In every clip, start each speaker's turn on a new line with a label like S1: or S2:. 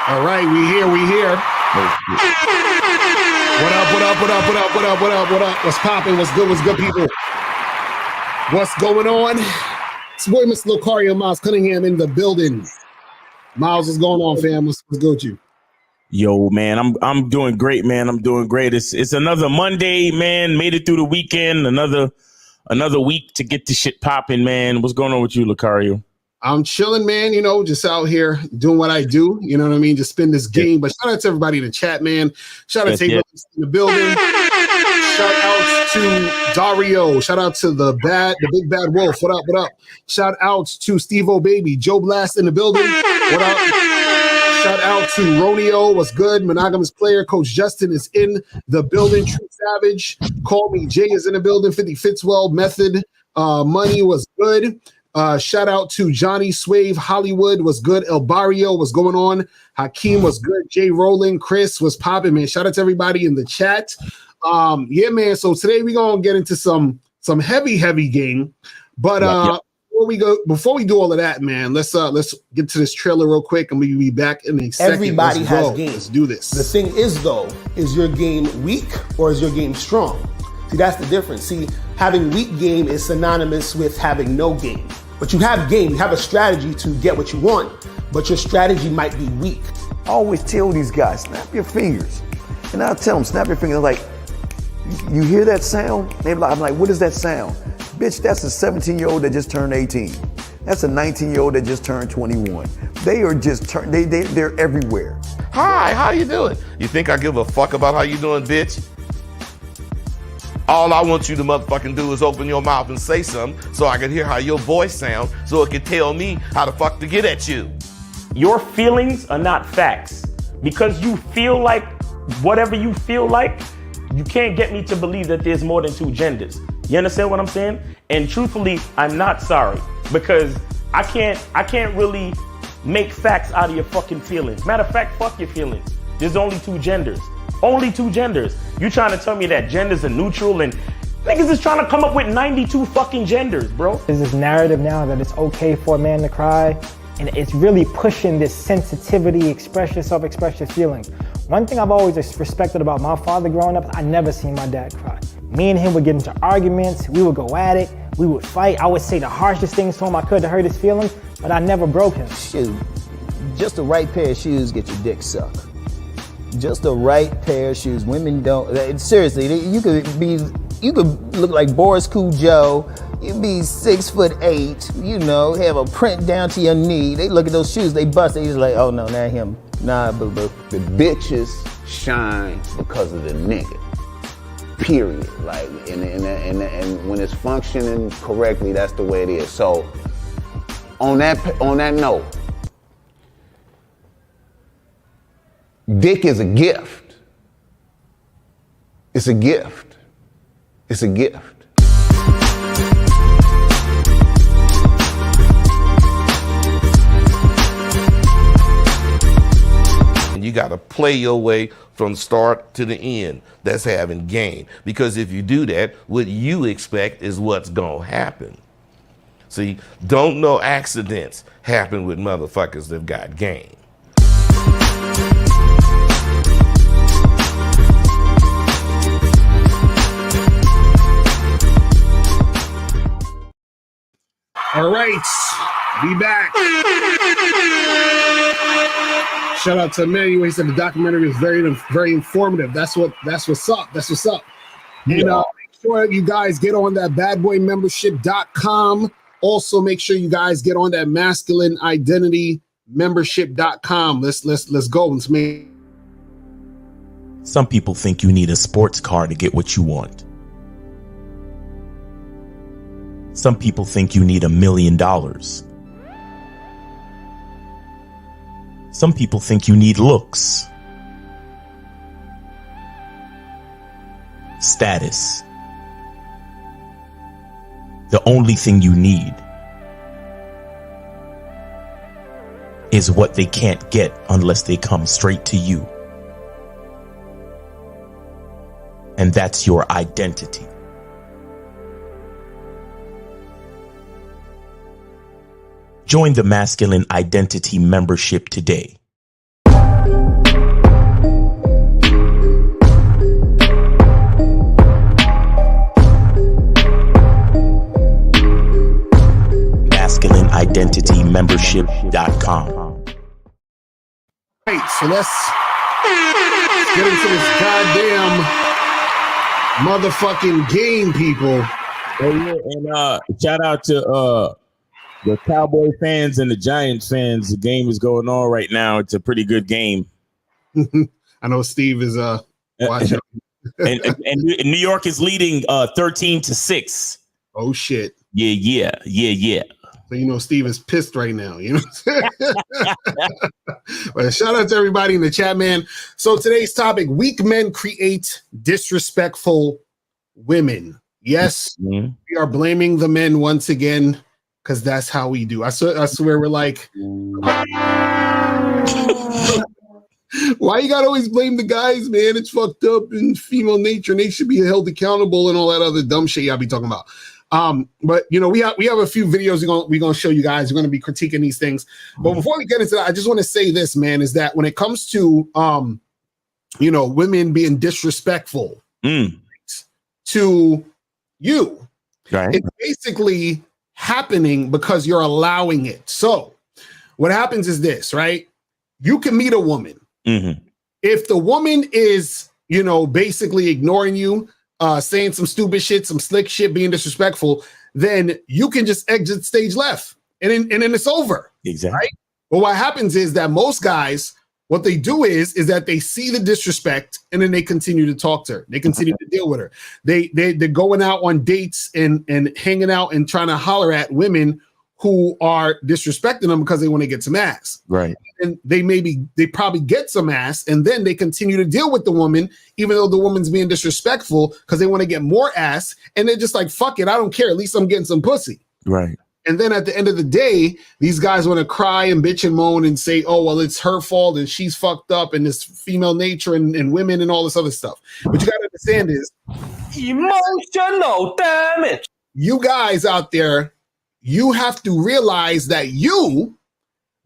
S1: All right, we here. What up? What's popping? What's good, people? What's going on? It's boy, Mr. Locario, Miles Cunningham in the building. Miles, what's going on, fam? What's good with you?
S2: Yo, man, I'm doing great, man. I'm doing great. It's another Monday, man. Made it through the weekend. Another week to get the shit popping, man. What's going on with you, Locario?
S1: I'm chilling, man. You know, just out here doing what I do. You know what I mean? Just spin this game. But shout out to everybody in the chat, man. Shout out to everybody in the building. Shout out to Dario. Shout out to the big bad wolf. What up? Shout out to Steve O'Baby. Joe Blast in the building. What up? Shout out to Ronio. What's good? Monogamous player. Coach Justin is in the building. True Savage. Call me. Jay is in the building. 50 Fitzwell. Method. Money was good. Shout out to Johnny Swave, Hollywood was good. El Barrio was going on. Hakeem was good. Jay Rowland, Chris was popping, man. Shout out to everybody in the chat. Yeah, man. So today we're gonna get into some heavy game. But before we do all of that, man, let's get to this trailer real quick, and we'll be back in a second.
S3: Everybody has games.
S1: Let's do this.
S3: The thing is, though, is your game weak or is your game strong? See, that's the difference. See, having weak game is synonymous with having no game. But you have game, you have a strategy to get what you want, but your strategy might be weak.
S4: I always tell these guys, snap your fingers. And I'll tell them, snap your fingers. Like, you hear that sound? I'm like, what is that sound? Bitch, that's a 17-year-old that just turned 18. That's a 19-year-old that just turned 21. They are just, they're everywhere.
S5: Hi, how you doing? You think I give a fuck about how you doing, bitch? All I want you to motherfucking do is open your mouth and say something so I can hear how your voice sounds so it can tell me how the fuck to get at you.
S2: Your feelings are not facts. Because you feel like whatever you feel like, you can't get me to believe that there's more than two genders. You understand what I'm saying? And truthfully, I'm not sorry because I can't really make facts out of your fucking feelings. Matter of fact, fuck your feelings. There's only two genders. Only two genders. You trying to tell me that genders are neutral and niggas is trying to come up with 92 fucking genders, bro.
S6: There's this narrative now that it's okay for a man to cry, and it's really pushing this sensitivity, express yourself, express your feelings. One thing I've always respected about my father growing up, I never seen my dad cry. Me and him would get into arguments, we would go at it, we would fight. I would say the harshest things to him I could to hurt his feelings, but I never broke him.
S7: Shoot, just the right pair of shoes get your dick sucked. Just the right pair of shoes. Women don't, seriously, you could look like Boris Cujo, you'd be 6'8", you know, have a print down to your knee. They look at those shoes, they bust, they just like, oh no, not him. Nah, boo-boo.
S8: The bitches shine because of the nigga. Period. Like, and when it's functioning correctly, that's the way it is. So, on that note, dick is a gift. It's a gift. It's a gift.
S5: And you got to play your way from start to the end. That's having game. Because if you do that, what you expect is what's going to happen. See, don't no accidents happen with motherfuckers that got game.
S1: All right, be back. Shout out to Emmanuel. He said the documentary is very informative. That's what's up. And make sure you guys get on that badboymembership.com. Also, make sure you guys get on that masculine identity membership.com. Let's go. Let's make.
S2: Some people think you need a sports car to get what you want. Some people think you need $1 million. Some people think you need looks, status. The only thing you need is what they can't get unless they come straight to you. And that's your identity. Join the Masculine Identity membership today. membership.com.
S1: Right, so let's get into this goddamn motherfucking game, people.
S9: Oh yeah, and shout out to the Cowboy fans and the Giants fans. The game is going on right now. It's a pretty good game.
S1: I know Steve is watching.
S9: and New York is leading 13-6.
S1: Oh shit.
S9: Yeah.
S1: So you know Steve is pissed right now, you know. But shout out to everybody in the chat, man. So today's topic: weak men create disrespectful women. Yes, we are blaming the men once again because that's how we do. I swear we're like, why you gotta always blame the guys, man? It's fucked up in female nature, and they should be held accountable and all that other dumb shit y'all be talking about. But you know, we have a few videos we're gonna show you guys. We're gonna be critiquing these things. But before we get into that, I just want to say this, man, is that when it comes to you know, women being disrespectful to you,
S9: right?
S1: It's basically happening because you're allowing it. So what happens is this, right? You can meet a woman. If the woman is, you know, basically ignoring you, saying some stupid shit, some slick shit, being disrespectful, then you can just exit stage left and then it's over.
S9: Exactly.
S1: Right? But what happens is that most guys, what they do is that they see the disrespect and then they continue to talk to her. They continue to deal with her. They're going out on dates and hanging out and trying to holler at women who are disrespecting them because they want to get some ass.
S9: Right.
S1: And they probably get some ass, and then they continue to deal with the woman, even though the woman's being disrespectful, because they want to get more ass. And they're just like, fuck it, I don't care. At least I'm getting some pussy.
S9: Right.
S1: And then at the end of the day, these guys want to cry and bitch and moan and say, oh, well, it's her fault and she's fucked up and this female nature and women and all this other stuff. What you got to understand is
S10: emotional damage.
S1: You guys out there, you have to realize that you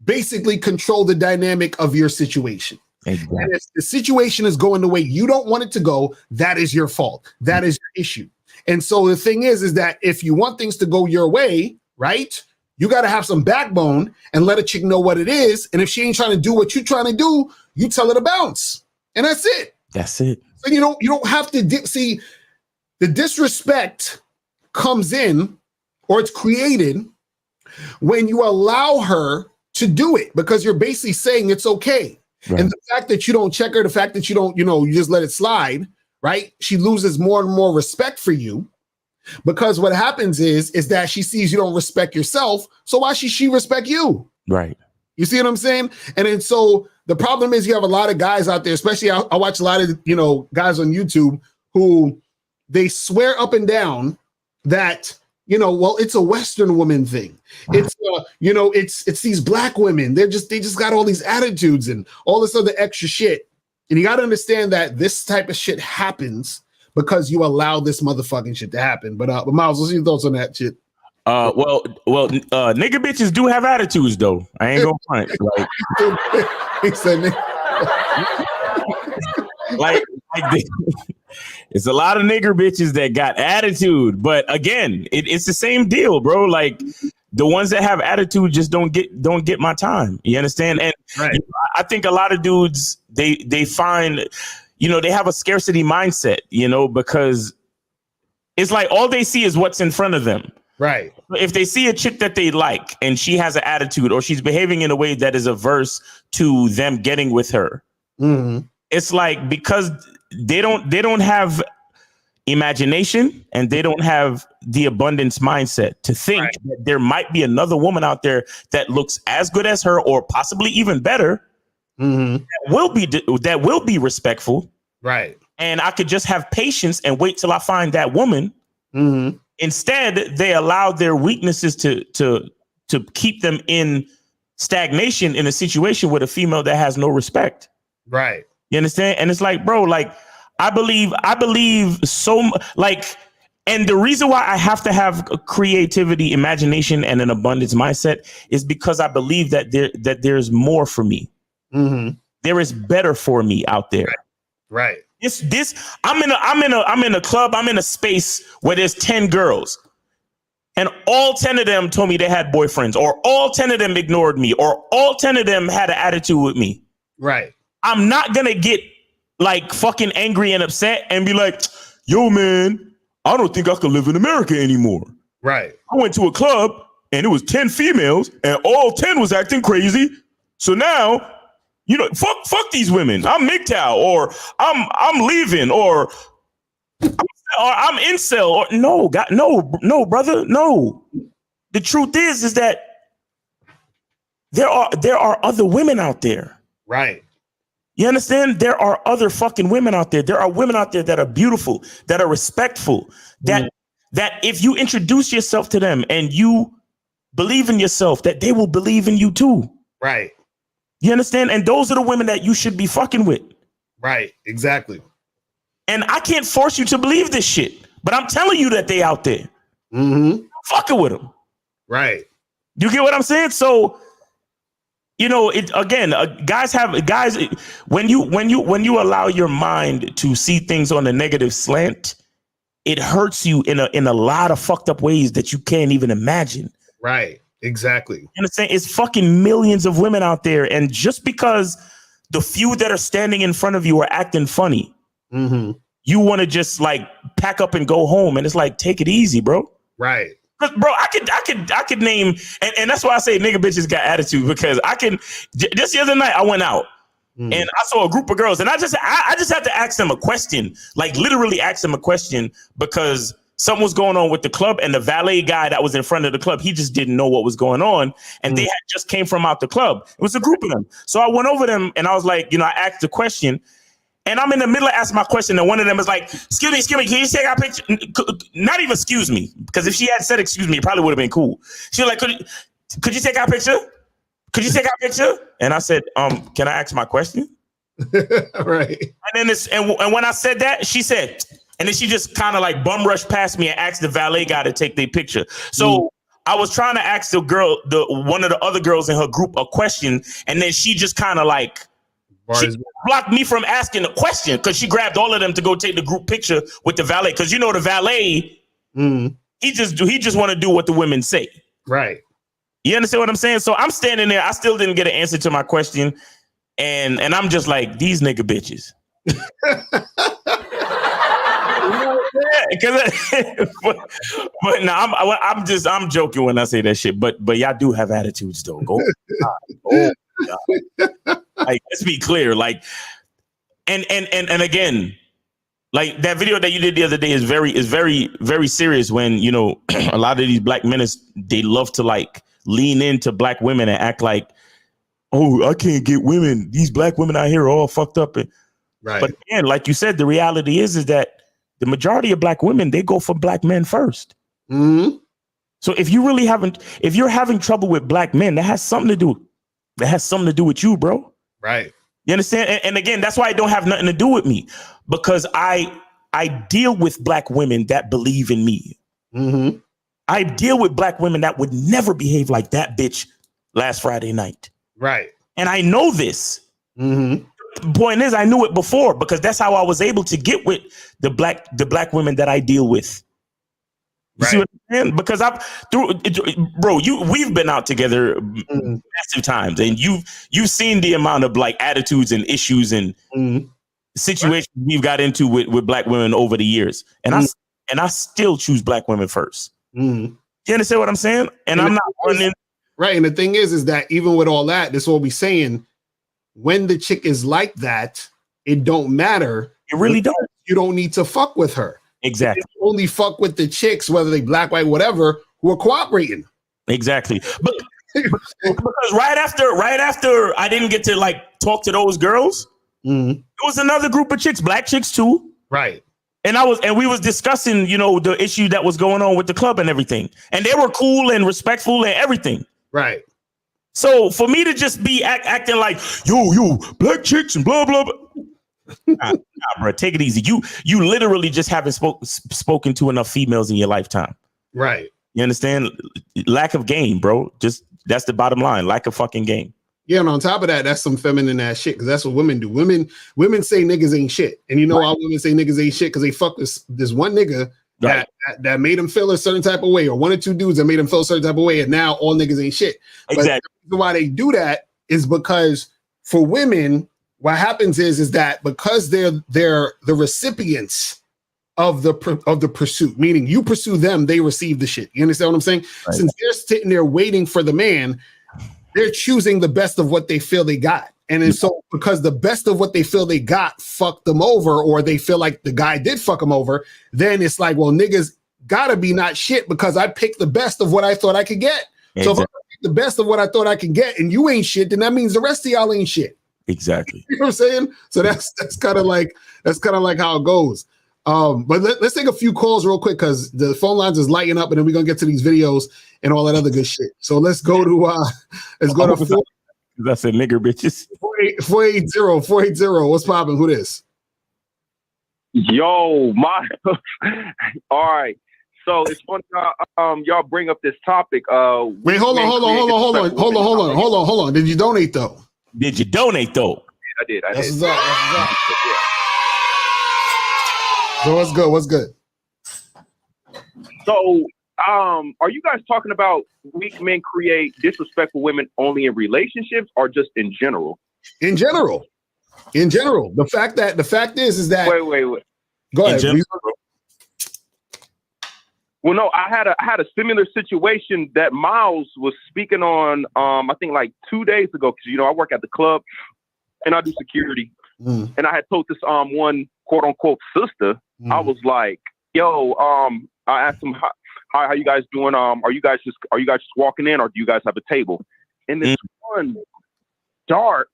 S1: basically control the dynamic of your situation.
S9: Exactly.
S1: And if the situation is going the way you don't want it to go, that is your fault. That is your issue. And so the thing is that if you want things to go your way, right, you got to have some backbone and let a chick know what it is. And if she ain't trying to do what you're trying to do, you tell her to bounce. And that's it.
S9: That's it.
S1: So you don't have to see the disrespect comes in, or it's created when you allow her to do it, because you're basically saying it's okay. Right. And the fact that you don't check her, the fact that you don't, you just let it slide, right? She loses more and more respect for you, because what happens is that she sees you don't respect yourself. So why should she respect you?
S9: Right.
S1: You see what I'm saying? And then so the problem is you have a lot of guys out there, especially I watch a lot of, guys on YouTube who they swear up and down that, well, it's a Western woman thing. It's, it's these black women. They just got all these attitudes and all this other extra shit. And you got to understand that this type of shit happens because you allow this motherfucking shit to happen. But Miles, what's your thoughts on that shit?
S9: Well, nigga bitches do have attitudes though. I ain't gonna front.
S1: He said,
S9: it's a lot of nigger bitches that got attitude, but again, it's the same deal, bro. Like the ones that have attitude just don't get my time. You understand? And
S1: right.
S9: I think a lot of dudes they find, they have a scarcity mindset, because it's like all they see is what's in front of them.
S1: Right.
S9: If they see a chick that they like and she has an attitude or she's behaving in a way that is averse to them getting with her, it's like because they don't have imagination and they don't have the abundance mindset to think that there might be another woman out there that looks as good as her or possibly even better, that will be respectful.
S1: Right.
S9: And I could just have patience and wait till I find that woman. Instead, they allow their weaknesses to keep them in stagnation in a situation with a female that has no respect.
S1: Right.
S9: You understand? And it's like, bro, like I believe so and the reason why I have to have creativity, imagination, and an abundance mindset is because I believe that there's more for me. There is better for me out there.
S1: Right.
S9: I'm in a club, I'm in a space where there's 10 girls. and all 10 of them told me they had boyfriends, or all 10 of them ignored me, or all 10 of them had an attitude with me.
S1: Right.
S9: I'm not gonna get like fucking angry and upset and be like, yo, man, I don't think I could live in America anymore.
S1: Right.
S9: I went to a club and it was 10 females and all 10 was acting crazy. So now, you know, fuck these women. I'm MGTOW, or I'm leaving, or I'm incel, or no, God, no, brother, no. The truth is that there are other women out there.
S1: Right.
S9: You understand? There are other fucking women out there. There are women out there that are beautiful, that are respectful, that if you introduce yourself to them and you believe in yourself, that they will believe in you too.
S1: Right.
S9: You understand? And those are the women that you should be fucking with.
S1: Right. Exactly.
S9: And I can't force you to believe this shit, but I'm telling you that they out there.
S1: Mm-hmm.
S9: Fucking with them.
S1: Right.
S9: You get what I'm saying? So, you know, guys, when you allow your mind to see things on a negative slant, it hurts you in a lot of fucked up ways that you can't even imagine.
S1: Right. Exactly.
S9: You understand? It's fucking millions of women out there, and just because the few that are standing in front of you are acting funny, you want to just like pack up and go home, and it's like, take it easy, bro.
S1: Right.
S9: Bro, I could name, and that's why I say nigga bitches got attitude, because I can. Just the other night I went out and I saw a group of girls, and I just had to ask them a question, like literally ask them a question, because something was going on with the club, and the valet guy that was in front of the club, he just didn't know what was going on, and they had just came from out the club. It was a group of them, so I went over them and I was like, you know, I asked the question. And I'm in the middle of asking my question, and one of them is like, excuse me, can you take our picture? Not even excuse me, because if she had said excuse me, it probably would have been cool. She was like, could you take our picture? Could you take our picture? And I said, can I ask my question?
S1: Right.
S9: And then and when I said that, she said, and then she just kind of like bum rushed past me and asked the valet guy to take their picture. So I was trying to ask one of the other girls in her group a question, and then she just kind of like, she blocked me from asking a question because she grabbed all of them to go take the group picture with the valet. Because you know the valet, he just want to do what the women say.
S1: Right.
S9: You understand what I'm saying? So I'm standing there. I still didn't get an answer to my question, and I'm just like, these nigga bitches. but no, I'm joking when I say that shit. But y'all do have attitudes though. Go. Oh, God. Like, let's be clear. Like, and again, like that video that you did the other day is very, very serious. When, you know, a lot of these black men they love to like lean into black women and act like, oh, I can't get women. These black women out here are all fucked up.
S1: Right.
S9: But again, like you said, the reality is that the majority of black women, they go for black men first. So if you're having trouble with black men, that has something to do with you, bro.
S1: Right.
S9: You understand? And again, that's why it don't have nothing to do with me, because I deal with black women that believe in me. I deal with black women that would never behave like that bitch last Friday night.
S1: Right.
S9: And I know this. The point is, I knew it before, because that's how I was able to get with the black women that I deal with. You see what I'm saying? Because we've been out together massive times, and you've seen the amount of like attitudes and issues and situations we've got into with black women over the years, and I still choose black women first. You understand what I'm saying? And I'm not running.
S1: Right. And the thing is that even with all that, this is what we saying. When the chick is like that, it don't matter.
S9: It really don't.
S1: You don't need to fuck with her.
S9: Exactly.
S1: You only fuck with the chicks, whether they black, white, whatever, who are cooperating.
S9: Exactly. But because right after I didn't get to like talk to those girls, it was another group of chicks, black chicks too.
S1: Right.
S9: And we was discussing, you know, the issue that was going on with the club and everything. And they were cool and respectful and everything.
S1: Right.
S9: So for me to just be acting like, yo, black chicks and blah, blah, blah. Nah, bro, take it easy. You literally just haven't spoken to enough females in your lifetime.
S1: Right.
S9: You understand? Lack of game, bro. Just that's the bottom line. Lack of fucking game.
S1: Yeah, and on top of that, that's some feminine ass shit, because that's what women do. Women say niggas ain't shit. And you know why women say niggas ain't shit? Because they fuck this one nigga that made him feel a certain type of way, or one or two dudes that made him feel a certain type of way, and now all niggas ain't shit. But the reason why they do that is because for women, what happens is that because they're the recipients of the pursuit, meaning you pursue them, they receive the shit. You understand what I'm saying? Right. Since they're sitting there waiting for the man, they're choosing the best of what they feel they got. And then so because the best of what they feel they got fucked them over, or they feel like the guy did fuck them over, then it's like, well, niggas gotta be not shit because I picked the best of what I thought I could get. Exactly. So if I pick the best of what I thought I could get and you ain't shit, then that means the rest of y'all ain't shit.
S9: Exactly.
S1: You know what I'm saying? So that's kind of like how it goes. But let's take a few calls real quick because the phone lines is lighting up, and then we're gonna get to these videos and all that other good shit. So let's go to
S9: that's a nigger bitches.
S1: 480. What's popping? Who this?
S11: Yo, all right. So it's funny y'all bring up this topic.
S1: Wait, hold on. Did you donate though?
S11: I did.
S1: That's up. So what's good?
S11: So are you guys talking about weak men create disrespectful women only in relationships or just in general?
S1: In general. The fact is that
S11: wait.
S1: Go ahead.
S11: Well, no, I had a similar situation that Miles was speaking on I think like 2 days ago, because I work at the club and I do security. And I had told this one quote unquote sister, I was like, yo, I asked him how you guys doing? Are you guys just walking in, or do you guys have a table? And this one dark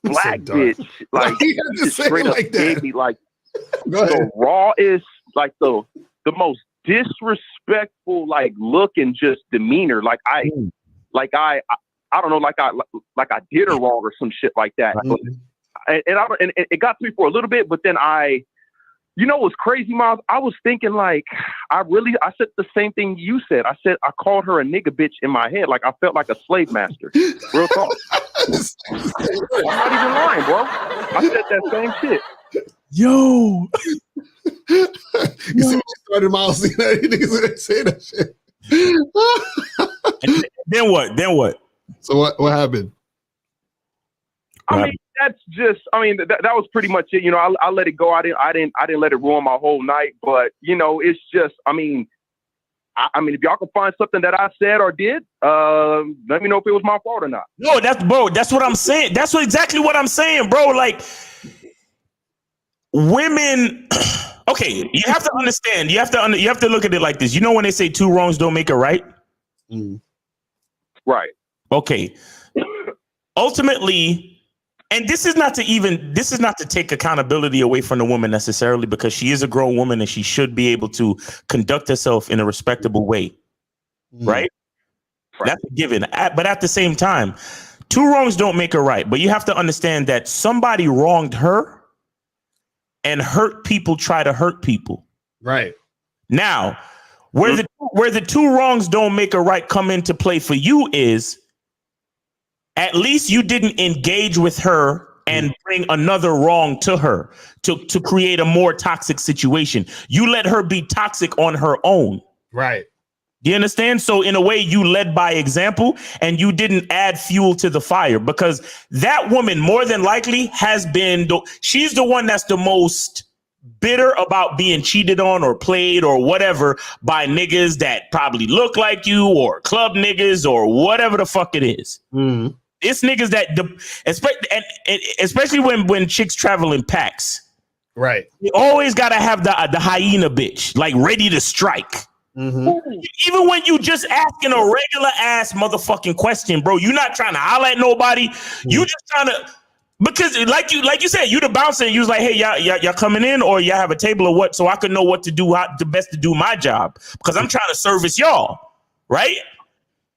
S11: black bitch, like just straight up gave me like the rawest, like the most disrespectful like look and just demeanor. Like I don't know, like I did her wrong or some shit like that. And it got to me for a little bit, but then what's crazy, Miles? I was thinking like, I said the same thing you said. I said, I called her a nigga bitch in my head. Like I felt like a slave master. Real talk. I'm not even lying, bro. I said that same shit.
S9: Yo.
S1: You see what you started, Miles? Niggas say that shit.
S9: Then what?
S1: So what happened?
S11: I mean, that was pretty much it. I let it go. I didn't let it ruin my whole night. But it's just, I mean, if y'all can find something that I said or did, let me know if it was my fault or not.
S9: No, that's what I'm saying. That's exactly what I'm saying, bro. Like women. Okay, you have to understand. You have to look at it like this. When they say two wrongs don't make a right.
S11: Right.
S9: Okay. Ultimately. And this is not to take accountability away from the woman necessarily, because she is a grown woman and she should be able to conduct herself in a respectable way. Right? That's a given. But at the same time, two wrongs don't make a right. But you have to understand that somebody wronged her, and hurt people try to hurt people.
S1: Right.
S9: Now, where the two wrongs don't make a right come into play for you is, at least you didn't engage with her and bring another wrong to her to create a more toxic situation. You let her be toxic on her own.
S1: Right.
S9: Do you understand? So in a way, you led by example and you didn't add fuel to the fire, because that woman more than likely she's the one that's the most bitter about being cheated on or played or whatever by niggas that probably look like you, or club niggas, or whatever the fuck it is. It's niggas that, especially when chicks travel in packs.
S1: Right.
S9: You always got to have the hyena bitch, like ready to strike. Even when you just asking a regular ass motherfucking question, bro, you not trying to holler at nobody. You just trying to, because like you said, you the bouncer, and you was like, hey, y'all coming in, or y'all have a table or what, so I could know what to do, how the best to do my job, because I'm trying to service y'all. Right.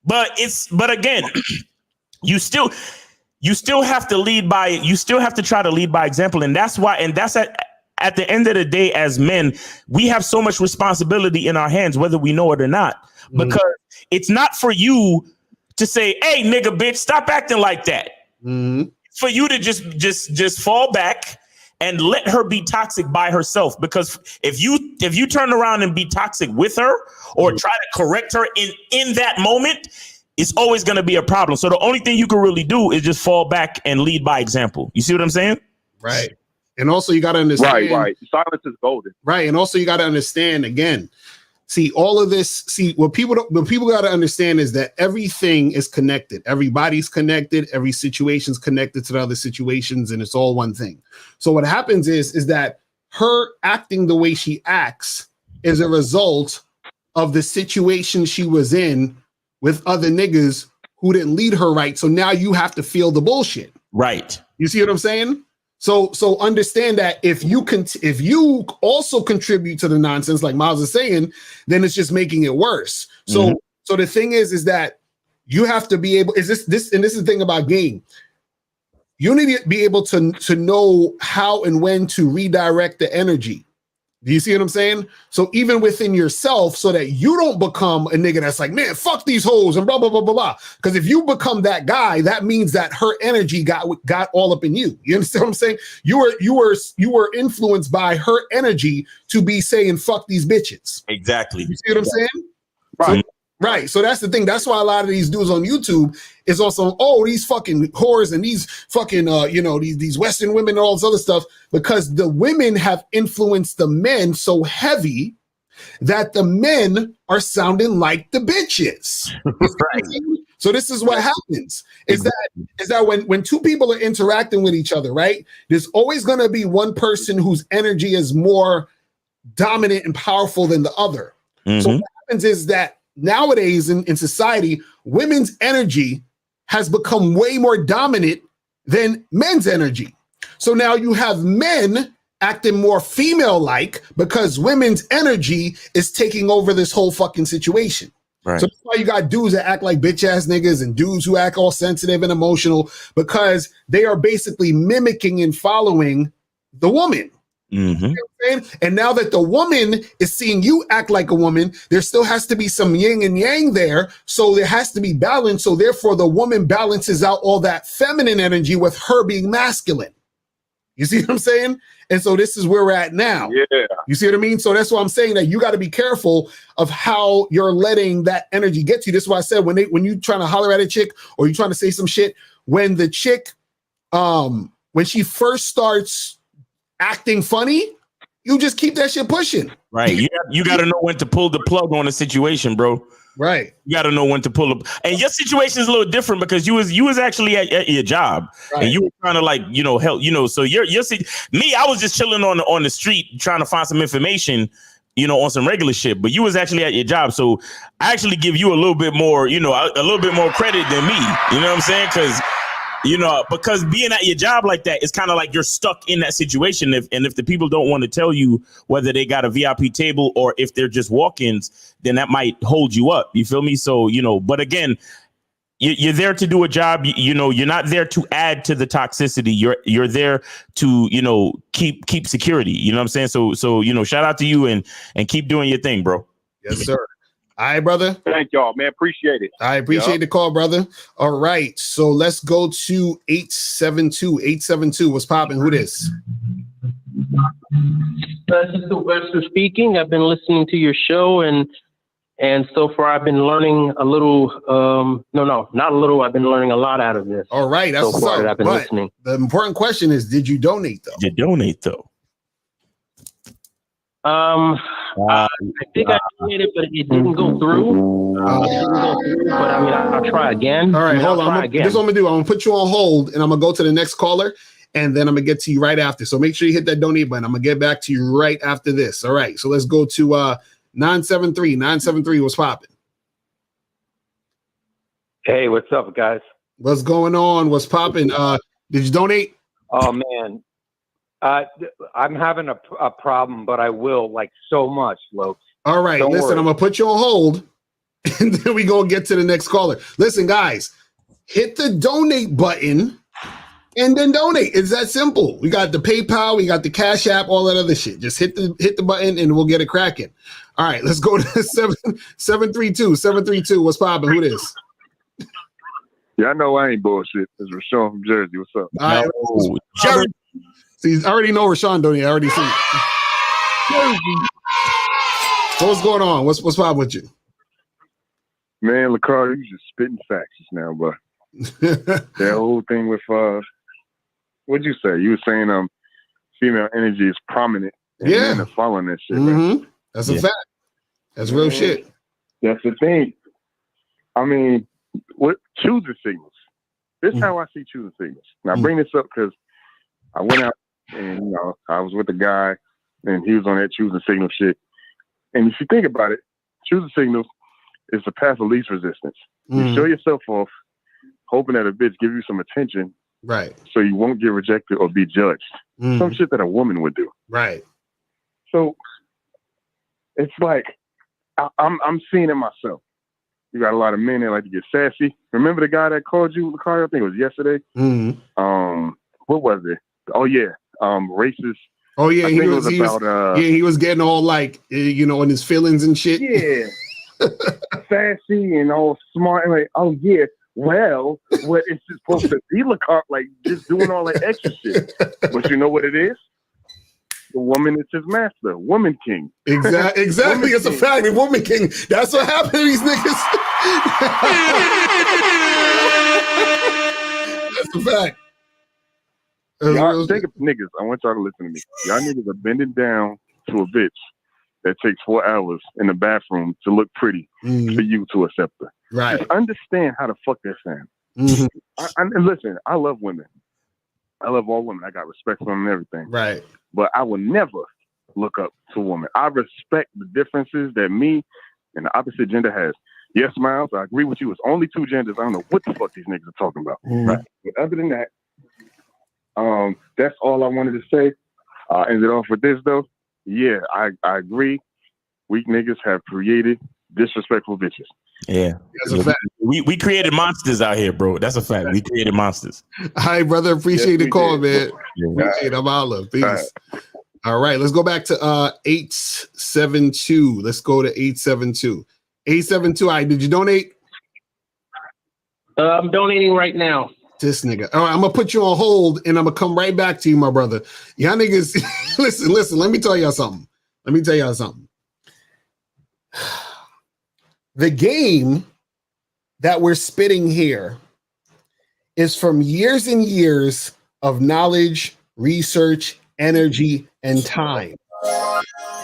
S9: But again, you still have to lead by, you still have to try to lead by example. And that's why, and that's at the end of the day, as men, we have so much responsibility in our hands, whether we know it or not, because it's not for you to say, hey, nigga, bitch, stop acting like that. For you to just fall back and let her be toxic by herself. Because if you turn around and be toxic with her or try to correct her in that moment, it's always going to be a problem. So the only thing you can really do is just fall back and lead by example. You see what I'm saying?
S1: Right. And also you got to understand.
S11: Right. Silence is golden.
S1: Right. And also you got to understand again. See, all of this. See, what people got to understand is that everything is connected. Everybody's connected. Every situation's connected to the other situations, and it's all one thing. So what happens is that her acting the way she acts is a result of the situation she was in with other niggas who didn't lead her right. So now you have to feel the bullshit.
S9: Right.
S1: You see what I'm saying? So understand that if you also contribute to the nonsense, like Miles is saying, then it's just making it worse. So so the thing is that you have to be able. And this is the thing about game. You need to be able to know how and when to redirect the energy. Do you see what I'm saying? So even within yourself, so that you don't become a nigga that's like, man, fuck these hoes and blah, blah, blah, blah, blah. Because if you become that guy, that means that her energy got all up in you. You understand what I'm saying? You were influenced by her energy to be saying, fuck these bitches.
S9: Exactly.
S1: You see what I'm saying?
S11: Right.
S1: Right. So that's the thing. That's why a lot of these dudes on YouTube is also, these fucking whores and these fucking, these Western women and all this other stuff, because the women have influenced the men so heavy that the men are sounding like the bitches. Right. So this is what happens is that when two people are interacting with each other, right, there's always going to be one person whose energy is more dominant and powerful than the other. So what happens is that nowadays in society, women's energy has become way more dominant than men's energy. So now you have men acting more female-like because women's energy is taking over this whole fucking situation. Right. So that's why you got dudes that act like bitch-ass niggas and dudes who act all sensitive and emotional, because they are basically mimicking and following the woman. You know what I'm saying? And now that the woman is seeing you act like a woman, there still has to be some yin and yang there. So there has to be balance. So therefore, the woman balances out all that feminine energy with her being masculine. You see what I'm saying? And so this is where we're at now. Yeah. You see what I mean? So that's why I'm saying that you got to be careful of how you're letting that energy get to you. This is why I said when you trying to holler at a chick or you trying to say some shit, when the chick, when she first starts acting funny, you just keep that shit pushing.
S9: Right. You got to know when to pull the plug on a situation, bro.
S1: Right.
S9: You got to know when to pull up. And your situation is a little different because you was actually at your job, right, and you were trying to help, so me, I was just chilling on the street trying to find some information, on some regular shit, but you was actually at your job. So I actually give you a little bit more, a little bit more credit than me. You know what I'm saying? Because being at your job like that, it's kind of like you're stuck in that situation. If the people don't want to tell you whether they got a VIP table or if they're just walk-ins, then that might hold you up. You feel me? So, but again, you're there to do a job. You're not there to add to the toxicity. You're there to, keep security. You know what I'm saying? So, shout out to you and keep doing your thing, bro.
S1: Yes, sir. All right, brother.
S11: Thank y'all, man. Appreciate it.
S1: I appreciate the call, brother. All right. So let's go to 872. 872. What's popping? Who this?
S12: This is Sylvester speaking. I've been listening to your show and so far I've been learning a little. No, not a little. I've been learning a lot out of this.
S1: All right. That's
S12: so far that I've been listening.
S1: The important question is, did you donate though?
S9: Did you donate though?
S12: I think I donated, but it didn't go through. But I mean, I'll try again.
S1: All right, hold on. This is what I'm gonna do. I'm gonna put you on hold, and I'm gonna go to the next caller, and then I'm gonna get to you right after. So make sure you hit that donate button. I'm gonna get back to you right after this. All right. So let's go to 973. 973. What's popping?
S13: Hey, what's up, guys?
S1: What's going on? What's popping? Did you donate?
S13: Oh man. I'm having a problem, but I will so much, Lopes.
S1: All right, listen, worry. I'm going to put you on hold, and then we go get to the next caller. Listen, guys, hit the donate button, and then donate. It's that simple. We got the PayPal, we got the Cash App, all that other shit. Just hit the button, and we'll get it cracking. All right, let's go to 732. 732, what's popping? Who this?
S14: Yeah, I know I ain't bullshit. It's Rashawn from Jersey. What's up?
S1: All right. See, I already know Rashawn, don't you? I already see it. So what's going on? What's up with you?
S14: Man, LaCar, you just spitting facts just now, bro. That whole thing with what'd you say? You were saying female energy is prominent and men are following that shit, right?
S1: That's a fact. That's real shit.
S14: That's the thing. I mean, what choosing signals. This is how I see choosing signals. Now I bring this up because I went out and I was with a guy and he was on that choosing signal shit. And if you think about it, choosing signals is the path of least resistance. You show yourself off, hoping that a bitch give you some attention,
S1: right? So
S14: you won't get rejected or be judged. Some shit that a woman would do,
S1: right?
S14: So it's like I'm seeing it myself. You got a lot of men that like to get sassy. Remember the guy that called you, LaCar? I think it was yesterday. What was it? Oh yeah, racist.
S1: Oh yeah,
S14: he
S1: was getting all like in his feelings and shit.
S14: Yeah. Sassy and all smart and like, oh yeah, well, what is it supposed to be, LaCar? Like just doing all that extra shit. But you know what it is? The woman is his master, woman king.
S1: Exactly. It's a fact. The woman king. That's what happened to these niggas. That's a fact.
S14: Y'all think of niggas. I want y'all to listen to me. Y'all niggas are bending down to a bitch that takes 4 hours in the bathroom to look pretty for you to accept her.
S1: Right.
S14: Just understand how the fuck that sounds. And listen, I love women. I love all women. I got respect for them and everything.
S1: Right.
S14: But I will never look up to a woman. I respect the differences that me and the opposite gender has. Yes, Miles, I agree with you. It's only 2 genders. I don't know what the fuck these niggas are talking about. Right. But other than that, that's all I wanted to say. End it off with this though. Yeah, I agree. Weak niggas have created disrespectful bitches.
S9: Yeah,
S1: that's a fact.
S9: We created monsters out here, bro. That's a fact. We created monsters.
S1: Hi, brother. Appreciate the call, man. Appreciate it. I'm Olive. Peace. All right, let's go back to 872. Let's go to 872. 872. All right, did you donate?
S12: I'm donating right now.
S1: This nigga. All right, I'm gonna put you on hold and I'm gonna come right back to you, my brother. Y'all niggas, listen. Let me tell y'all something. The game that we're spitting here is from years and years of knowledge, research, energy, and time.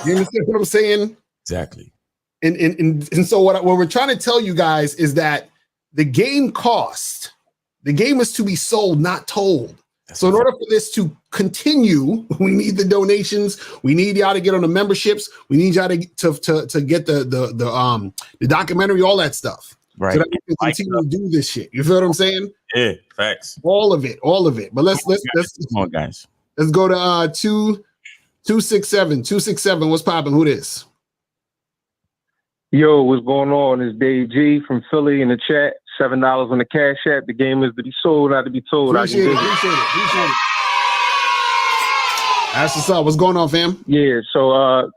S1: You understand what I'm saying?
S9: Exactly.
S1: And so what we're trying to tell you guys is that the game cost. The game is to be sold, not told. So in order for this to continue, we need the donations. We need y'all to get on the memberships. We need y'all to get the documentary, all that stuff.
S9: Right.
S1: So that we can continue to do this shit. You feel what I'm saying?
S9: Yeah, facts.
S1: All of it. But let's
S9: come on, guys.
S1: Let's go to 267. 267. What's popping? Who this?
S15: Yo, what's going on? It's Dave G from Philly in the chat. $7 on the Cash App. The game is to be sold, not to be told.
S1: Appreciate it. That's what's up. What's going on, fam?
S15: Yeah, so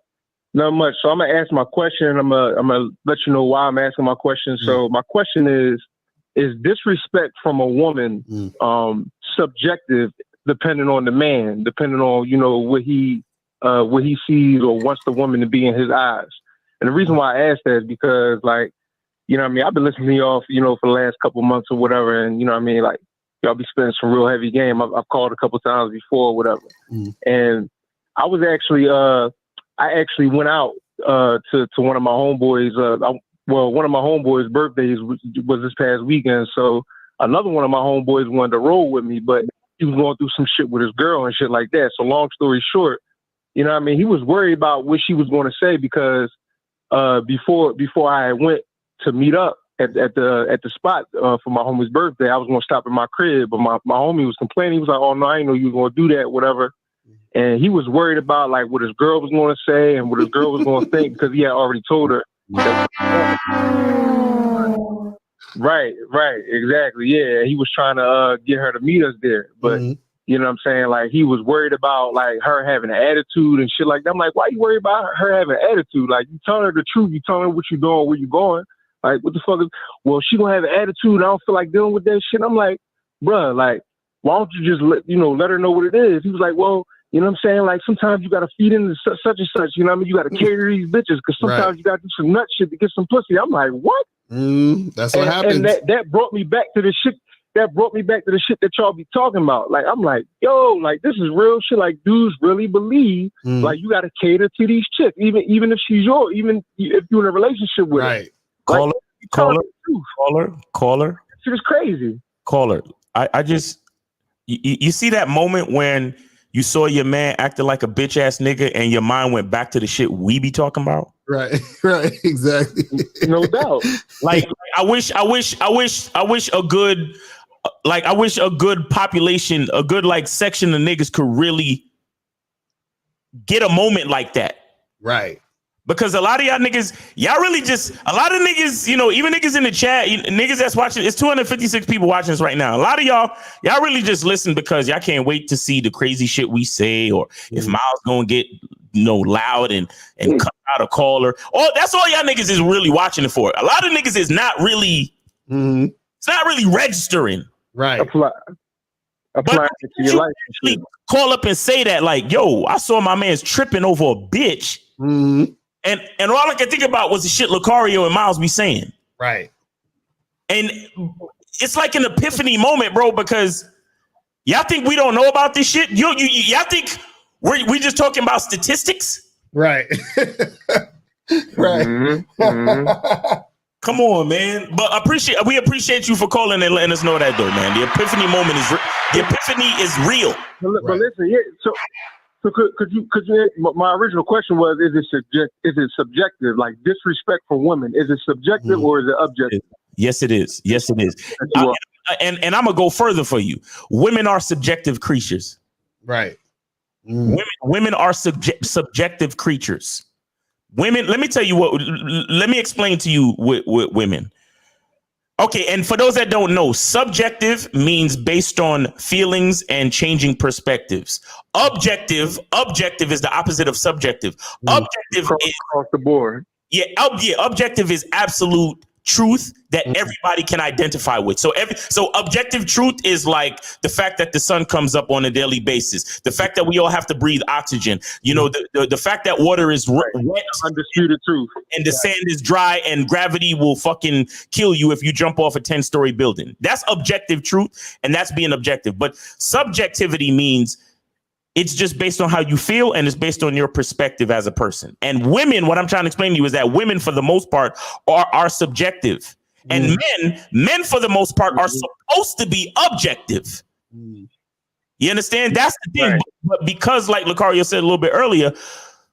S15: not much. So I'm gonna ask my question. I'm gonna let you know why I'm asking my question. So my question is disrespect from a woman subjective, depending on the man, depending on what he sees or wants the woman to be in his eyes. And the reason why I ask that is because, like, I've been listening to y'all, for the last couple months or whatever, and like, y'all be spending some real heavy game. I've called a couple times before or whatever. And I was actually, I went out to one of my homeboys. One of my homeboys' birthdays was this past weekend. So another one of my homeboys wanted to roll with me, but he was going through some shit with his girl and shit like that. So long story short, he was worried about what she was going to say because before I went to meet up at the spot for my homie's birthday, I was going to stop at my crib, but my homie was complaining. He was like, "Oh no, I didn't know you were going to do that, whatever." And he was worried about like what his girl was going to say and what his girl was going to think because he had already told her. Right, exactly, yeah. He was trying to get her to meet us there, but you know what I'm saying? Like he was worried about like her having an attitude and shit like that. I'm like, why you worried about her having an attitude? Like you telling her the truth, you telling her what you doing, where you going. Like, what the fuck is, well, she gonna have an attitude. I don't feel like dealing with that shit. I'm like, bruh, like, why don't you just let her know what it is? He was like, well, you know what I'm saying? Like, sometimes you got to feed into such and such, you know what I mean? You got to carry these bitches because sometimes you got to do some nut shit to get some pussy. I'm like, what?
S1: That's what happens.
S15: And that brought me back to the shit. That brought me back to the shit that y'all be talking about. Like, I'm like, yo, like, this is real shit. Like, dudes really believe, like, you got to cater to these chicks, even if she's yours, even if you're in a relationship with her.
S9: Caller.
S15: Shit is crazy.
S9: Caller. I just, you see that moment when you saw your man acting like a bitch ass nigga and your mind went back to the shit we be talking about?
S1: Right, exactly.
S15: No doubt.
S9: Like, I wish a good population, a good like section of niggas could really get a moment like that.
S1: Right.
S9: Because a lot of y'all niggas, y'all really just, a lot of niggas, even niggas in the chat, niggas that's watching, it's 256 people watching this right now. A lot of y'all really just listen because y'all can't wait to see the crazy shit we say, or if Miles gonna get, loud and cut out a caller. Oh, that's all y'all niggas is really watching it for. A lot of niggas is not really, it's not really registering.
S1: Right.
S15: Apply it to your life.
S9: Really call up and say that, like, yo, I saw my man's tripping over a bitch. And all I could think about was the shit Lucario and Miles be saying.
S1: Right.
S9: And it's like an epiphany moment, bro, because y'all think we don't know about this shit? Y'all think we just talking about statistics?
S1: Right. Right.
S9: Come on, man. But we appreciate you for calling and letting us know that, though, man. The epiphany moment is real.
S15: But listen, yeah, so could you? My original question was: Is it subjective? Like disrespect for women? Is it subjective or is it objective?
S9: Yes, it is. Yes, it is. And I'm gonna go further for you. Women are subjective creatures.
S1: Right.
S9: Women are subjective creatures. Women. Let me tell you what. Let me explain to you with women. Okay, and for those that don't know, subjective means based on feelings and changing perspectives. Objective is the opposite of subjective. Objective is
S15: across the board.
S9: Yeah, objective is absolute truth that everybody can identify with. So objective truth is like the fact that the sun comes up on a daily basis, the fact that we all have to breathe oxygen, the fact that water is wet,
S15: undisputed truth,
S9: and the sand is dry and gravity will fucking kill you if you jump off a 10-story building. That's objective truth, and that's being objective. But subjectivity means it's just based on how you feel, and it's based on your perspective as a person. And women, what I'm trying to explain to you is that women, for the most part, are subjective. And men, for the most part, are supposed to be objective. You understand? That's the thing. Right. But because, like Lucario said a little bit earlier,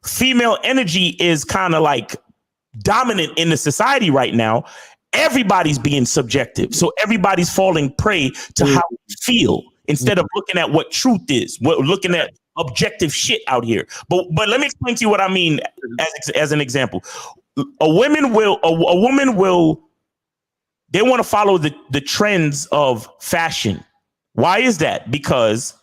S9: female energy is kind of like dominant in the society right now. Everybody's being subjective. So everybody's falling prey to how we feel, instead of looking at what truth is, looking at objective shit out here. But let me explain to you what I mean as an example. A woman will they want to follow the trends of fashion. Why is that? Because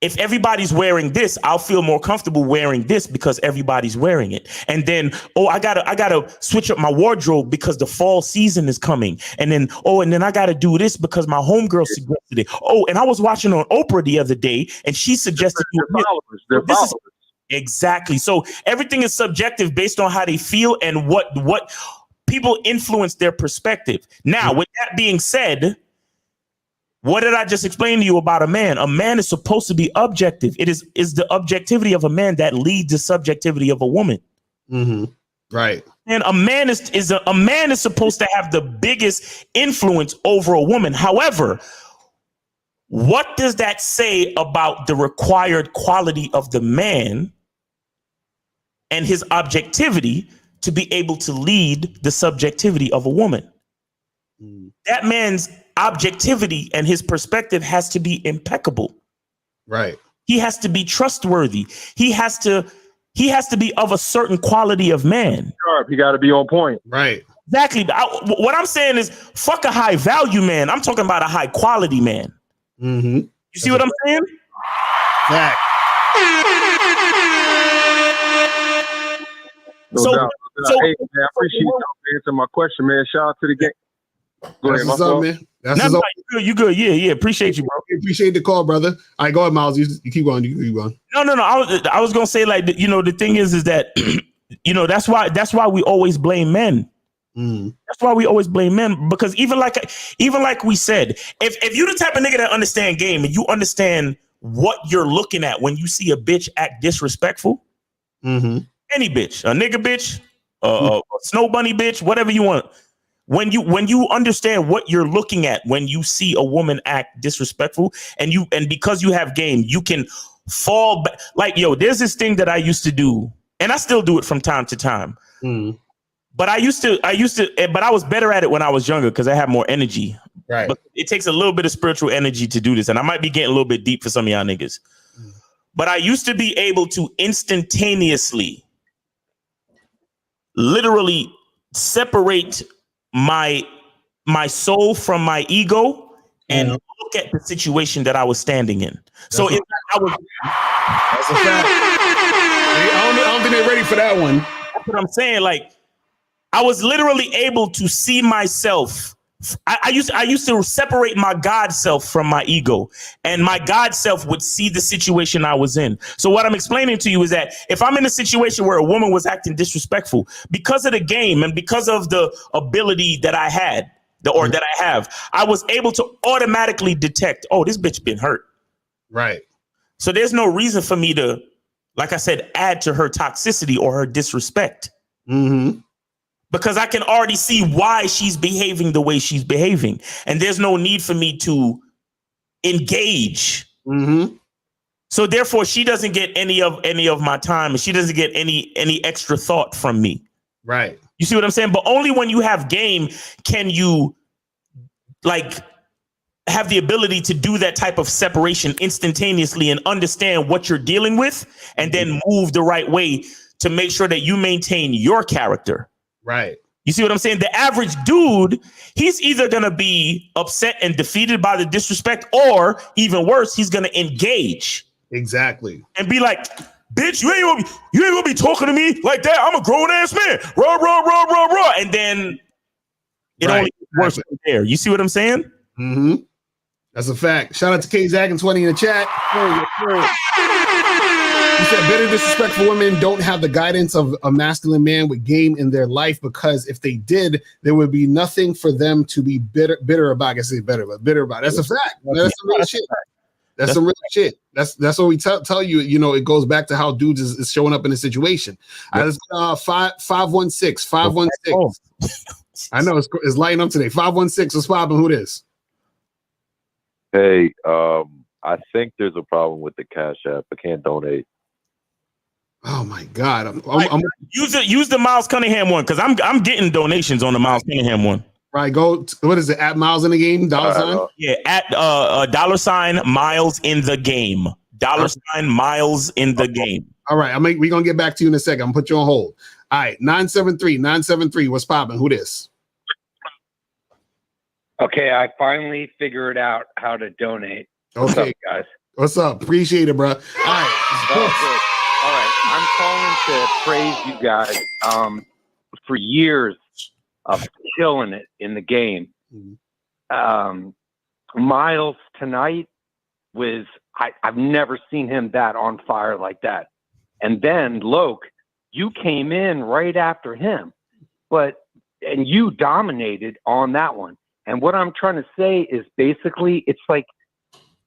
S9: if everybody's wearing this, I'll feel more comfortable wearing this because everybody's wearing it. And then, I gotta switch up my wardrobe because the fall season is coming. And then, I gotta do this because my homegirl suggested it. And I was watching on Oprah the other day, and she suggested
S15: their followers.
S9: Exactly. So everything is subjective based on how they feel and what people influence their perspective. Now, with that being said, what did I just explain to you about a man? A man is supposed to be objective. It is the objectivity of a man that leads the subjectivity of a woman.
S1: Right.
S9: And a man is supposed to have the biggest influence over a woman. However, what does that say about the required quality of the man and his objectivity to be able to lead the subjectivity of a woman? That man's objectivity and his perspective has to be impeccable.
S1: Right.
S9: He has to be trustworthy. He has to be of a certain quality of man.
S15: Sharp. He got to be on point.
S1: Right.
S9: Exactly. What I'm saying is, fuck a high value man. I'm talking about a high quality man. You see what I'm saying?
S1: Fact.
S15: Hey, man, I appreciate you answering my question, man. Shout out to the game.
S1: That's what's up, man. That's
S2: No, you good. Yeah. Appreciate you, bro.
S1: Appreciate the call, brother. All right, go ahead, Miles. You keep going. You keep going.
S2: No. I was gonna say, like, the thing is that that's why we always blame men. That's why we always blame men, because even like we said, if you the type of nigga that understand game and you understand what you're looking at when you see a bitch act disrespectful, any bitch, a nigga bitch, a snow bunny bitch, whatever you want. When you understand what you're looking at when you see a woman act disrespectful, and because you have game, you can fall back. Like, there's this thing that I used to do, and I still do it from time to time. But I used to, but I was better at it when I was younger because I had more energy.
S1: Right.
S2: But it takes a little bit of spiritual energy to do this, and I might be getting a little bit deep for some of y'all niggas. But I used to be able to instantaneously, literally separate my soul from my ego and look at the situation that I was standing in. That's a fact.
S1: I don't think they're ready for that one.
S2: That's what I'm saying. Like, I was literally able to see myself. I used to separate my God self from my ego, and my God self would see the situation I was in. So what I'm explaining to you is that if I'm in a situation where a woman was acting disrespectful, because of the game and because of the ability that I had, that I have, I was able to automatically detect, oh, this bitch been hurt.
S1: Right.
S2: So there's no reason for me to, like I said, add to her toxicity or her disrespect. Because I can already see why she's behaving the way she's behaving. And there's no need for me to engage. So therefore, she doesn't get any of my time, and she doesn't get any extra thought from me.
S1: Right.
S2: You see what I'm saying? But only when you have game can you, like, have the ability to do that type of separation instantaneously and understand what you're dealing with, and then move the right way to make sure that you maintain your character.
S1: Right.
S2: You see what I'm saying? The average dude, he's either going to be upset and defeated by the disrespect, or even worse, he's going to engage.
S1: Exactly.
S2: And be like, bitch, you ain't gonna be talking to me like that. I'm a grown ass man. Raw, raw, raw, raw, raw. And then it only gets worse from there. You see what I'm saying?
S1: That's a fact. Shout out to K Zach and 20 in the chat. He said better disrespectful women don't have the guidance of a masculine man with game in their life, because if they did, there would be nothing for them to be bitter about. I guess say bitter about. That's a fact. That's some real shit. That's some real shit. That's what we tell you. It goes back to how dudes is showing up in a situation. All right, let's 516. I know it's lighting up today. 516. What's poppin'? Who this?
S16: Hey, I think there's a problem with the Cash App. I can't donate.
S1: Oh my God! I'm
S2: use the Miles Cunningham one, because I'm getting donations on the Miles Cunningham one.
S1: Right, what is it? At Miles in the game? Dollar sign?
S2: Yeah, at $ Miles in the game. $ Miles in the game.
S1: All right, we're gonna get back to you in a second. I'm gonna put you on hold. All right, 973. What's popping? Who this?
S13: Okay, I finally figured out how to donate.
S1: Okay,
S13: what's up, guys?
S1: What's up? Appreciate it, bro. All right.
S13: All right, I'm calling to praise you guys for years of killing it in the game. Miles tonight was, I've never seen him that on fire like that. And then Loke, you came in right after him, and you dominated on that one. And what I'm trying to say is basically, it's like,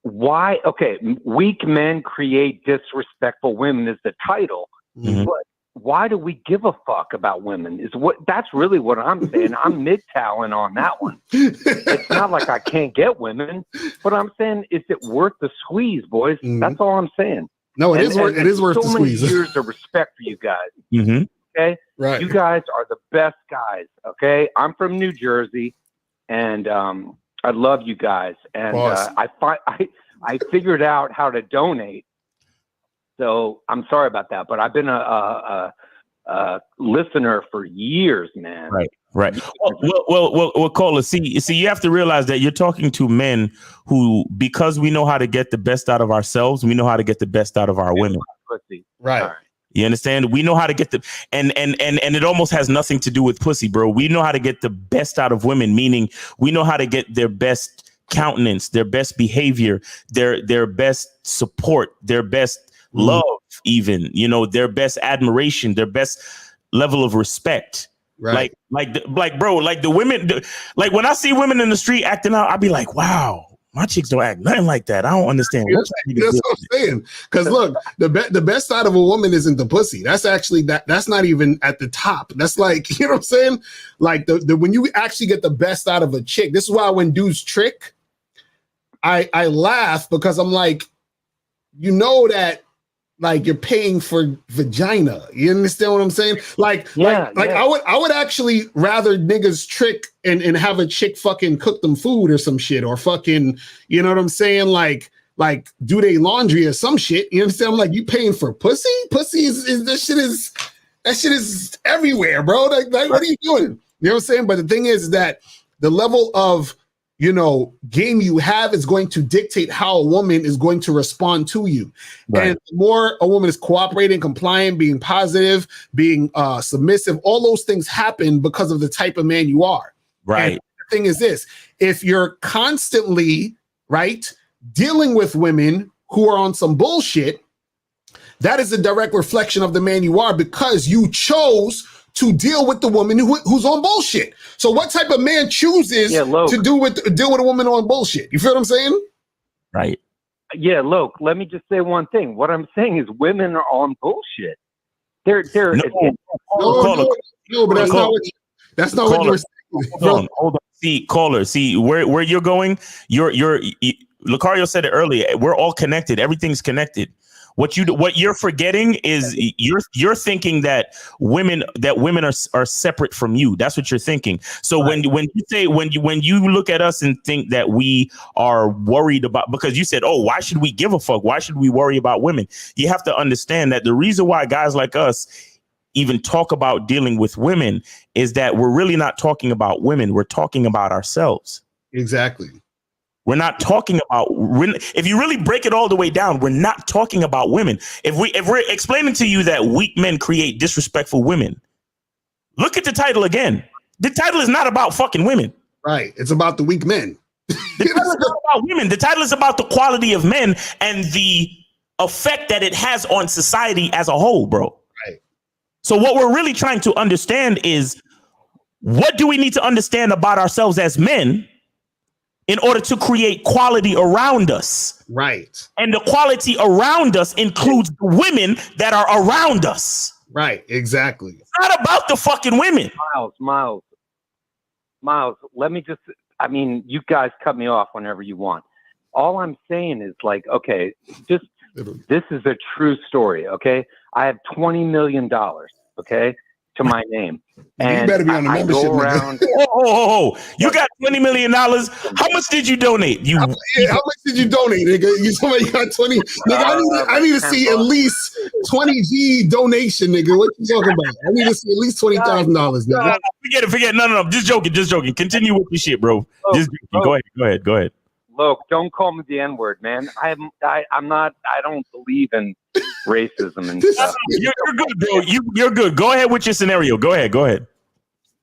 S13: why? Okay, weak men create disrespectful women is the title, but why do we give a fuck about women? That's really what I'm saying. I'm mid-talent on that one. It's not like I can't get women, but I'm saying, is it worth the squeeze, boys? That's all I'm saying.
S1: No, it is worth the squeeze.
S13: So many years of respect for you guys. Okay,
S1: right?
S13: You guys are the best guys. Okay, I'm from New Jersey, and I love you guys, and I figured out how to donate. So I'm sorry about that, but I've been a listener for years, man.
S2: Right. Well, Cola, see, you have to realize that you're talking to men who, because we know how to get the best out of ourselves, we know how to get the best out of our women.
S1: Right.
S9: You understand? We know how to get the and it almost has nothing to do with pussy, bro. We know how to get the best out of women, meaning we know how to get their best countenance, their best behavior, their best support, their best love, even, you know, their best admiration, their best level of respect.
S1: Right.
S9: Like, bro, like the women, like when I see women in the street acting out, I'll be like, wow. My chicks don't act nothing like that. I don't understand.
S1: That's what I'm saying. Because look, the best side of a woman isn't the pussy. That's actually that's not even at the top. That's like, you know what I'm saying? Like the when you actually get the best out of a chick. This is why when dudes trick, I laugh because I'm like, you know that like you're paying for vagina. You understand what I'm saying? Like I would actually rather niggas trick and have a chick fucking cook them food or some shit, or fucking, you know what I'm saying? Like do they laundry or some shit. You understand? I'm like, you paying for pussy? Pussy is that shit is everywhere, bro. Like what are you doing? You know what I'm saying? But the thing is that the level of, you know, game you have is going to dictate how a woman is going to respond to you. Right. And the more a woman is cooperating, compliant, being positive, being submissive, all those things happen because of the type of man you are.
S9: Right.
S1: And the thing is this, if you're constantly, right, dealing with women who are on some bullshit, that is a direct reflection of the man you are, because you chose to deal with the woman who's on bullshit. So what type of man chooses to deal with a woman on bullshit? You feel what I'm saying?
S9: Right.
S13: Yeah, Loke, let me just say one thing. What I'm saying is women are on bullshit. They're
S1: no, but that's not what you were saying.
S9: Hold on. See, caller, see where you're going. Lucario said it earlier. We're all connected. Everything's connected. What you're forgetting is you're thinking that women are separate from you. That's what you're thinking. So right. when you look at us and think that we are worried about, because you said, oh, why should we give a fuck? Why should we worry about women? You have to understand that the reason why guys like us even talk about dealing with women is that we're really not talking about women. We're talking about ourselves.
S1: Exactly.
S9: We're not talking about, if you really break it all the way down, we're not talking about women. If we're explaining to you that weak men create disrespectful women, look at the title again. The title is not about fucking women.
S1: Right. It's about the weak men.
S9: The title is not about women. The title is about the quality of men and the effect that it has on society as a whole, bro.
S1: Right.
S9: So what we're really trying to understand is, what do we need to understand about ourselves as men in order to create quality around us?
S1: Right.
S9: And the quality around us includes the women that are around us.
S1: Right. Exactly.
S9: It's not about the fucking women.
S13: Miles, let me just, I mean, you guys cut me off whenever you want. All I'm saying is like, okay, this is a true story. Okay. I have $20 million. Okay. To my name. And
S1: you better be on the membership.
S13: Go around.
S9: You got $20 million. How much did you donate?
S1: How much did you donate, nigga? Somebody got 20. Nigga, I need to see at least 20 G donation, nigga. What you talking about? I need to see at least $20,000, nigga.
S9: Forget it. No. Just joking. Continue with your shit, bro. Just go ahead.
S13: Look, don't call me the N-word, man. I'm not. I don't believe in racism and stuff.
S9: You're good, bro. You're good. Go ahead with your scenario. Go ahead.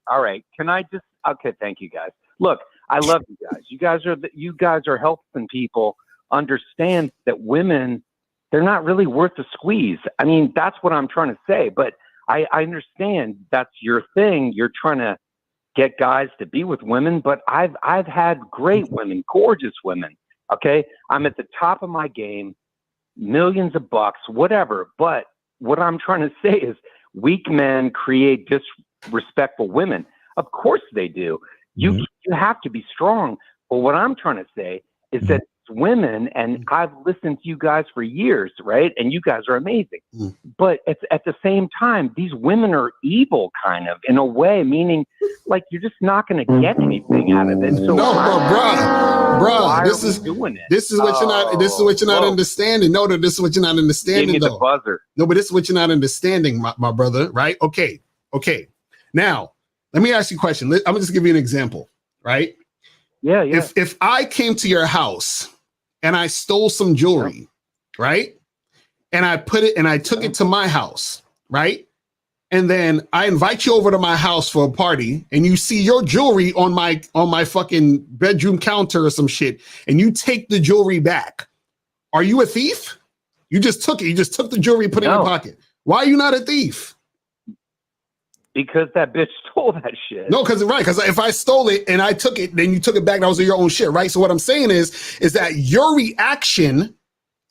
S13: All right. Can I just? Okay. Thank you, guys. Look, I love you guys. You guys are helping people understand that women, they're not really worth the squeeze. I mean, that's what I'm trying to say. But I understand that's your thing. You're trying to get guys to be with women, but I've had great women, gorgeous women. Okay. I'm at the top of my game, millions of bucks, whatever. But what I'm trying to say is weak men create disrespectful women. Of course they do. You have to be strong. But what I'm trying to say is that women, and I've listened to you guys for years, right? And you guys are amazing. But at the same time, these women are evil, kind of, in a way, meaning like you're just not going to get anything out of it. So
S1: bro, this is what you're not understanding. No, this is what you're not understanding.
S13: Give me the buzzer.
S1: No, but this is what you're not understanding, my brother. Right? Okay. Now, let me ask you a question. I'm gonna just give you an example. Right?
S13: Yeah.
S1: If I came to your house and I stole some jewelry, right? and I took it to my house, right? And then I invite you over to my house for a party, and you see your jewelry on my fucking bedroom counter or some shit, and you take the jewelry back. Are you a thief? You just took it. You just took the jewelry and put it in your pocket. Why are you not a thief?
S13: Because that bitch stole that shit.
S1: No, because if I stole it and I took it, then you took it back. That was your own shit, right? So what I'm saying is that your reaction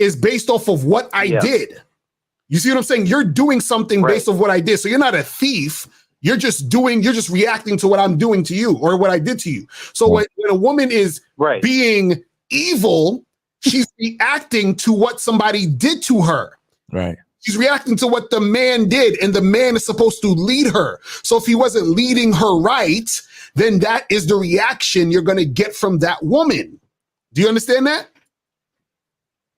S1: is based off of what I did. You see what I'm saying? You're doing something based off what I did. So you're not a thief. You're just reacting to what I'm doing to you or what I did to you. So when a woman is being evil, she's reacting to what somebody did to her.
S9: Right.
S1: She's reacting to what the man did, and the man is supposed to lead her. So if he wasn't leading her right, then that is the reaction you're going to get from that woman. Do you understand that?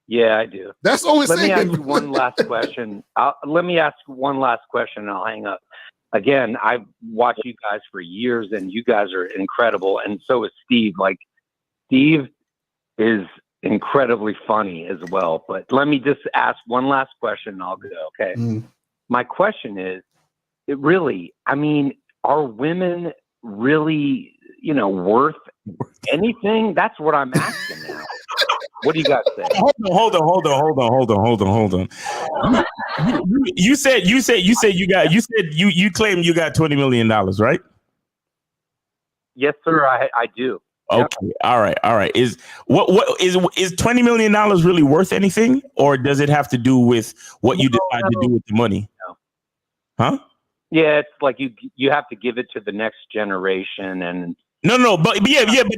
S13: Yeah, I do.
S1: That's always
S13: Let
S1: saying.
S13: me ask you one last question. Let me ask one last question, and I'll hang up. Again, I've watched you guys for years, and you guys are incredible, and so is Steve. Like, Steve is incredibly funny as well. But let me just ask one last question, and I'll go, okay? My question is, are women really, worth anything? That's what I'm asking now. What do you guys say?
S9: Hold on. You claim you got $20 million, right?
S13: Yes, sir. I do.
S9: Okay. Yep. All right. Is $20 million really worth anything, or does it have to do with what you decide to do with the money?
S13: No.
S9: Huh?
S13: Yeah, it's like you have to give it to the next generation, and
S9: but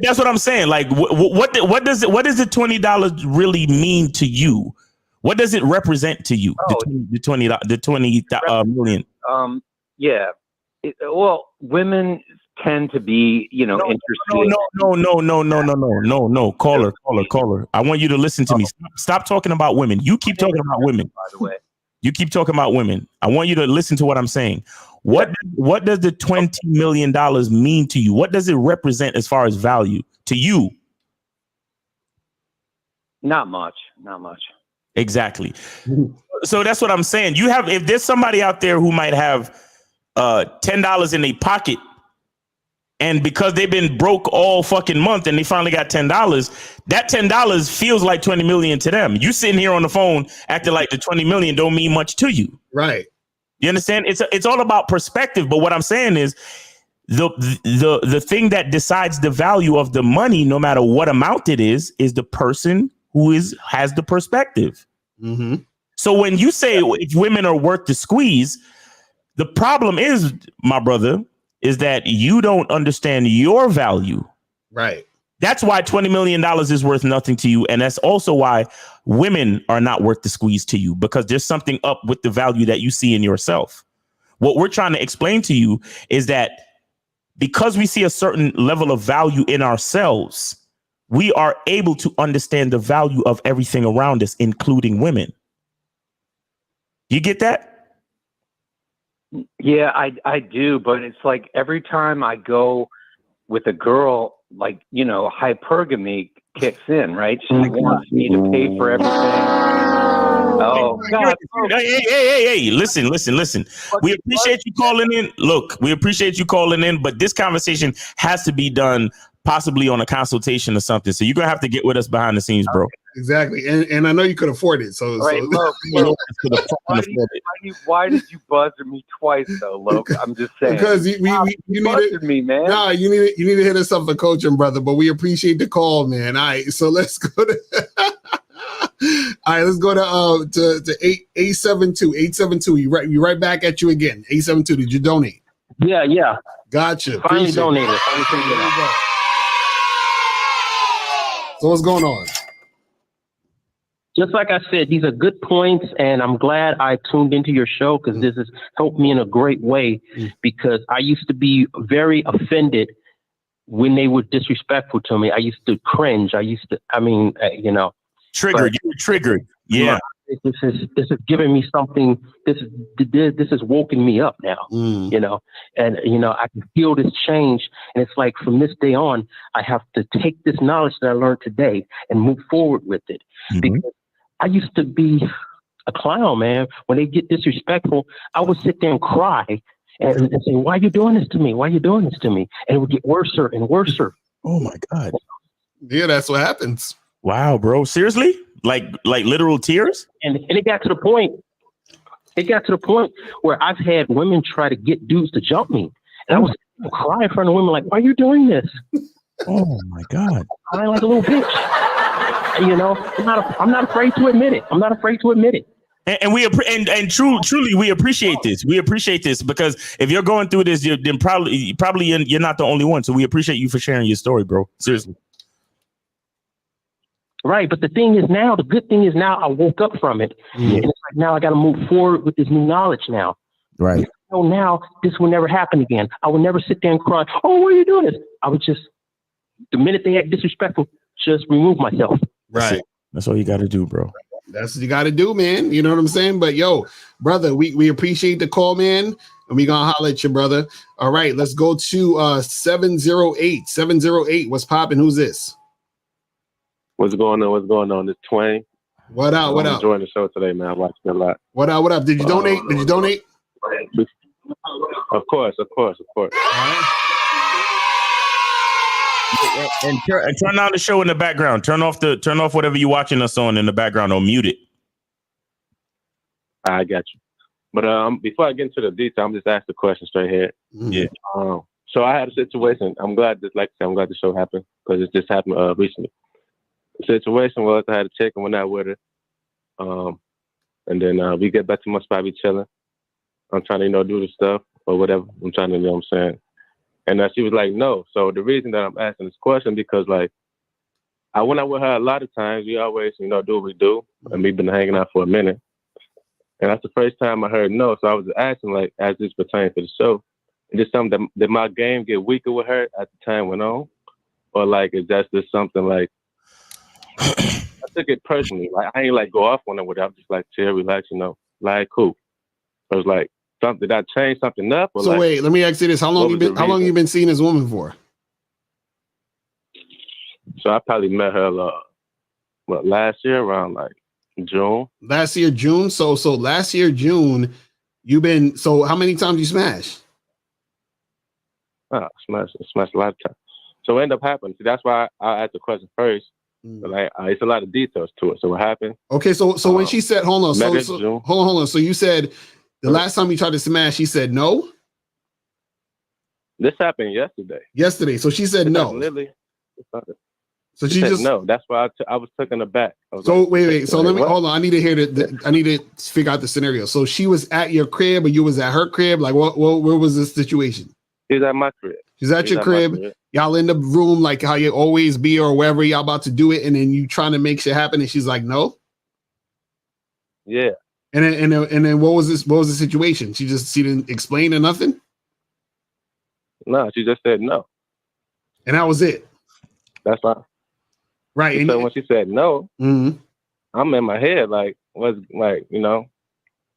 S9: that's what I'm saying. Like, what does the $20 really mean to you? What does it represent to you? The 20 million.
S13: Well, women tend to be, interested.
S9: No. Caller. I want you to listen to me. Stop talking about women. You keep talking about women.
S13: By the way,
S9: you keep talking about women. I want you to listen to what I'm saying. What does the $20 million mean to you? What does it represent as far as value to you?
S13: Not much.
S9: Exactly. So that's what I'm saying. If there's somebody out there who might have $10 in their pocket, and because they've been broke all fucking month and they finally got $10, that $10 feels like 20 million to them. You sitting here on the phone acting like the 20 million don't mean much to you.
S1: Right.
S9: You understand? It's all about perspective. But what I'm saying is the thing that decides the value of the money, no matter what amount it is the person who has the perspective.
S1: Mm-hmm.
S9: So when you say if women are worth the squeeze, the problem is, my brother, is that you don't understand your value.
S1: Right.
S9: That's why $20 million is worth nothing to you. And that's also why women are not worth the squeeze to you, because there's something up with the value that you see in yourself. What we're trying to explain to you is that because we see a certain level of value in ourselves, we are able to understand the value of everything around us, including women. You get that?
S13: Yeah, I do. But it's like every time I go with a girl, like, hypergamy kicks in, right? She wants me to pay for everything. Oh, God.
S9: Hey, listen. We appreciate you calling in. Look, we appreciate you calling in, but this conversation has to be done possibly on a consultation or something. So you're going to have to get with us behind the scenes, bro.
S1: Exactly. And I know you could afford it. So,
S13: right, Look, why did you buzzer me twice though, Loke? I'm just saying.
S1: Because you needed
S13: me, man.
S1: Nah, you need to hit us up for coaching, brother. But we appreciate the call, man. All right, so let's go to all right, let's go to 872. 872. You right back at you again. 872. Did you donate?
S12: Yeah.
S1: Gotcha.
S12: Finally donated.
S1: So what's going on?
S12: Just like I said, these are good points, and I'm glad I tuned into your show because this has helped me in a great way, because I used to be very offended when they were disrespectful to me. I used to cringe.
S9: Triggered. You were triggered. Yeah.
S12: This is giving me something. This is woken me up now, and I can feel this change. And it's like from this day on, I have to take this knowledge that I learned today and move forward with it. Because I used to be a clown, man. When they get disrespectful, I would sit there and cry and say, "Why are you doing this to me? Why are you doing this to me?" And it would get worse and worse.
S9: Oh my God.
S1: Yeah, that's what happens.
S9: Wow, bro. Seriously? Like literal tears?
S12: And it got to the point. It got to the point where I've had women try to get dudes to jump me, and I was crying in front of women like, "Why are you doing this?"
S9: Oh my God.
S12: Crying like a little bitch. And, you know, I'm not afraid to admit it. I'm not afraid to admit it.
S9: And truly, we appreciate this. We appreciate this because if you're going through this, then probably you're not the only one. So we appreciate you for sharing your story, bro. Seriously.
S12: Right, but the good thing is now I woke up from it, and it's like now I got to move forward with this new knowledge now.
S9: Right.
S12: So now this will never happen again. I will never sit there and cry. "Oh, why are you doing this?" I would just, the minute they act disrespectful, just remove myself.
S1: Right.
S9: That's all you got to do, bro.
S1: That's what you got to do, man. You know what I'm saying? But yo, brother, we appreciate the call, man, and we gonna holler at you, brother. All right, let's go to 708. 708. What's popping? Who's this?
S17: What's going on? What's going on? It's Twain.
S1: What up? What
S17: I'm
S1: up?
S17: enjoying the show today, man. I'm watching it a lot.
S1: What up? What up? Did you donate? Did you donate?
S17: Of course.
S9: And turn on the show in the background. Turn off whatever you're watching us on in the background or mute it.
S17: I got you. But before I get into the detail, I'm just asking the question straight here.
S9: Yeah.
S17: So I had a situation. I'm glad I'm glad the show happened because it just happened recently. The situation was I had a chick and went out with her. And then we get back to my spot, we chilling. I'm trying to, do the stuff or whatever. I'm trying to, what I'm saying. And she was like, no. So the reason that I'm asking this question, because like, I went out with her a lot of times. We always, do what we do. And we've been hanging out for a minute. And that's the first time I heard no. So I was asking, like, as this pertains to the show, is this something that my game get weaker with her as the time went on? Or like, is that just something like, I took it personally. Like, I ain't like go off on her with it. I'm just like, chill, relax, like, cool. I was like, did I change something up? Or
S1: So
S17: like,
S1: wait, let me ask you this: How long you been seeing this woman for?
S17: So I probably met her last year around like June.
S1: Last year June. So last year June, you've been. So how many times you smashed?
S17: Smashed a lot of times. So what ended up happening? See, that's why I asked the question first. Like, it's a lot of details to it. So what happened?
S1: Okay, so when she said, hold on, hold on. So you said the last time you tried to smash, she said no.
S17: This happened yesterday.
S1: Yesterday, so she said no.
S17: Literally.
S1: So she just
S17: no. That's why I was taken aback.
S1: So like, wait. So let me hold on. I need to hear I need to figure out the scenario. So she was at your crib, or you was at her crib. Like, where was this situation?
S17: She's at my crib.
S1: She's at your crib. Y'all in the room like how you always be, or wherever y'all about to do it, and then you trying to make shit happen, and she's like, no.
S17: Yeah.
S1: And then what was this? What was the situation? She didn't explain or nothing.
S17: No, she just said no.
S1: And that was it.
S17: That's why.
S1: Right.
S17: And so when she said no, I'm in my head like, I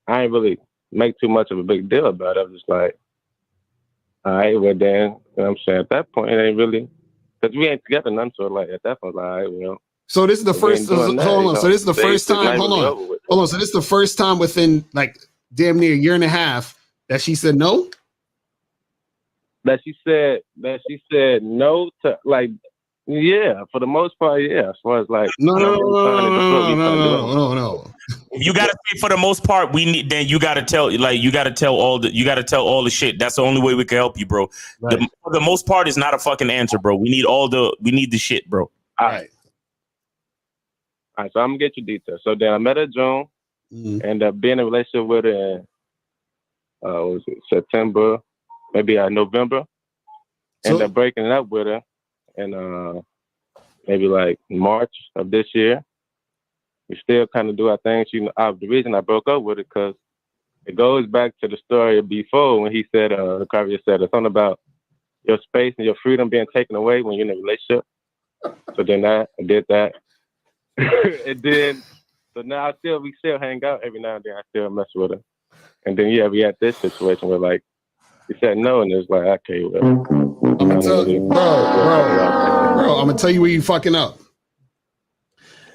S17: ain't really make too much of a big deal about it. I was just like, all right, well then, you know what I'm saying? At that point, it ain't really, because we ain't together none, so like at that point, like, all right, well.
S1: So this is the first, hold on. So this is the first time, hold on. So this is the first time within like damn near a year and a half that she said no?
S17: That she said no to, like, yeah, for the most part, yeah. As far as like,
S1: no.
S9: You gotta say for the most part, you gotta tell all the shit. That's the only way we can help you, bro. Right. For the most part is not a fucking answer, bro. We need the shit, bro.
S17: All right. So I'm gonna get you details. So then I met her June, ended up being in a relationship with her in September, maybe November. Ended up breaking it up with her in maybe like March of this year. We still kind of do our thing. The reason I broke up with her because it goes back to the story before when he said, Carver said something about your space and your freedom being taken away when you're in a relationship. So then I did that. And then, so now we still hang out every now and then. I still mess with her. And then, we had this situation where like, he said no, and it's like, okay, well.
S1: I'm gonna tell you, bro, I'm gonna tell you where you fucking up.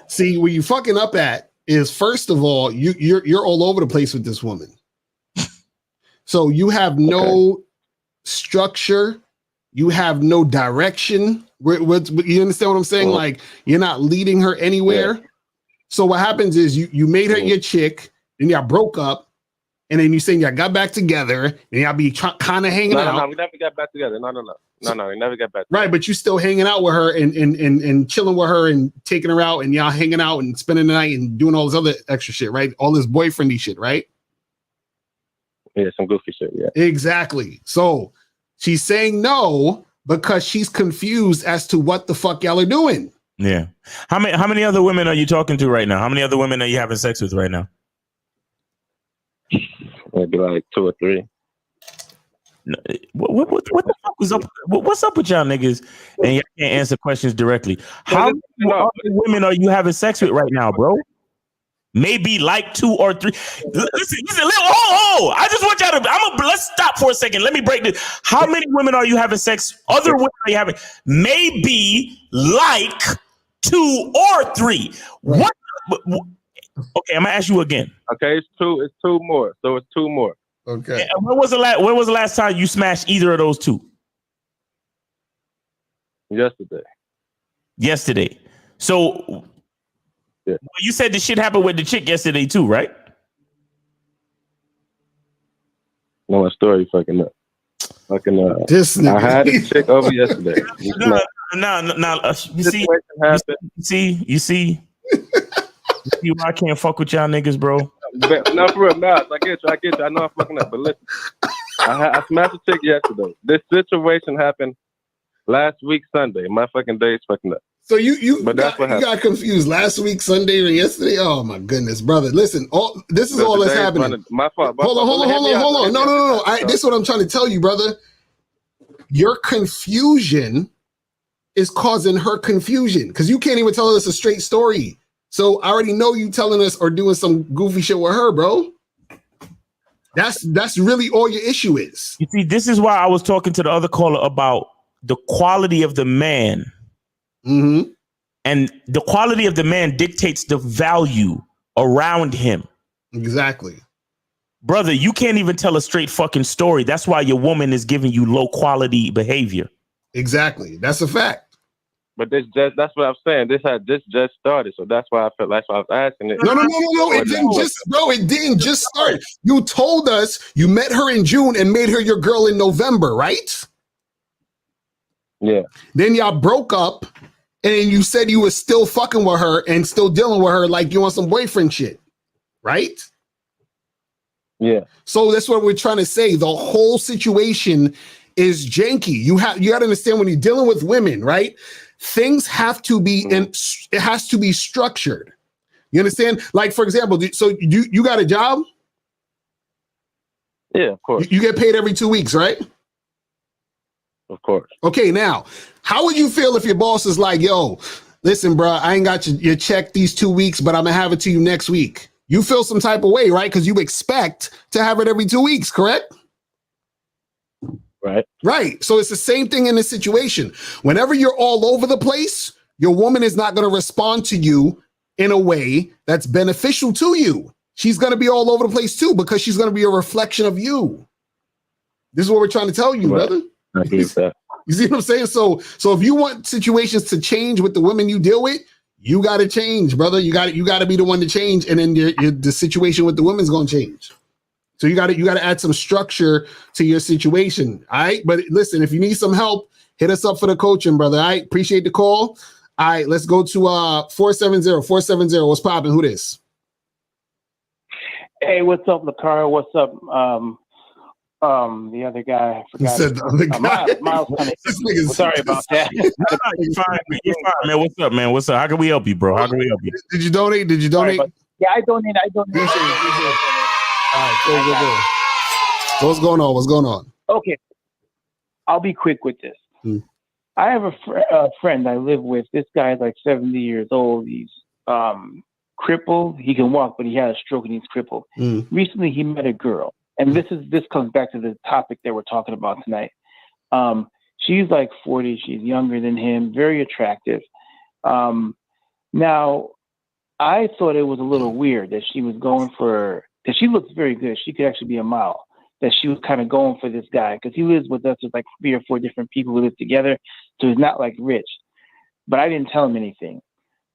S1: See, where you fucking up at is, first of all, you're all over the place with this woman. So you have no structure, you have no direction. You understand what I'm saying? Like you're not leading her anywhere. Yeah. So what happens is you made her your chick, then y'all broke up, and then you saying y'all got back together, and y'all be kind of hanging out.
S17: No, we never got back together. No, we never got back together.
S1: Right, but you still hanging out with her and chilling with her and taking her out, and y'all hanging out and spending the night and doing all this other extra shit, right? All this boyfriendy shit, right?
S17: Yeah, some goofy shit, yeah.
S1: Exactly. So she's saying no because she's confused as to what the fuck y'all are doing.
S9: Yeah. How many other women are you talking to right now? How many other women are you having sex with right now?
S17: Maybe like 2 or 3.
S9: What the fuck was up? What's up with y'all niggas? And you can't answer questions directly. How many other women are you having sex with right now, bro? Maybe like 2 or 3. Listen, I just want y'all to. Let's stop for a second. Let me break this. How many women are you having sex? Other women are you having? Maybe like 2 or 3. What? Okay, I'm gonna ask you again.
S17: Okay, it's 2. It's 2 more. So it's 2 more.
S1: Okay.
S9: And when was the last time you smashed either of those 2? Yesterday. So. Yeah. Well, you said the shit happened with the chick yesterday too, right?
S17: No, my story fucking up.
S1: This nigga.
S17: I had a chick over yesterday.
S9: No. You see why I can't fuck with y'all niggas, bro?
S17: No, for real, I get you. I know I'm fucking up, but listen. I smashed a chick yesterday. This situation happened last week Sunday. My fucking day is fucking up.
S1: So you got confused last week, Sunday, and yesterday. Oh my goodness, brother! Listen, this is all that's happening.
S17: My fault.
S1: Hold on. No. This is what I'm trying to tell you, brother. Your confusion is causing her confusion because you can't even tell us a straight story. So I already know you telling us or doing some goofy shit with her, bro. That's really all your issue is.
S9: You see, this is why I was talking to the other caller about the quality of the man.
S1: Mm-hmm.
S9: And the quality of the man dictates the value around him.
S1: Exactly.
S9: Brother, you can't even tell a straight fucking story. That's why your woman is giving you low quality behavior.
S1: Exactly. That's a fact.
S17: But that's what I'm saying. This just started. So that's why I was asking it.
S1: No. It didn't just start. You told us you met her in June and made her your girl in November, right?
S17: Yeah.
S1: Then y'all broke up. And you said you were still fucking with her and still dealing with her like you want some boyfriend shit, right?
S17: Yeah.
S1: So that's what we're trying to say. The whole situation is janky. You got to understand when you're dealing with women, right? Things have to be it has to be structured. You understand? Like for example, so you got a job?
S17: Yeah, of course.
S1: You get paid every 2 weeks, right?
S17: Of course.
S1: Okay, now, how would you feel if your boss is like, yo, listen, bro, I ain't got your check these 2 weeks, but I'm going to have it to you next week. You feel some type of way, right? Because you expect to have it every 2 weeks, correct?
S17: Right.
S1: Right. So it's the same thing in this situation. Whenever you're all over the place, your woman is not going to respond to you in a way that's beneficial to you. She's going to be all over the place too, because she's going to be a reflection of you. This is what we're trying to tell you, brother.
S17: I agree with that.
S1: You see what I'm saying? So if you want situations to change with the women you deal with, you got to change, brother. You got to be the one to change, and then the situation with the women's going to change. So you got to add some structure to your situation. All right. But listen, if you need some help, hit us up for the coaching, brother. All right. Appreciate the call. All right. Let's go to 470. What's popping? Who this?
S18: Hey, what's up, Lakara? What's up? The other guy. I forgot.
S1: Said the other guy.
S18: Miles sorry about that.
S9: You're fine, man. What's up, man? What's up? How can we help you, bro? How can we help you?
S1: Did you donate?
S18: Yeah, I donate.
S1: All right, go. So what's going on?
S18: Okay. I'll be quick with this. I have a friend I live with. This guy is like 70 years old. He's crippled. He can walk, but he had a stroke and he's crippled. Recently, he met a girl. And this comes back to the topic that we're talking about tonight. She's like 40. She's younger than him, very attractive. Now, I thought it was a little weird that she was going for, that she looks very good. She could actually be a model. That she was kind of going for this guy because he lives with us with like 3 or 4 different people who live together. So he's not like rich. But I didn't tell him anything.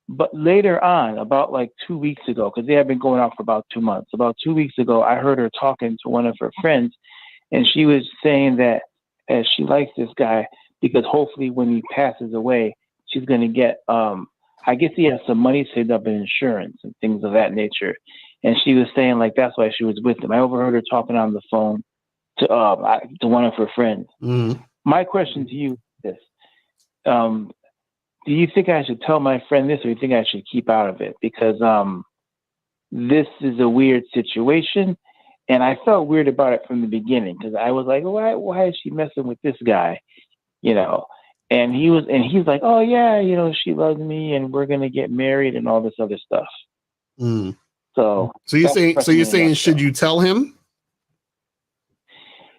S18: But later on, about like 2 weeks ago, because they had been going out for about 2 months, about 2 weeks ago, I heard her talking to one of her friends, and she was saying that she likes this guy because hopefully when he passes away, she's going to get, I guess he has some money saved up in insurance and things of that nature. And she was saying like that's why she was with him. I overheard her talking on the phone to one of her friends.
S1: Mm-hmm.
S18: My question to you is this. Do you think I should tell my friend this, or do you think I should keep out of it? Because this is a weird situation, and I felt weird about it from the beginning because I was like, why is she messing with this guy? You know, and he's like, oh yeah, you know, she loves me, and we're gonna get married, and all this other stuff.
S1: Mm.
S18: So
S1: you're saying should you tell him?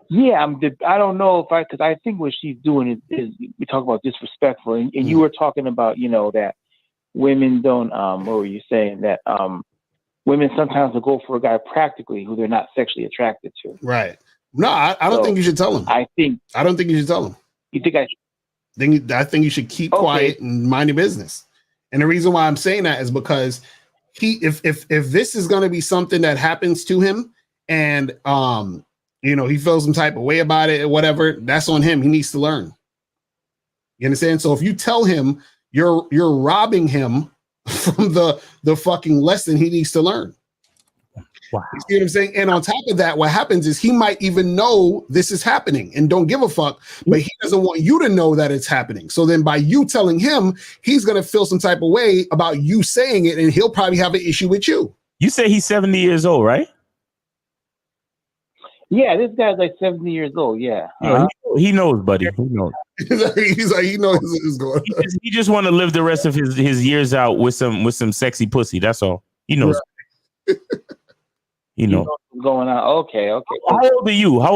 S18: Yeah, I don't know if because I think what she's doing is we talk about disrespectful, and you were talking about, you know, that women don't. What were you saying? That women sometimes will go for a guy practically who they're not sexually attracted to.
S1: Right. No, I don't think you should tell him.
S18: I
S1: don't think you should tell him.
S18: You think I should?
S1: I think you should keep quiet and mind your business. And the reason why I'm saying that is because if this is going to be something that happens to him, and you know, he feels some type of way about it or whatever, that's on him. He needs to learn. You understand? So if you tell him, you're robbing him from the fucking lesson he needs to learn.
S2: Wow.
S1: You see what I'm saying? And on top of that, what happens is he might even know this is happening and don't give a fuck, but he doesn't want you to know that it's happening. So then by you telling him, he's going to feel some type of way about you saying it, and he'll probably have an issue with you.
S2: You say he's 70 years old, right?
S18: Yeah, this guy's like 70 years old. Yeah.
S2: He knows, buddy. He knows.
S1: He's like, he knows what's going on.
S2: He just want to live the rest of his years out with some sexy pussy. That's all. He knows.
S1: Right.
S2: You know
S18: what's going on. Okay.
S2: How old are you? How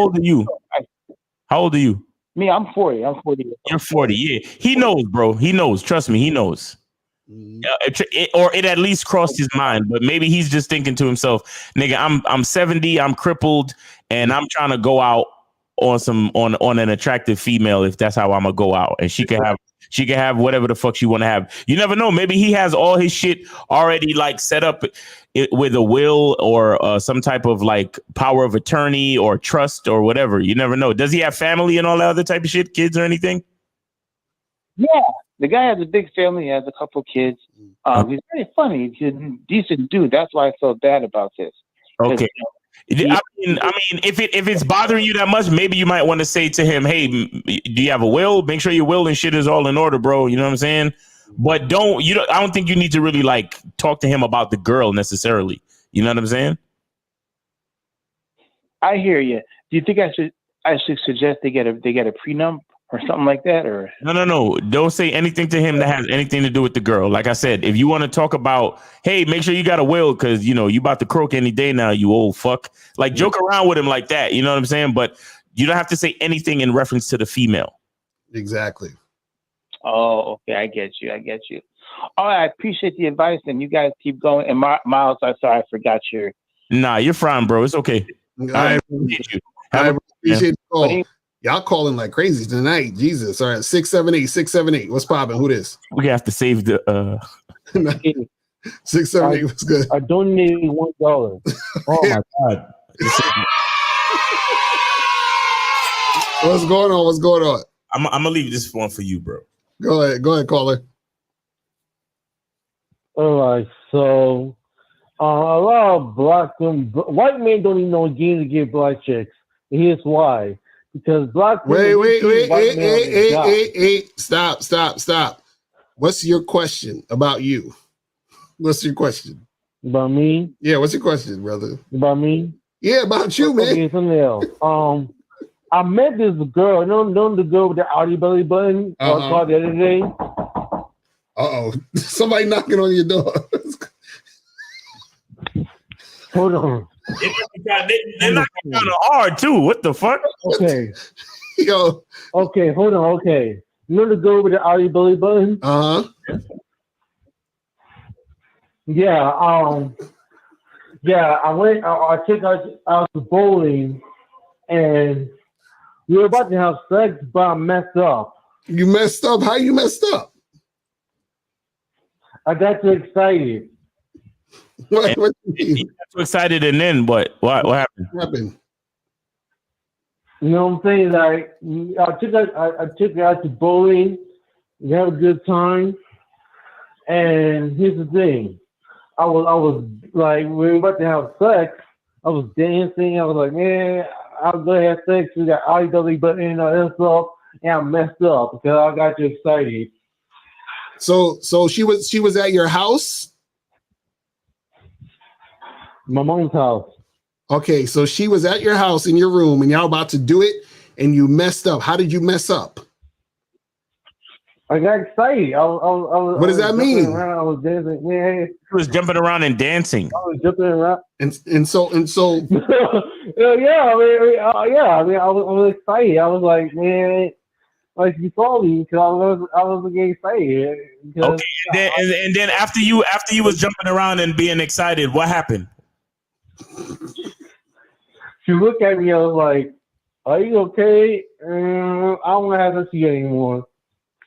S2: old are you?
S18: Me, I'm 40. I'm 40.
S2: You're 40. Yeah. He knows, bro. He knows. Trust me. He knows. Or it at least crossed his mind, but maybe he's just thinking to himself, nigga, I'm 70, I'm crippled, and I'm trying to go out on an attractive female if that's how I'm gonna go out, and she can have whatever the fuck she want to have. You never know. Maybe he has all his shit already like set up with a will or some type of like power of attorney or trust or whatever. You never know. Does he have family and all that other type of shit, kids or anything?
S18: Yeah, the guy has a big family. He has a couple kids. He's very funny. He's a decent dude. That's why I felt bad about this.
S2: Okay. I mean, if it's bothering you that much, maybe you might want to say to him, "Hey, do you have a will? Make sure your will and shit is all in order, bro." You know what I'm saying? But I don't think you need to really like talk to him about the girl necessarily. You know what I'm saying?
S18: I hear you. Do you think I should suggest they get a prenup or something like that? Or
S2: no. Don't say anything to him that has anything to do with the girl. Like I said, if you want to talk about, hey, make sure you got a will because you know you about to croak any day now, you old fuck. Like joke around with him like that. You know what I'm saying? But you don't have to say anything in reference to the female.
S1: Exactly.
S18: Oh, okay. I get you. All right, I appreciate the advice, and you guys keep going. And Miles, I'm sorry, I forgot your.
S2: Nah, you're fine, bro. It's okay.
S1: I appreciate you. I appreciate the call. Y'all calling like crazy tonight. Jesus. All right. 678. What's popping? Who this?
S2: We have to save the
S1: 678. What's good?
S19: I donated $1. Oh my God.
S1: What's going on?
S2: I'm gonna leave this one for you, bro.
S1: Go ahead, caller.
S19: All right, so a lot of white men don't even know game to get black chicks. And here's why. Because black
S1: wait, stop. What's your question about you? What's your question?
S19: About me?
S1: Yeah, what's your question, brother?
S19: About me?
S1: Yeah, about you, man.
S19: Okay, something else. I met this girl, you know the girl with the outie belly button I called the other day?
S1: Uh-oh. Somebody knocking on your door.
S19: Hold on.
S2: They're knocking kind of hard too. What the fuck?
S19: Okay.
S1: Yo.
S19: Okay, hold on. Okay. You know the girl with the outie belly button?
S1: Uh-huh.
S19: Yeah, yeah, I took her out to bowling, and we were about to have sex, but I messed up.
S1: You messed up? How you messed up?
S19: I got too excited.
S1: What you mean?
S9: You got too excited, and then what? What happened?
S1: What happened?
S19: You know what I'm saying? Like, I took her out to bowling. We had a good time. And here's the thing. I was like, we were about to have sex. I was dancing. I was like, man, I'll go have sex. We got IW button and stuff. And I messed up because I got too excited.
S1: So she was at your house?
S19: My mom's house.
S1: Okay, so she was at your house in your room and y'all about to do it and you messed up. How did you mess up?
S19: I got excited.
S1: What does that mean?
S19: Around. I was dancing. Man.
S9: He was jumping around and dancing.
S19: I was jumping around.
S1: And so
S19: yeah, I mean, I was excited. I was like, man, like you saw me because I was getting excited.
S9: Okay, and then after you was jumping around and being excited, what happened?
S19: She looked at me. I was like, "Are you okay? I don't want to have to see you anymore."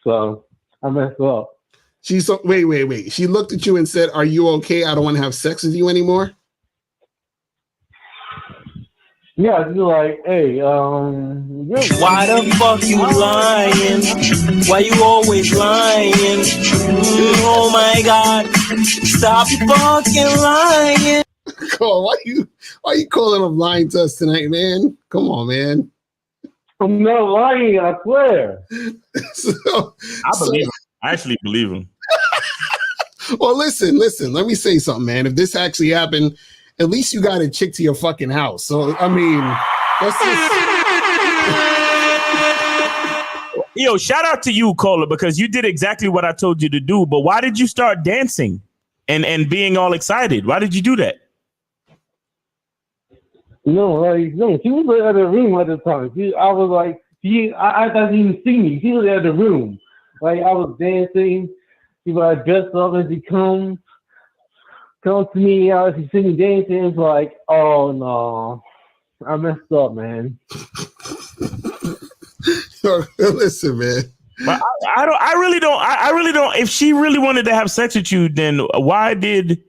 S19: So I messed up.
S1: Wait. She looked at you and said, "Are you okay? I don't want to have sex with you anymore."
S19: Yeah, she's like, "Hey,
S10: why the fuck you lying? Why you always lying? Oh my God, stop fucking lying."
S1: Cole, why you calling him lying to us tonight, man? Come on, man.
S19: I'm not lying, I swear.
S9: I believe him. I actually believe him.
S1: Well, listen. Let me say something, man. If this actually happened, at least you got a chick to your fucking house. So, I mean, that's just...
S9: Yo, shout out to you, Cola, because you did exactly what I told you to do. But why did you start dancing and being all excited? Why did you do that?
S19: No, she was at the room at the time. I thought she didn't see me. She was at the room. Like, I was dancing. She was dressed up and she comes to me. She see me dancing. It's like, oh no, I messed up, man.
S1: Listen, man.
S9: But I really don't. If she really wanted to have sex with you, then why did?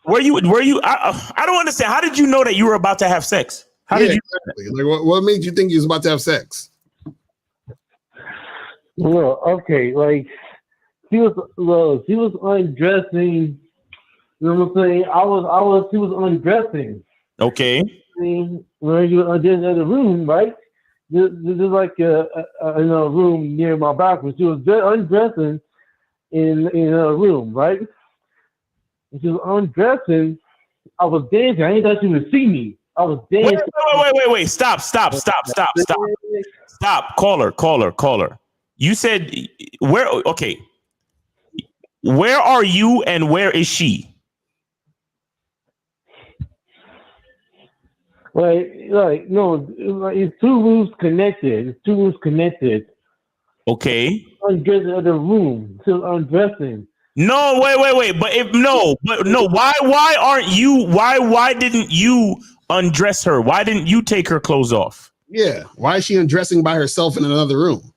S9: Were you? I don't understand. How did you know that you were about to have sex? How did you?
S1: Exactly. Like, what made you think you was about to have sex?
S19: Well, okay, like she was undressing. You know what I'm saying? She was undressing.
S9: Okay.
S19: When you were in the room, right? There's like a room near my bathroom. She was undressing in a room, right? And she was undressing. I was dancing. I didn't thought she would see me. I was dancing.
S9: Wait. Stop. Caller. You said where? Okay. Where are you and where is she?
S19: No, it's two rooms connected.
S9: Okay.
S19: Undressing in the room. Still undressing.
S9: No, wait. But why aren't you? Why didn't you undress her? Why didn't you take her clothes off?
S1: Yeah. Why is she undressing by herself in another room?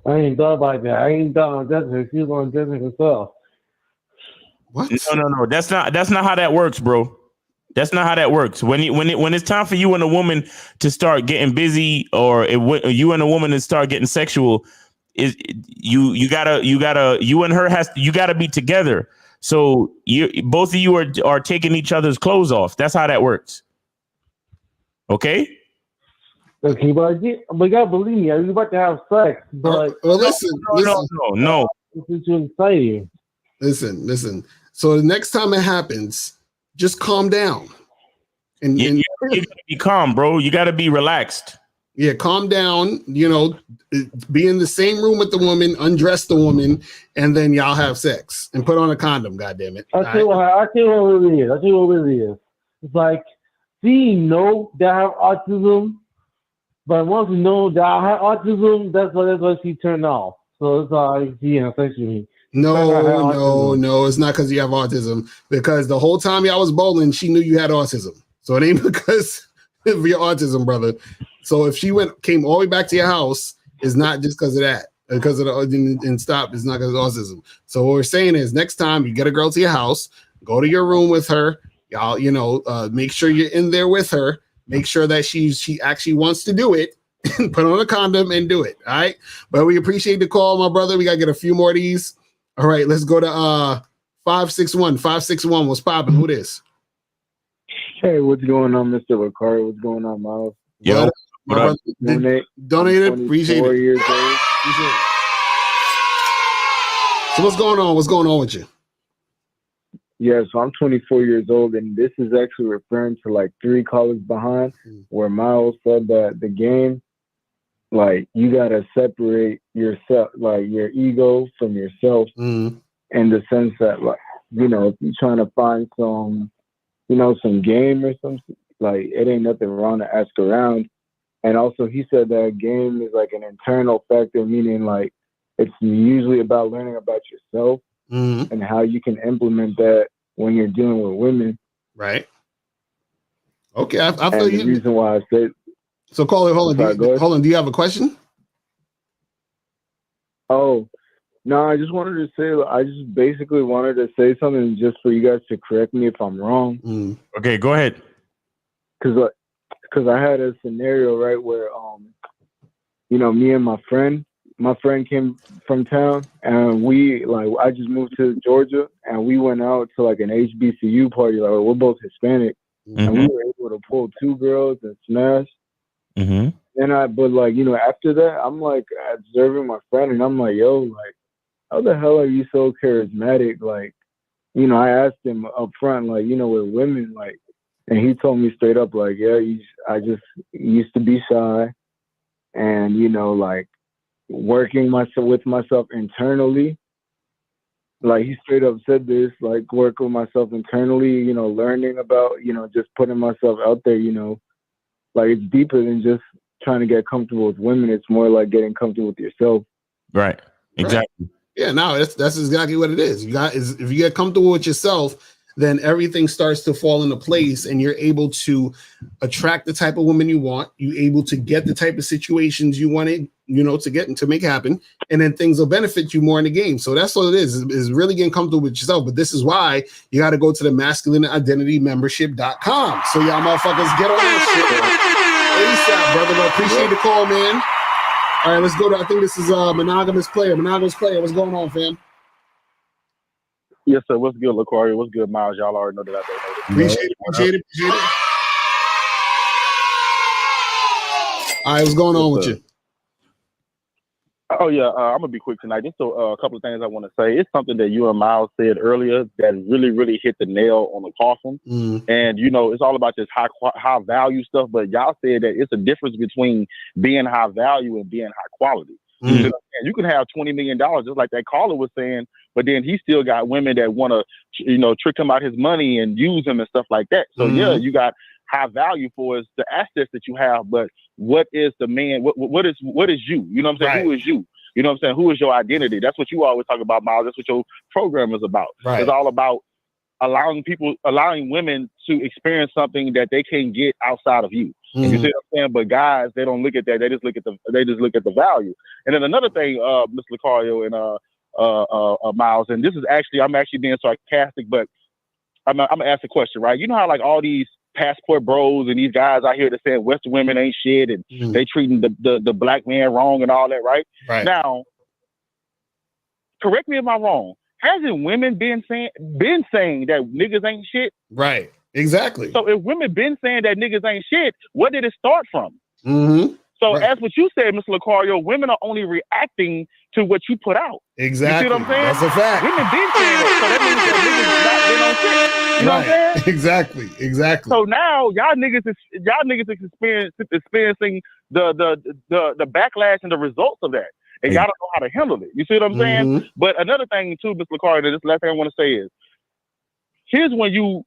S19: I ain't thought about that. I ain't thought undressing her. She was undressing herself.
S1: What?
S9: No. That's not how that works, bro. That's not how that works. When it's time for you and a woman to start getting busy, or you and a woman to start getting sexual, you and her you gotta be together. So both of you are taking each other's clothes off. That's how that works. Okay.
S19: Okay, but you gotta believe me. I was about to have sex, but
S1: listen.
S9: No.
S19: It's too exciting.
S1: Listen. So the next time it happens, just calm down. And
S9: you gotta be calm, bro. You gotta be relaxed.
S1: Yeah, calm down. Be in the same room with the woman, undress the woman, and then y'all have sex and put on a condom. God damn it!
S19: I tell you what it really is. It's like she know that I have autism, but once you know that I have autism, that's why she turned off. So So it's like he affected me.
S1: No, it's not because you have autism. Because the whole time y'all was bowling, she knew you had autism. So it ain't because of your autism, brother. So if she came all the way back to your house, it's not just because of that. Because of the and stop, it's not because of autism. So what we're saying is, next time you get a girl to your house, go to your room with her. Y'all, make sure you're in there with her. Make sure that she actually wants to do it. Put on a condom and do it. All right. But we appreciate the call, my brother. We gotta get a few more of these. All right, let's go to 561. 561. What's popping? Who this?
S20: Hey, what's going on, Mr. Ricardo? What's going on, Miles?
S9: Yo,
S1: my brother, donated. Appreciate it.
S20: Years old.
S1: So what's going on? What's going on with you?
S20: Yeah, so I'm 24 years old, and this is actually referring to like 3 callers behind, where Miles said that the game, like, you gotta separate yourself, like your ego from yourself, in the sense that, like, if you're trying to find some, some game or something, like, it ain't nothing wrong to ask around. And also, he said that game is like an internal factor, meaning like it's usually about learning about yourself and how you can implement that when you're dealing with women.
S1: Right. Okay, I feel
S20: and the reason why I said.
S1: So, caller, hold on. Do you have a question?
S20: Oh, no, I just wanted to say, I just basically wanted to say something just for you guys to correct me if I'm wrong.
S9: Okay, go ahead.
S20: Because I had a scenario, right, where, me and my friend came from town, and I just moved to Georgia, and we went out to like an HBCU party. Like, we're both Hispanic, and we were able to pull 2 girls and smash. And after that, I'm like observing my friend, and I'm like, yo, like, how the hell are you so charismatic? Like, I asked him up front, like, with women, like, and he told me straight up, like, yeah, I just used to be shy, and like working with myself internally. Like, he straight up said this, like, work with myself internally, learning about, just putting myself out there, like, it's deeper than just trying to get comfortable with women. It's more like getting comfortable with yourself.
S9: Right. Exactly.
S1: Right. Yeah, no, that's exactly what it is. If you get comfortable with yourself, then everything starts to fall into place, and you're able to attract the type of woman you want. You're able to get the type of situations you wanted, to get and to make happen, and then things will benefit you more in the game. So that's what it is really getting comfortable with yourself. But this is why you got to go to the masculineidentitymembership.com. So y'all motherfuckers get on that shit ASAP, brother. But appreciate the call, man. All right, let's go to, I think this is Monogamous Player. Monogamous Player, what's going on, fam?
S21: Yes, sir. What's good, LaQuaria? What's good, Miles? Y'all already know that I don't know.
S1: Appreciate it. All right, what's going on with you?
S21: Oh, yeah, I'm going to be quick tonight. Just a couple of things I want to say. It's something that you and Miles said earlier that really, really hit the nail on the coffin. And, it's all about this high value stuff, but y'all said that it's a difference between being high value and being high quality. You can have $20 million, just like that caller was saying, but then he still got women that want to, trick him out his money and use him and stuff like that. So yeah, you got high value for is the assets that you have, but what is the man? What is you? You know what I'm saying?
S1: Right.
S21: Who is you? You know what I'm saying? Who is your identity? That's what you always talk about, Miles. That's what your program is about.
S1: Right.
S21: It's all about allowing women to experience something that they can't get outside of you. You see what I'm saying? But guys, they don't look at that. They just look at the value. And then another thing, Mr. Lucario and Miles, and this is I'm actually being sarcastic, but I'm gonna ask a question, right? You know how like all these passport bros and these guys out here that saying Western women ain't shit and they treating the black man wrong and all that, right?
S1: Right.
S21: Now, correct me if I'm wrong. Hasn't women been saying that niggas ain't shit?
S1: Right. Exactly.
S21: So if women been saying that niggas ain't shit, where did it start from? So as what you said, Mr. Lucario, women are only reacting to what you put out.
S1: Exactly.
S21: You see what I'm saying?
S1: That's a fact.
S21: Women been saying that, so that means that niggas not been on shit. You know what I'm saying?
S1: Exactly.
S21: So now y'all niggas is experiencing the backlash and the results of that. And y'all don't know how to handle it. You see what I'm saying? But another thing too, Mr. Lucario, this last thing I want to say is, here's when you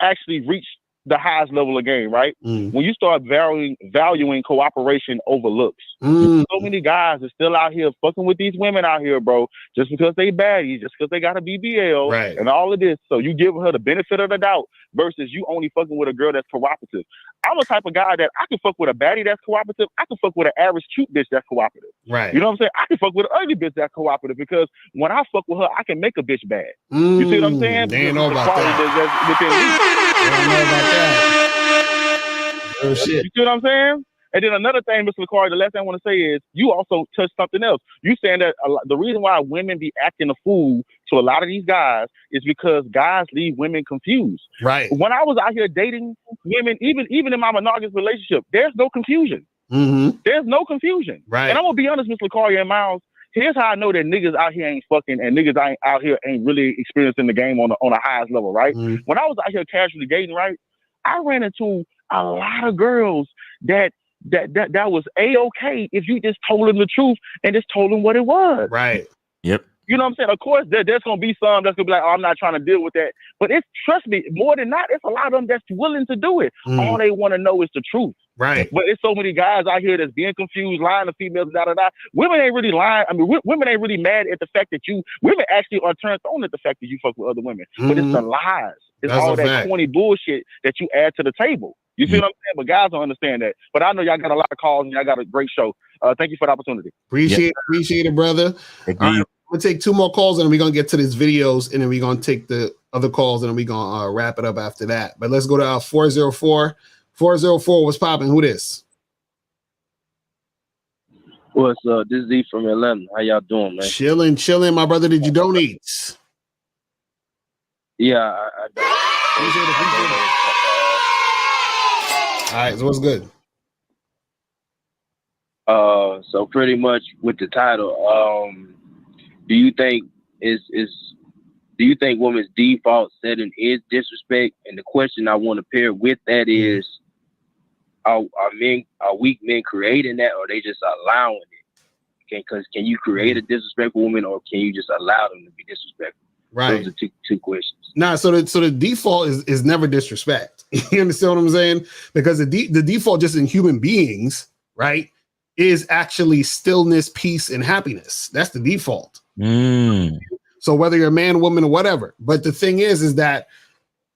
S21: actually reach the highest level of game, right? When you start valuing cooperation over looks. So many guys are still out here fucking with these women out here, bro, just because they baddies, just because they got a BBL and all of this. So you give her the benefit of the doubt versus you only fucking with a girl that's cooperative. I'm a type of guy that I can fuck with a baddie that's cooperative. I can fuck with an average cute bitch that's cooperative.
S1: Right.
S21: You know what I'm saying? I can fuck with an ugly bitch that's cooperative because when I fuck with her, I can make a bitch bad. You see what I'm saying?
S1: They ain't know
S21: The
S1: about
S21: quality
S1: that.
S21: that's within me.
S1: They don't know about that. Oh, shit.
S21: You see what I'm saying? And then another thing, Mr. LaCroix, the last thing I want to say is you also touched something else. You saying that the reason why women be acting a fool to a lot of these guys is because guys leave women confused.
S1: Right.
S21: When I was out here dating women, even in my monogamous relationship, there's no confusion. There's no confusion.
S1: Right.
S21: And I'm gonna be honest, Mr. LaCroix and Miles. Here's how I know that niggas out here ain't fucking and niggas out here ain't really experiencing the game on the highest level, right? When I was out here casually dating, right, I ran into a lot of girls that was A-okay if you just told them the truth and just told them what it was.
S1: Right.
S2: Yep.
S21: You know what I'm saying? Of course, there's going to be some that's going to be like, oh, I'm not trying to deal with that. But trust me, more than that, it's a lot of them that's willing to do it. All they want to know is the truth.
S1: Right.
S21: But it's so many guys out here that's being confused, lying to females, da-da-da. Women ain't really lying. I mean, women ain't really mad at the fact that women actually are turned on at the fact that you fuck with other women. But it's the lies. It's
S1: That's
S21: all
S1: a
S21: that
S1: fact.
S21: corny bullshit that you add to the table. You see what I'm saying? But guys don't understand that. But I know y'all got a lot of calls and y'all got a great show. Thank you for the opportunity.
S1: Appreciate it, brother. All right, we'll take 2 more calls and then we're gonna get to these videos and then we're gonna take the other calls and then we're gonna wrap it up after that. But let's go to 404. 404, what's popping? Who this?
S3: What's up? This is Z from Atlanta. How y'all doing, man?
S1: Chilling, my brother. Did you donate?
S3: Yeah, I
S1: All right, so what's good?
S3: So pretty much with the title, do you think women's default setting is disrespect? And the question I want to pair with that is, are weak men creating that, or are they just allowing it? Because can you create a disrespectful woman, or can you just allow them to be disrespectful?
S1: Right.
S3: Those are two questions.
S1: Nah, so the default is never disrespect. You understand what I'm saying? Because the default just in human beings, right, is actually stillness, peace, and happiness. That's the default. So whether you're a man, woman, or whatever. But the thing is that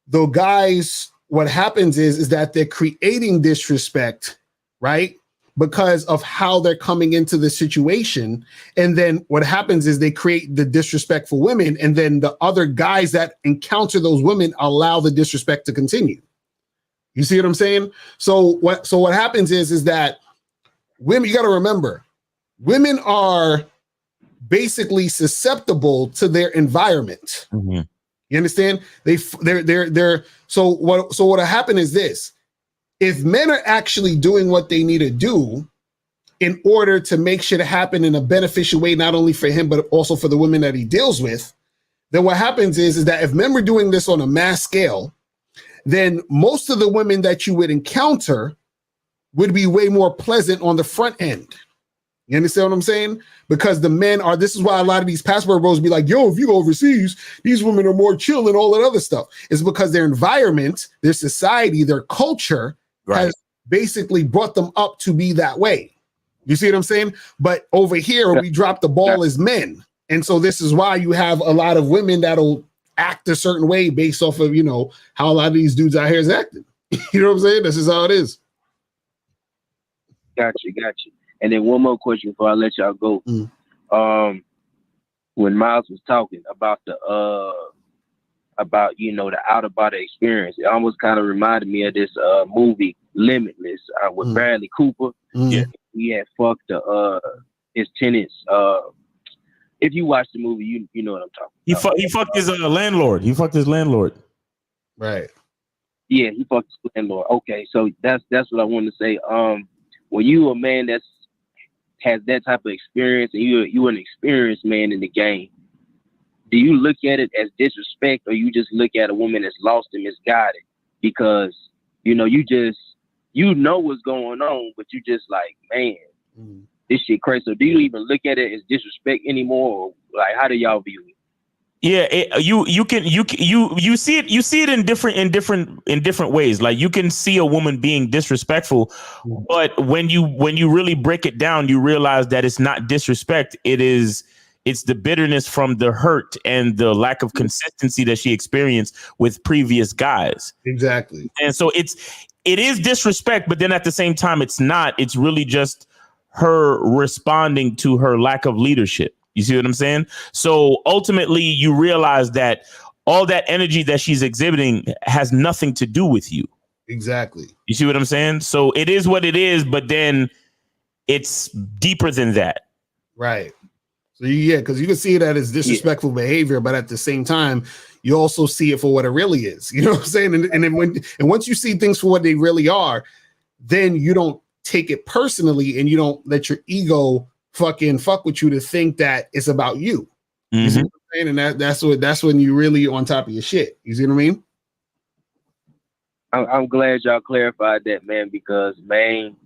S1: the guys, what happens is that they're creating disrespect, right? Because of how they're coming into the situation. And then what happens is they create the disrespectful women, and then the other guys that encounter those women allow the disrespect to continue. You see what I'm saying? So what happens is that women, you got to remember, women are basically susceptible to their environment. You understand? They're so what'll happen is this. If men are actually doing what they need to do in order to make shit happen in a beneficial way, not only for him, but also for the women that he deals with, then what happens is that if men were doing this on a mass scale, then most of the women that you would encounter would be way more pleasant on the front end. You understand what I'm saying? Because the men are, this is why a lot of these passport bros be like, yo, if you go overseas, these women are more chill and all that other stuff. It's because their environment, their society, their culture has basically brought them up to be that way. You see what I'm saying? But over here, we drop the ball as men. And so this is why you have a lot of women that'll act a certain way based off of, how a lot of these dudes out here is acting. You know what I'm saying? This is how it is.
S3: Got you. And then one more question before I let y'all go. When Miles was talking about the outer body experience, it almost kind of reminded me of this movie Limitless with Bradley Cooper. Yeah, he had fucked his tenants. If you watch the movie, you know what I'm talking about.
S2: He fucked his landlord. He fucked his landlord.
S1: Right.
S3: Yeah, he fucked his landlord. Okay, so that's what I wanted to say. When you a man that's has that type of experience and you're an experienced man in the game, do you look at it as disrespect, or you just look at a woman that's lost and misguided because you know what's going on, but you just like, man, this shit crazy. So do you even look at it as disrespect anymore, or like how do y'all view it?
S9: Yeah, you see it in different ways. Like you can see a woman being disrespectful, but when you really break it down, you realize that it's not disrespect. It's the bitterness from the hurt and the lack of consistency that she experienced with previous guys.
S1: Exactly.
S9: And so it is disrespect, but then at the same time, it's not. It's really just her responding to her lack of leadership. You see what I'm saying? So ultimately, you realize that all that energy that she's exhibiting has nothing to do with you.
S1: Exactly.
S9: You see what I'm saying? So it is what it is, but then it's deeper than that.
S1: Right. So yeah, because you can see that as disrespectful behavior, but at the same time, you also see it for what it really is. You know what I'm saying? And then once you see things for what they really are, then you don't take it personally, and you don't let your ego fucking fuck with you to think that it's about you. You see what I'm saying? And that's when you really on top of your shit. You see what I mean?
S3: I'm glad y'all clarified that, man, because man,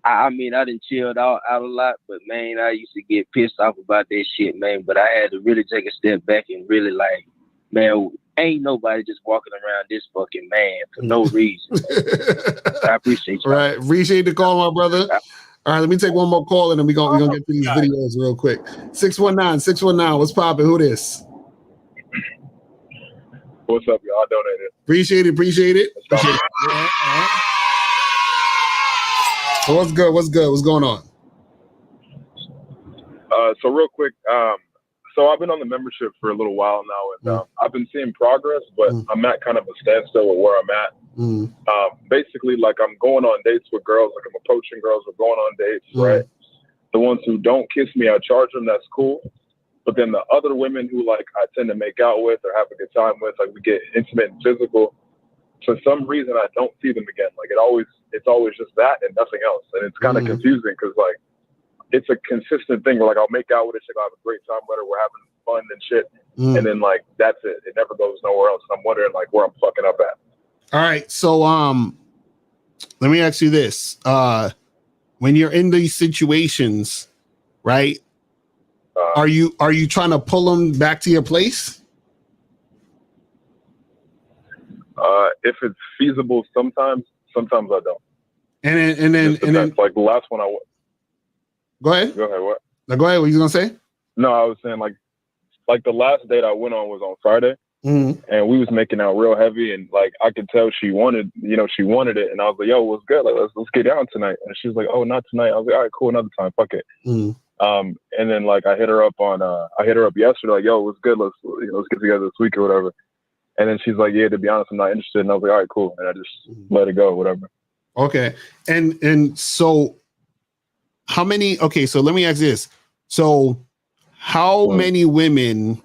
S3: I mean, I done chilled out a lot, but man, I used to get pissed off about that shit, man. But I had to really take a step back and really like, man, ain't nobody just walking around this fucking man for no reason. I appreciate you.
S1: Right. Appreciate the call, my brother. All right, let me take one more call and then we're gonna get to these videos real quick. 619, what's popping? Who this?
S4: What's up, y'all? I donated.
S1: Appreciate it. So what's good? What's going on?
S4: So real quick, so I've been on the membership for a little while now, and I've been seeing progress, but I'm at kind of a standstill with where I'm at. Basically, like I'm going on dates with girls, like I'm approaching girls, we're going on dates, right? The ones who don't kiss me, I charge them, that's cool. But then the other women who like I tend to make out with or have a good time with, like we get intimate and physical, for some reason I don't see them again. Like it's always just that and nothing else. And it's kind of confusing because like it's a consistent thing where like I'll make out with a chick, I'll have a great time with her, we're having fun and shit. And then like that's it. It never goes nowhere else. And I'm wondering like where I'm fucking up at.
S1: All right. So let me ask you this. When you're in these situations, right? Are you trying to pull them back to your place?
S4: If it's feasible, sometimes I don't.
S1: And then
S4: like the last one
S1: Go ahead.
S4: What?
S1: Now go ahead. What you gonna say?
S4: No, I was saying like the last date I went on was on Friday, and we was making out real heavy, and like I could tell she wanted it, and I was like, "Yo, what's good? Like let's get down tonight." And she was like, "Oh, not tonight." I was like, "All right, cool, another time, fuck it." And then like I hit her up yesterday, like, "Yo, what's good? Let's get together this week or whatever." And then she's like, "Yeah, to be honest, I'm not interested." And I was like, "All right, cool," and I just let it go, whatever.
S1: Okay, and so. How many? Okay, so let me ask this. So, how many women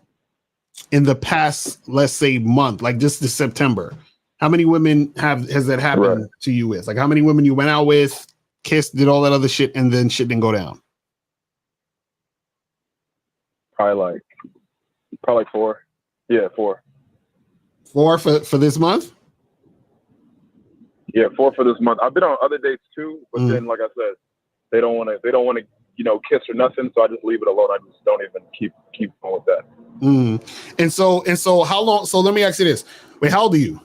S1: in the past, let's say, month, like just this September, how many women has that happened to you with? Like, how many women you went out with, kissed, did all that other shit, and then shit didn't go down?
S4: Probably 4. Yeah, 4.
S1: 4 for this month?
S4: Yeah, 4 for this month. I've been on other dates too, but then, like I said, they don't want to, kiss or nothing. So I just leave it alone. I just don't even keep going with that.
S1: And so how long? So let me ask you this. Wait, how old are you?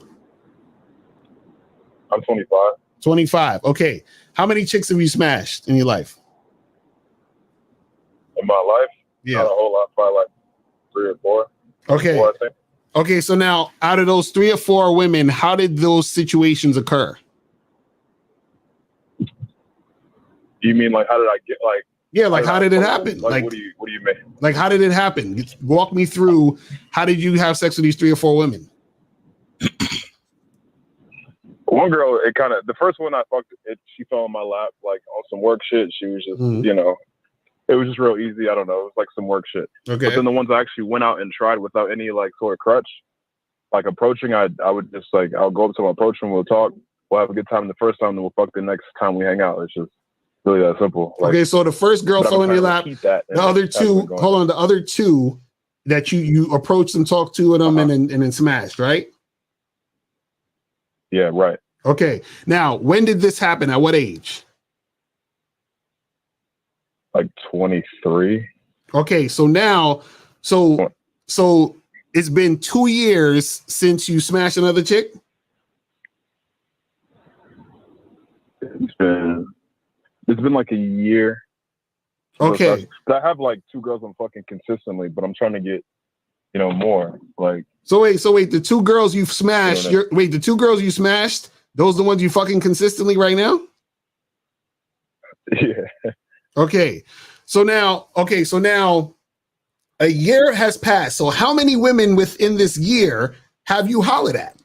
S4: I'm 25.
S1: 25. Okay. How many chicks have you smashed in your life?
S4: In my life?
S1: Yeah.
S4: Not a whole lot. Probably like 3 or 4.
S1: Okay.
S4: 4, I think.
S1: Okay. So now out of those 3 or 4 women, how did those situations occur?
S4: You mean like how did I get like?
S1: Yeah, like how did it happen?
S4: Like what do you mean?
S1: Like how did it happen? Walk me through. How did you have sex with these 3 or 4 women?
S4: One girl, the first one I fucked, she fell in my lap like on some work shit. She was just, it was just real easy. I don't know. It was like some work shit.
S1: Okay.
S4: But then the ones I actually went out and tried without any like sort of crutch, like approaching, I would just like, I'll go up to him, approach him, we'll talk, we'll have a good time the first time, then we'll fuck the next time we hang out. It's just really that simple. Like,
S1: okay, so the first girl fell in your lap. The other 2, hold on. The other 2 that you approached and talked to them and then smashed, right?
S4: Yeah, right.
S1: Okay. Now, when did this happen? At what age?
S4: Like 23.
S1: Okay, so now, so So it's been 2 years since you smashed another chick?
S4: It's been like a year.
S1: Okay.
S4: I have like 2 girls I'm fucking consistently, but I'm trying to get, more. Like.
S1: So wait, the 2 girls you've smashed, the 2 girls you smashed, those are the ones you fucking consistently right now?
S4: Yeah.
S1: Okay. So now a year has passed. So how many women within this year have you hollered at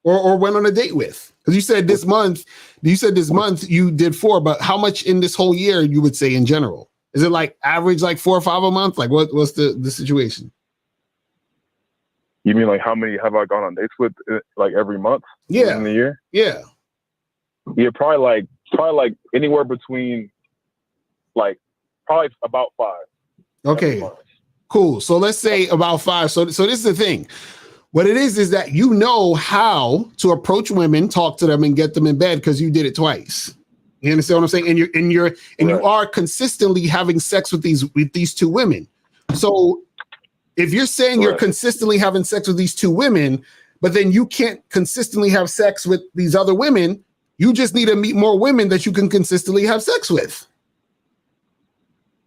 S1: or went on a date with? Because you said this month you did 4, but how much in this whole year you would say in general? Is it like average like 4 or 5 a month? Like what's the situation?
S4: You mean like how many have I gone on dates with like every month?
S1: Yeah.
S4: In the year?
S1: Yeah.
S4: Yeah, probably like anywhere between like probably about 5.
S1: Okay. Cool. So let's say about 5. So this is the thing. What it is that you know how to approach women, talk to them, and get them in bed because you did it twice. You understand what I'm saying? And you are consistently having sex with these 2 women. So if you're saying you're consistently having sex with these 2 women, but then you can't consistently have sex with these other women, you just need to meet more women that you can consistently have sex with.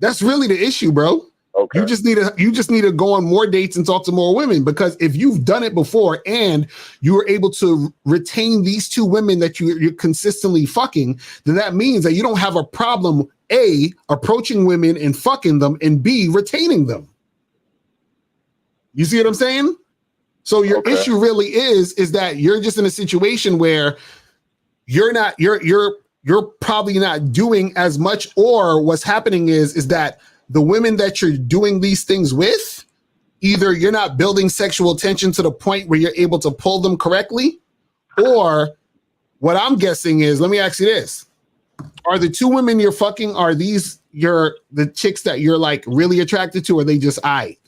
S1: That's really the issue, bro. Okay. You just need to go on more dates and talk to more women, because if you've done it before and you were able to retain these 2 women that you're consistently fucking, then that means that you don't have a problem, A, approaching women and fucking them, and B, retaining them. You see what I'm saying? So your issue really is that you're just in a situation where you're probably not doing as much, or what's happening is that the women that you're doing these things with, either you're not building sexual tension to the point where you're able to pull them correctly, or what I'm guessing is, let me ask you this. Are the 2 women you're fucking, are these the chicks that you're like really attracted to, or are they just aight?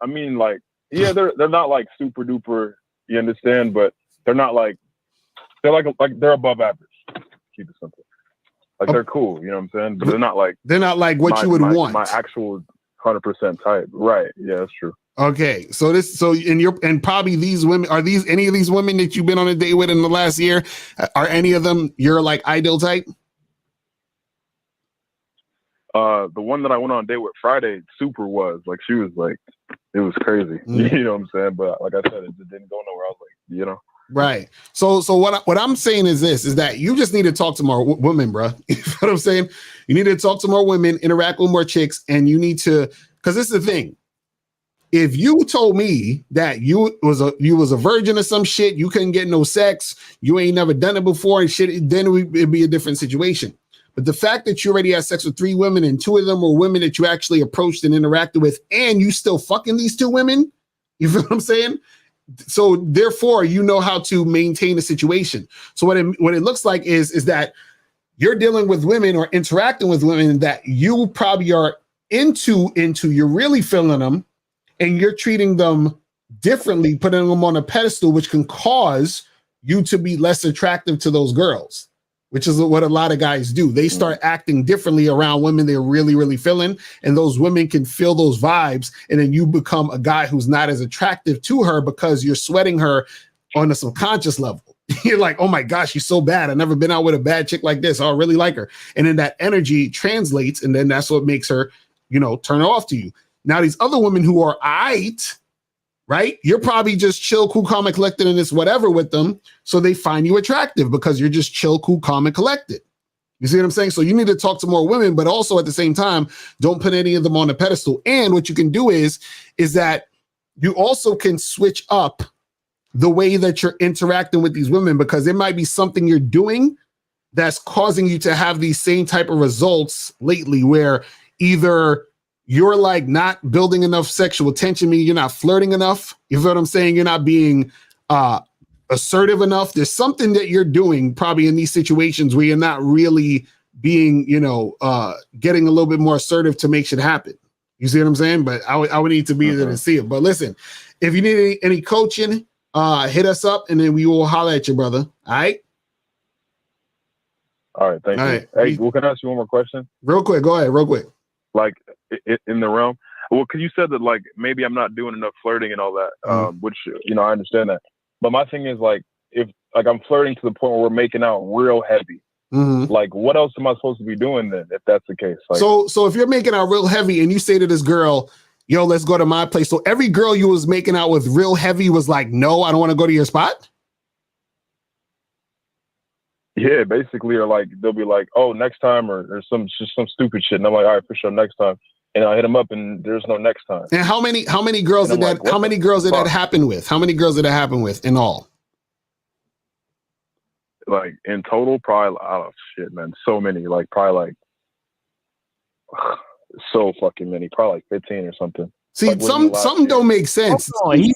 S4: I mean, like, yeah, they're not like super duper, you understand, but they're not like, they're they're above average. Keep it simple. Like they're cool, you know what I'm saying? But they're not like
S1: what you would want.
S4: My actual 100% type. Right. Yeah, that's true.
S1: Okay. And probably these women, are these any of these women that you've been on a date with in the last year? Are any of them your like ideal type?
S4: The one that I went on a date with Friday, super was like, she was like, it was crazy. You know what I'm saying? But like I said, it just didn't go nowhere. I was like,
S1: Right. So what I'm saying is this, is that you just need to talk to more women, bro. You know what I'm saying? You need to talk to more women, interact with more chicks, and you need to, because this is the thing. If you told me that you was a virgin or some shit, you couldn't get no sex, you ain't never done it before and shit, then it'd be a different situation. But the fact that you already had sex with 3 women and 2 of them were women that you actually approached and interacted with, and you still fucking these 2 women, you feel what I'm saying? So therefore, you know how to maintain a situation. So what it looks like is that you're dealing with women or interacting with women that you probably are into, you're really feeling them, and you're treating them differently, putting them on a pedestal, which can cause you to be less attractive to those girls, which is what a lot of guys do. They start acting differently around women they're really, really feeling, and those women can feel those vibes, and then you become a guy who's not as attractive to her because you're sweating her on a subconscious level. You're like, oh my gosh, she's so bad. I've never been out with a bad chick like this. I really like her. And then that energy translates, and then that's what makes her, turn off to you. Now, these other women who are aight, right? You're probably just chill, cool, calm, and collected in this whatever with them. So they find you attractive because you're just chill, cool, calm, and collected. You see what I'm saying? So you need to talk to more women, but also at the same time, don't put any of them on the pedestal. And what you can do is that you also can switch up the way that you're interacting with these women, because there might be something you're doing that's causing you to have these same type of results lately, where either you're like not building enough sexual tension, meaning you're not flirting enough. You feel what I'm saying? You're not being assertive enough. There's something that you're doing probably in these situations where you're not really being, getting a little bit more assertive to make shit happen. You see what I'm saying? But I would need to be there to see it. But listen, if you need any coaching, hit us up and then we will holler at you, brother. All right?
S4: All right, thank you. Hey, well, can I ask you one more question?
S1: Real quick, go ahead, real quick.
S4: like in the realm. Well, because you said that like maybe I'm not doing enough flirting and all that, which I understand that. But my thing is like if like I'm flirting to the point where we're making out real heavy. Like what else am I supposed to be doing then if that's the case? Like,
S1: so if you're making out real heavy and you say to this girl, yo, let's go to my place. So every girl you was making out with real heavy was like, no, I don't want to go to your spot.
S4: Yeah, basically, or like they'll be like, oh, next time, or some stupid shit. And I'm like, all right, for sure, next time. And I hit them up and there's no next time.
S1: And how many girls did that how many girls did that happen with? How many girls did that happen with in all?
S4: Like in total, probably shit, man. So many, like probably like so fucking many, probably like 15 or something.
S1: See,
S4: like,
S1: some don't make sense.
S9: You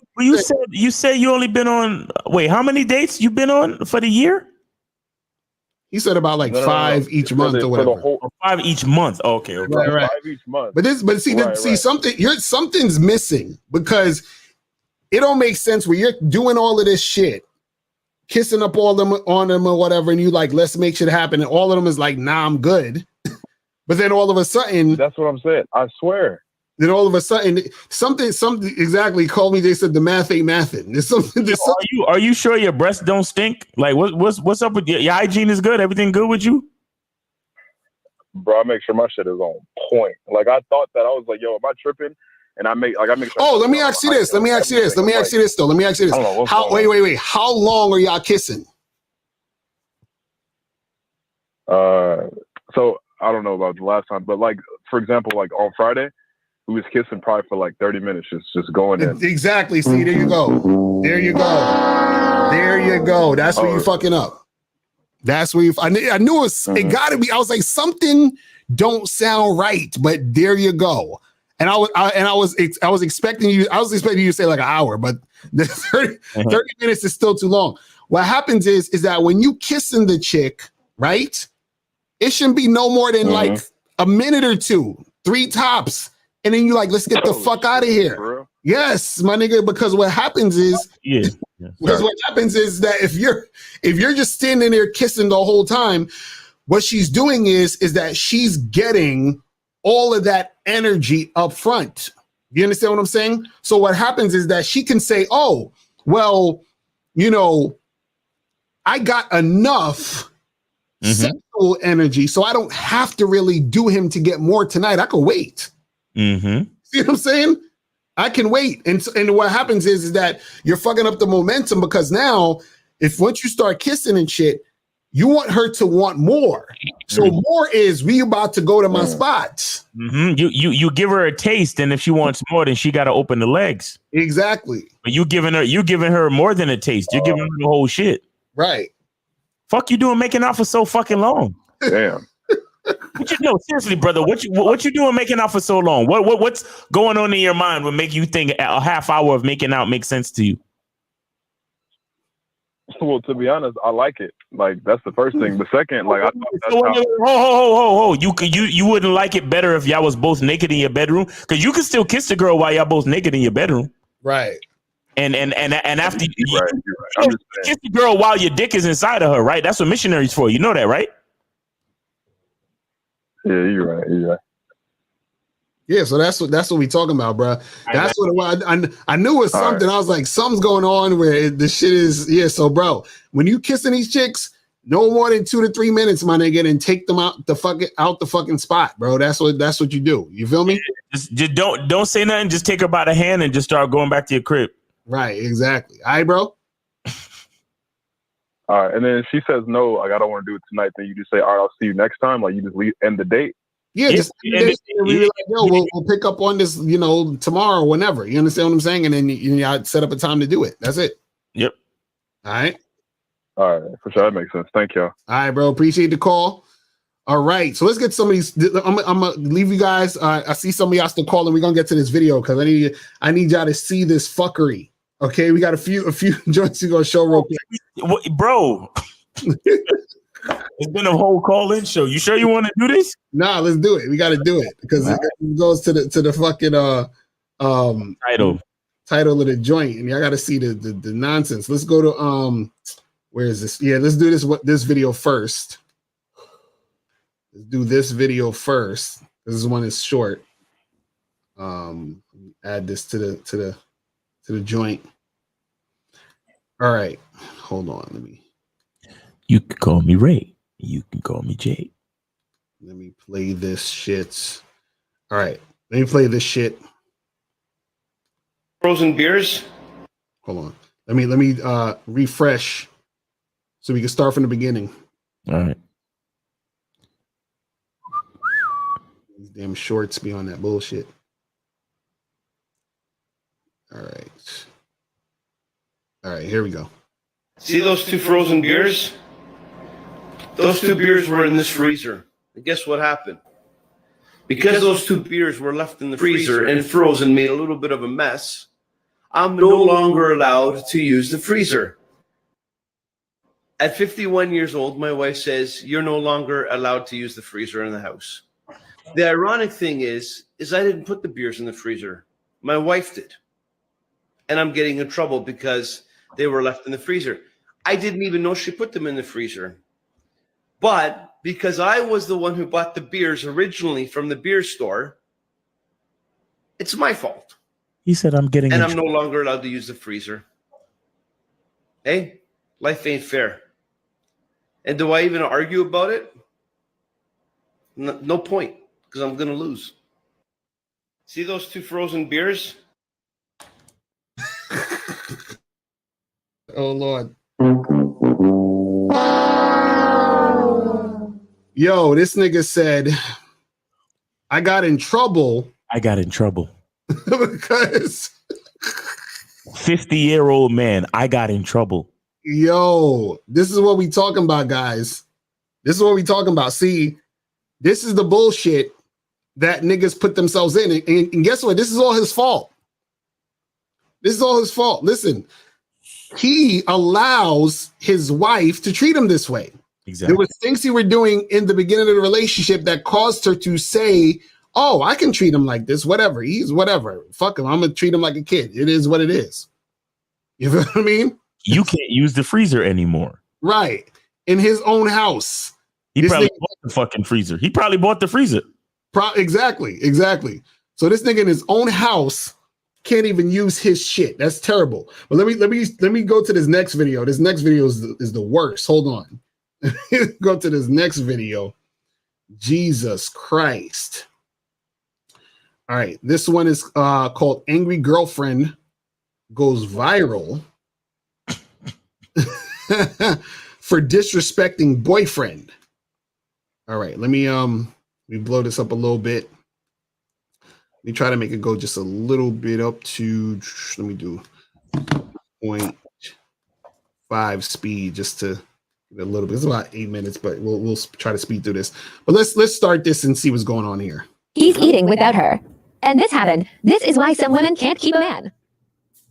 S9: said you only been on how many dates you been on for the year?
S1: He said about like five each month or whatever.
S9: 5 each month. Okay.
S1: Right.
S4: 5 each month.
S1: But something's missing because it don't make sense where you're doing all of this shit, kissing up all them on them or whatever, and you like, let's make shit happen, and all of them is like, nah, I'm good. But then all of a sudden,
S4: that's what I'm saying. I swear.
S1: Then all of a sudden, something exactly called me. They said the math ain't mathing. There's something.
S9: Are you sure your breasts don't stink? Like what's up with your hygiene? Is good? Everything good with you?
S4: Bro, I make sure my shit is on point. Like I thought that I was like, yo, am I tripping? And I make sure.
S1: Oh, let me ask you this. Let me ask you this. Wait. How long are y'all kissing?
S4: So I don't know about the last time, but like for example, like on Friday, we was kissing probably for like 30 minutes, just going in.
S1: Exactly. See, there you go. That's where you fucking up. That's where I knew it gotta be. I was like, something don't sound right, but there you go. And I was expecting you to say like an hour, but the 30 minutes is still too long. What happens is that when you kissing the chick, right? It shouldn't be no more than like a minute or two, 3 tops. And then you like, let's get the fuck out of here. Yes, my nigga, because what happens is what happens is that if you're just standing there kissing the whole time, what she's doing is that she's getting all of that energy up front. You understand what I'm saying? So what happens is that she can say, oh, well, I got enough sexual energy, so I don't have to really do him to get more tonight. I can wait.
S9: Mm-hmm.
S1: See what I'm saying? I can wait. And what happens is that you're fucking up the momentum because now, if once you start kissing and shit, you want her to want more. So more is we about to go to my spot.
S9: Mm-hmm. You give her a taste, and if she wants more, then she got to open the legs.
S1: Exactly.
S9: But you giving her more than a taste. You're giving her the whole shit.
S1: Right.
S9: Fuck you doing making out for so fucking long.
S4: Damn.
S9: Seriously, brother. What you doing making out for so long? What's going on in your mind would make you think a half hour of making out makes sense to you?
S4: Well, to be honest, I like it. Like that's the first thing. The second, like I thought
S9: that's you wouldn't like it better if y'all was both naked in your bedroom? Because you can still kiss the girl while y'all both naked in your bedroom.
S1: Right.
S9: And after you kiss the girl while your dick is inside of her, right? That's what missionaries for. You know that, right?
S4: Yeah, you're right.
S1: Yeah, so that's what we talking about, bro. That's what I knew it was something. I was like, something's going on where the shit is. So, bro, when you kissing these chicks, no more than 2 to 3 minutes, my nigga, and take them out the fucking spot, bro. That's what you do. You feel me?
S9: Just don't say nothing. Just take her by the hand and just start going back to your crib.
S1: Right, exactly. All right, bro.
S4: All right, and then if she says no, like I don't want to do it tonight, then you just say, all right, I'll see you next time. Like you just end the date.
S1: Yeah, just we were like, yo, we'll pick up on this, tomorrow or whenever. You understand what I'm saying? And then you set up a time to do it. That's it.
S9: Yep.
S1: All right.
S4: All right, for sure. That makes sense. Thank you.
S1: All right, bro. Appreciate the call. All right, so let's get some of these. I'm gonna leave you guys. I see some of y'all still calling. We're gonna get to this video because I need y'all to see this fuckery. Okay, we got a few joints we're gonna show real quick,
S9: bro. It's been a whole call-in show. You sure you want to do this?
S1: Nah, let's do it. We got to do it because it goes to the fucking title of the joint, and y'all got to see the nonsense. Let's go to where is this? Yeah, let's do this video first. Let's do this video first. This one is short. Add this to the joint. All right, hold on. Let me.
S9: You can call me Ray. You can call me Jay.
S1: Let me play this shit. All right, let me play this shit.
S6: Frozen beers.
S1: Hold on. Let me refresh so we can start from the beginning.
S9: All right.
S1: These damn shorts be on that bullshit. All right, here we go.
S6: See those two frozen beers? Those two beers were in this freezer. And guess what happened? Because those two beers were left in the freezer and frozen, made a little bit of a mess, I'm no longer allowed to use the freezer. At 51 years old, my wife says, you're no longer allowed to use the freezer in the house. The ironic thing is I didn't put the beers in the freezer. My wife did. And I'm getting in trouble because they were left in the freezer. I didn't even know she put them in the freezer. But because I was the one who bought the beers originally from the beer store, it's my fault.
S9: He said I'm getting
S6: and I'm no longer allowed to use the freezer. Hey, life ain't fair. And do I even argue about it? No point, because I'm going to lose. See those two frozen beers?
S1: Oh, Lord. Yo, this nigga said, I got in trouble. Because
S9: 50-year-old man, I got in trouble.
S1: Yo, this is what we talking about, guys. This is what we talking about. See, this is the bullshit that niggas put themselves in. And guess what? This is all his fault. This is all his fault. Listen, he allows his wife to treat him this way.
S9: Exactly.
S1: There was things he were doing in the beginning of the relationship that caused her to say, oh, I can treat him like this, whatever. He's whatever. Fuck him. I'm going to treat him like a kid. It is what it is. You know what I mean?
S9: You can't use the freezer anymore.
S1: Right. In his own house.
S9: He probably bought the fucking freezer. He probably bought the freezer.
S1: Exactly. So this nigga in his own house can't even use his shit. That's terrible. But let me go to this next video. This next video is the worst. Hold on. Go to this next video. Jesus Christ. All right. This one is called Angry Girlfriend Goes Viral for disrespecting boyfriend. All right. Let me blow this up a little bit. Let me try to make it go just a little bit up to, let me do 0.5 speed just to get a little bit. It's about 8 minutes, but we'll try to speed through this. But let's start this and see what's going on here.
S22: He's eating without her. And this happened. This is why some women can't keep a man.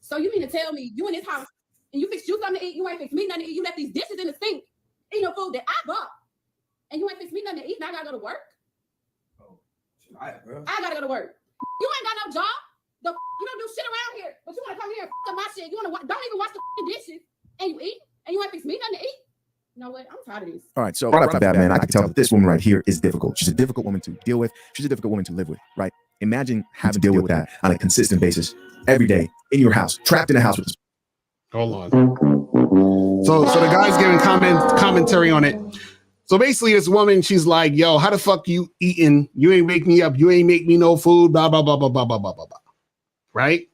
S23: So you mean to tell me you in this house and you fix you something to eat, you ain't fix me nothing to eat, you left these dishes in the sink, eating no food that I bought, and you ain't fix me nothing to eat, and I gotta go to work? I gotta go to work. You ain't got no job. You don't do shit around here, but you wanna come here and up my shit. You wanna don't even wash the dishes, and you eat, and you ain't fix me nothing to eat. You know what? I'm tired of this.
S24: All right, so right off the bat, man, I can tell that this woman right here is difficult. She's a difficult woman to deal with. She's a difficult woman to live with, right? Imagine having to deal with that on a consistent basis every day in your house, trapped in a house with this.
S1: Hold on. So the guy's giving commentary on it. So basically, this woman, she's like, yo, how the fuck you eating? You ain't make me up. You ain't make me no food, blah, blah, blah, blah, blah, blah, blah, blah, blah. Right?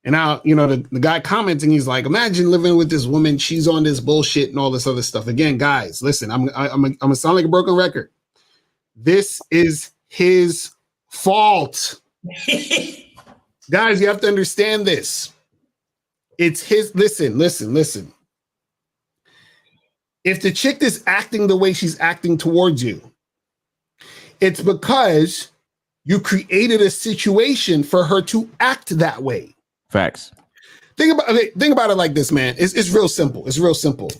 S1: And now, you know, the guy commenting, he's like, imagine living with this woman. She's on this bullshit and all this other stuff. Again, guys, listen, I'm gonna sound like a broken record. This is his fault. Guys, you have to understand this. It's his, listen. If the chick is acting the way she's acting towards you, it's because you created a situation for her to act that way.
S9: Facts.
S1: Think about it like this, man. It's real simple. It's real simple.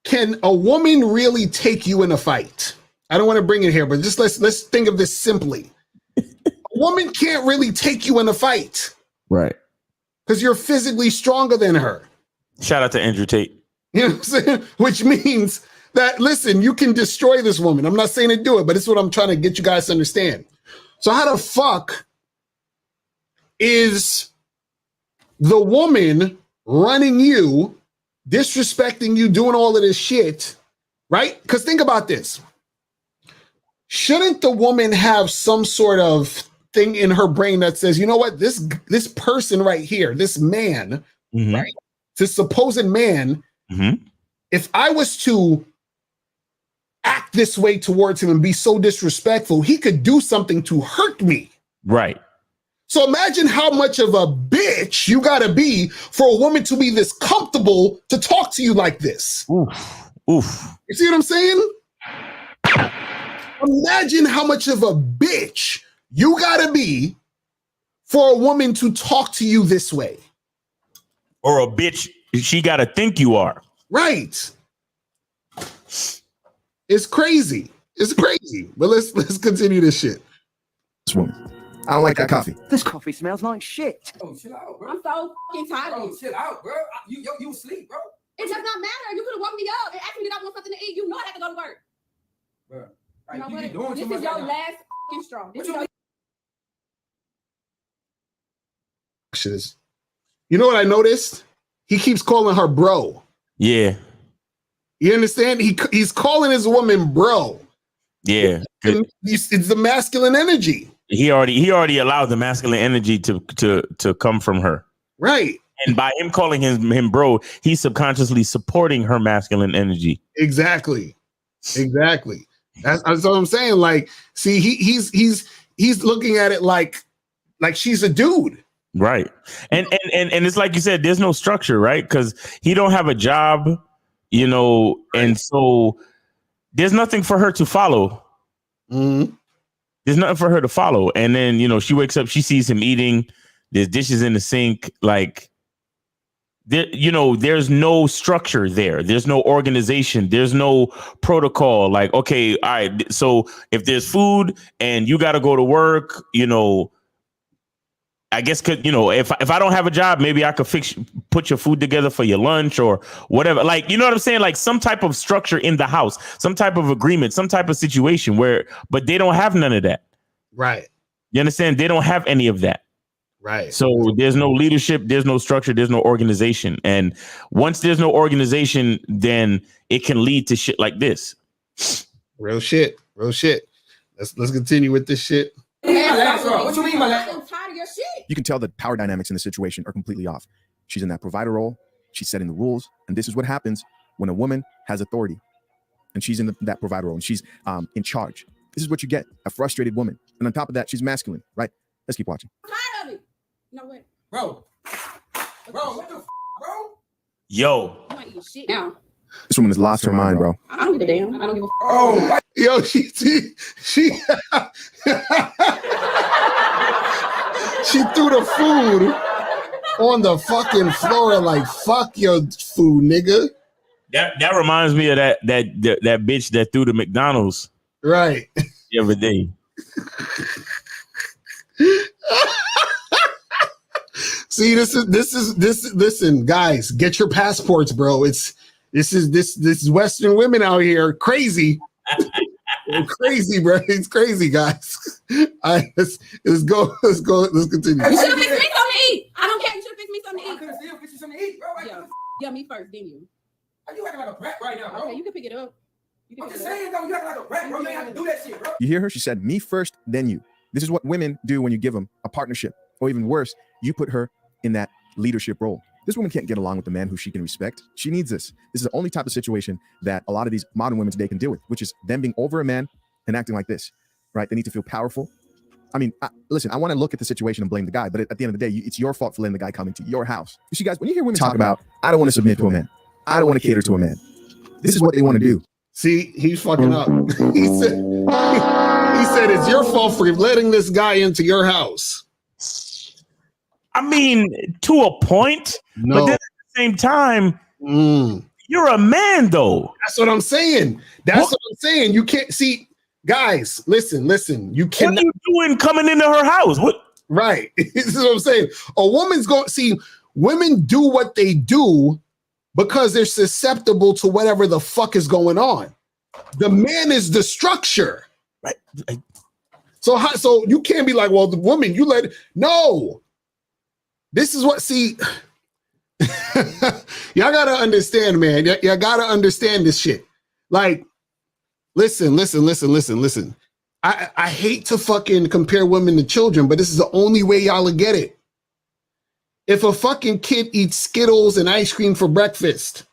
S1: Can a woman really take you in a fight? I don't want to bring it here, but just let's think of this simply. A woman can't really take you in a fight.
S9: Right.
S1: Because you're physically stronger than her.
S9: Shout out to Andrew Tate.
S1: You know what I'm saying? Which means that, listen, you can destroy this woman. I'm not saying to do it, but it's what I'm trying to get you guys to understand. So how the fuck is the woman running you, disrespecting you, doing all of this shit, right? Because think about this. Shouldn't the woman have some sort of thing in her brain that says, you know what, this person right here, this man, right, this supposed man, if I was to act this way towards him and be so disrespectful, he could do something to hurt me.
S9: Right.
S1: So imagine how much of a bitch you gotta be for a woman to be this comfortable to talk to you like this.
S9: Oof. Oof.
S1: You see what I'm saying? Imagine how much of a bitch you gotta be for a woman to talk to you this way.
S9: Or a bitch she gotta think you are.
S1: Right. It's crazy. It's crazy. But let's continue this shit.
S24: This woman. I don't like that coffee.
S5: This coffee smells like shit.
S23: Oh, chill out, bro. I'm so fucking tired of it.
S5: Chill out, bro. You sleep, bro.
S23: It does not matter. You could have woke me up and asked me that I want something to eat. You know I have to go to work.
S5: Bro.
S23: You know
S5: You
S23: what?
S5: be doing
S23: This
S5: too much
S23: is your
S5: right now.
S23: last fucking straw. This is your
S1: You know what I noticed? He keeps calling her bro.
S9: Yeah.
S1: You understand? He's calling his woman bro.
S9: Yeah.
S1: It's the masculine energy.
S9: He already allowed the masculine energy to come from her.
S1: Right.
S9: And by him calling him bro, he's subconsciously supporting her masculine energy.
S1: Exactly. That's what I'm saying. Like, see, he's looking at it like she's a dude.
S9: Right. And it's like you said, there's no structure, right? Because he don't have a job, you know, and so there's nothing for her to follow. There's nothing for her to follow. And then, you know, she wakes up, she sees him eating, there's dishes in the sink, like there, you know, there's no structure there. There's no organization. There's no protocol. Like, okay, all right. So if there's food and you got to go to work, you know, I guess, you know, if I don't have a job, maybe I could put your food together for your lunch or whatever. Like, you know what I'm saying? Like some type of structure in the house, some type of agreement, some type of situation but they don't have none of that.
S1: Right.
S9: You understand? They don't have any of that.
S1: Right.
S9: So there's no leadership, there's no structure, there's no organization. And once there's no organization, then it can lead to shit like this.
S1: Real shit. Let's continue with this shit.
S5: What you mean, my last?
S23: I'm tired of your shit.
S24: You can tell the power dynamics in the situation are completely off. She's in that provider role. She's setting the rules. And this is what happens when a woman has authority and she's in that provider role and she's in charge. This is what you get, a frustrated woman. And on top of that, she's masculine, right? Let's keep watching.
S23: I'm tired of it. You know what?
S5: Bro, what the bro?
S9: Yo.
S23: I'm not eating shit now.
S24: This woman has lost her mind, bro.
S23: I don't give a damn. I don't give a
S5: Oh,
S1: yo, she she threw the food on the fucking floor like, fuck your food, nigga.
S9: That reminds me of that bitch that threw the McDonald's.
S1: Right.
S9: The other day.
S1: See, this is listen, guys, get your passports, bro. This is Western women out here crazy. Crazy, bro. It's crazy, guys. Let's continue.
S23: You should have fixed me something to eat. I don't care. You should have fixed me something to eat.
S5: I could have still fixed you something to eat, bro.
S23: Yeah, me first, then you.
S5: You acting like a brat right now, bro.
S23: Okay, you can pick it up.
S5: I'm just saying, though, you acting like a brat, bro. You ain't have to do that shit, bro.
S24: You hear her? She said, me first, then you. This is what women do when you give them a partnership. Or even worse, you put her in that leadership role. This woman can't get along with the man who she can respect. She needs this. This is the only type of situation that a lot of these modern women today can deal with, which is them being over a man and acting like this, right? They need to feel powerful. I mean, listen, I want to look at the situation and blame the guy, but at the end of the day, it's your fault for letting the guy come into your house. You see, guys, when you hear women talk about, I don't want to submit to a man, I don't want to cater to a man, this is what they want to do.
S1: See, he's fucking up. He said it's your fault for letting this guy into your house.
S9: I mean, to a point,
S1: no.
S9: But then at the same time, you're a man, though.
S1: That's what I'm saying. What I'm saying. You can't see, guys. Listen. You cannot.
S9: What are you doing coming into her house? What?
S1: Right. This is what I'm saying. A woman's going. See, women do what they do because they're susceptible to whatever the fuck is going on. The man is the structure.
S9: Right.
S1: So you can't be like, well, the woman, you let it. No. This is what, see, y'all gotta understand, man. Y'all gotta understand this shit. Like, listen. I hate to fucking compare women to children, but this is the only way y'all will get it. If a fucking kid eats Skittles and ice cream for breakfast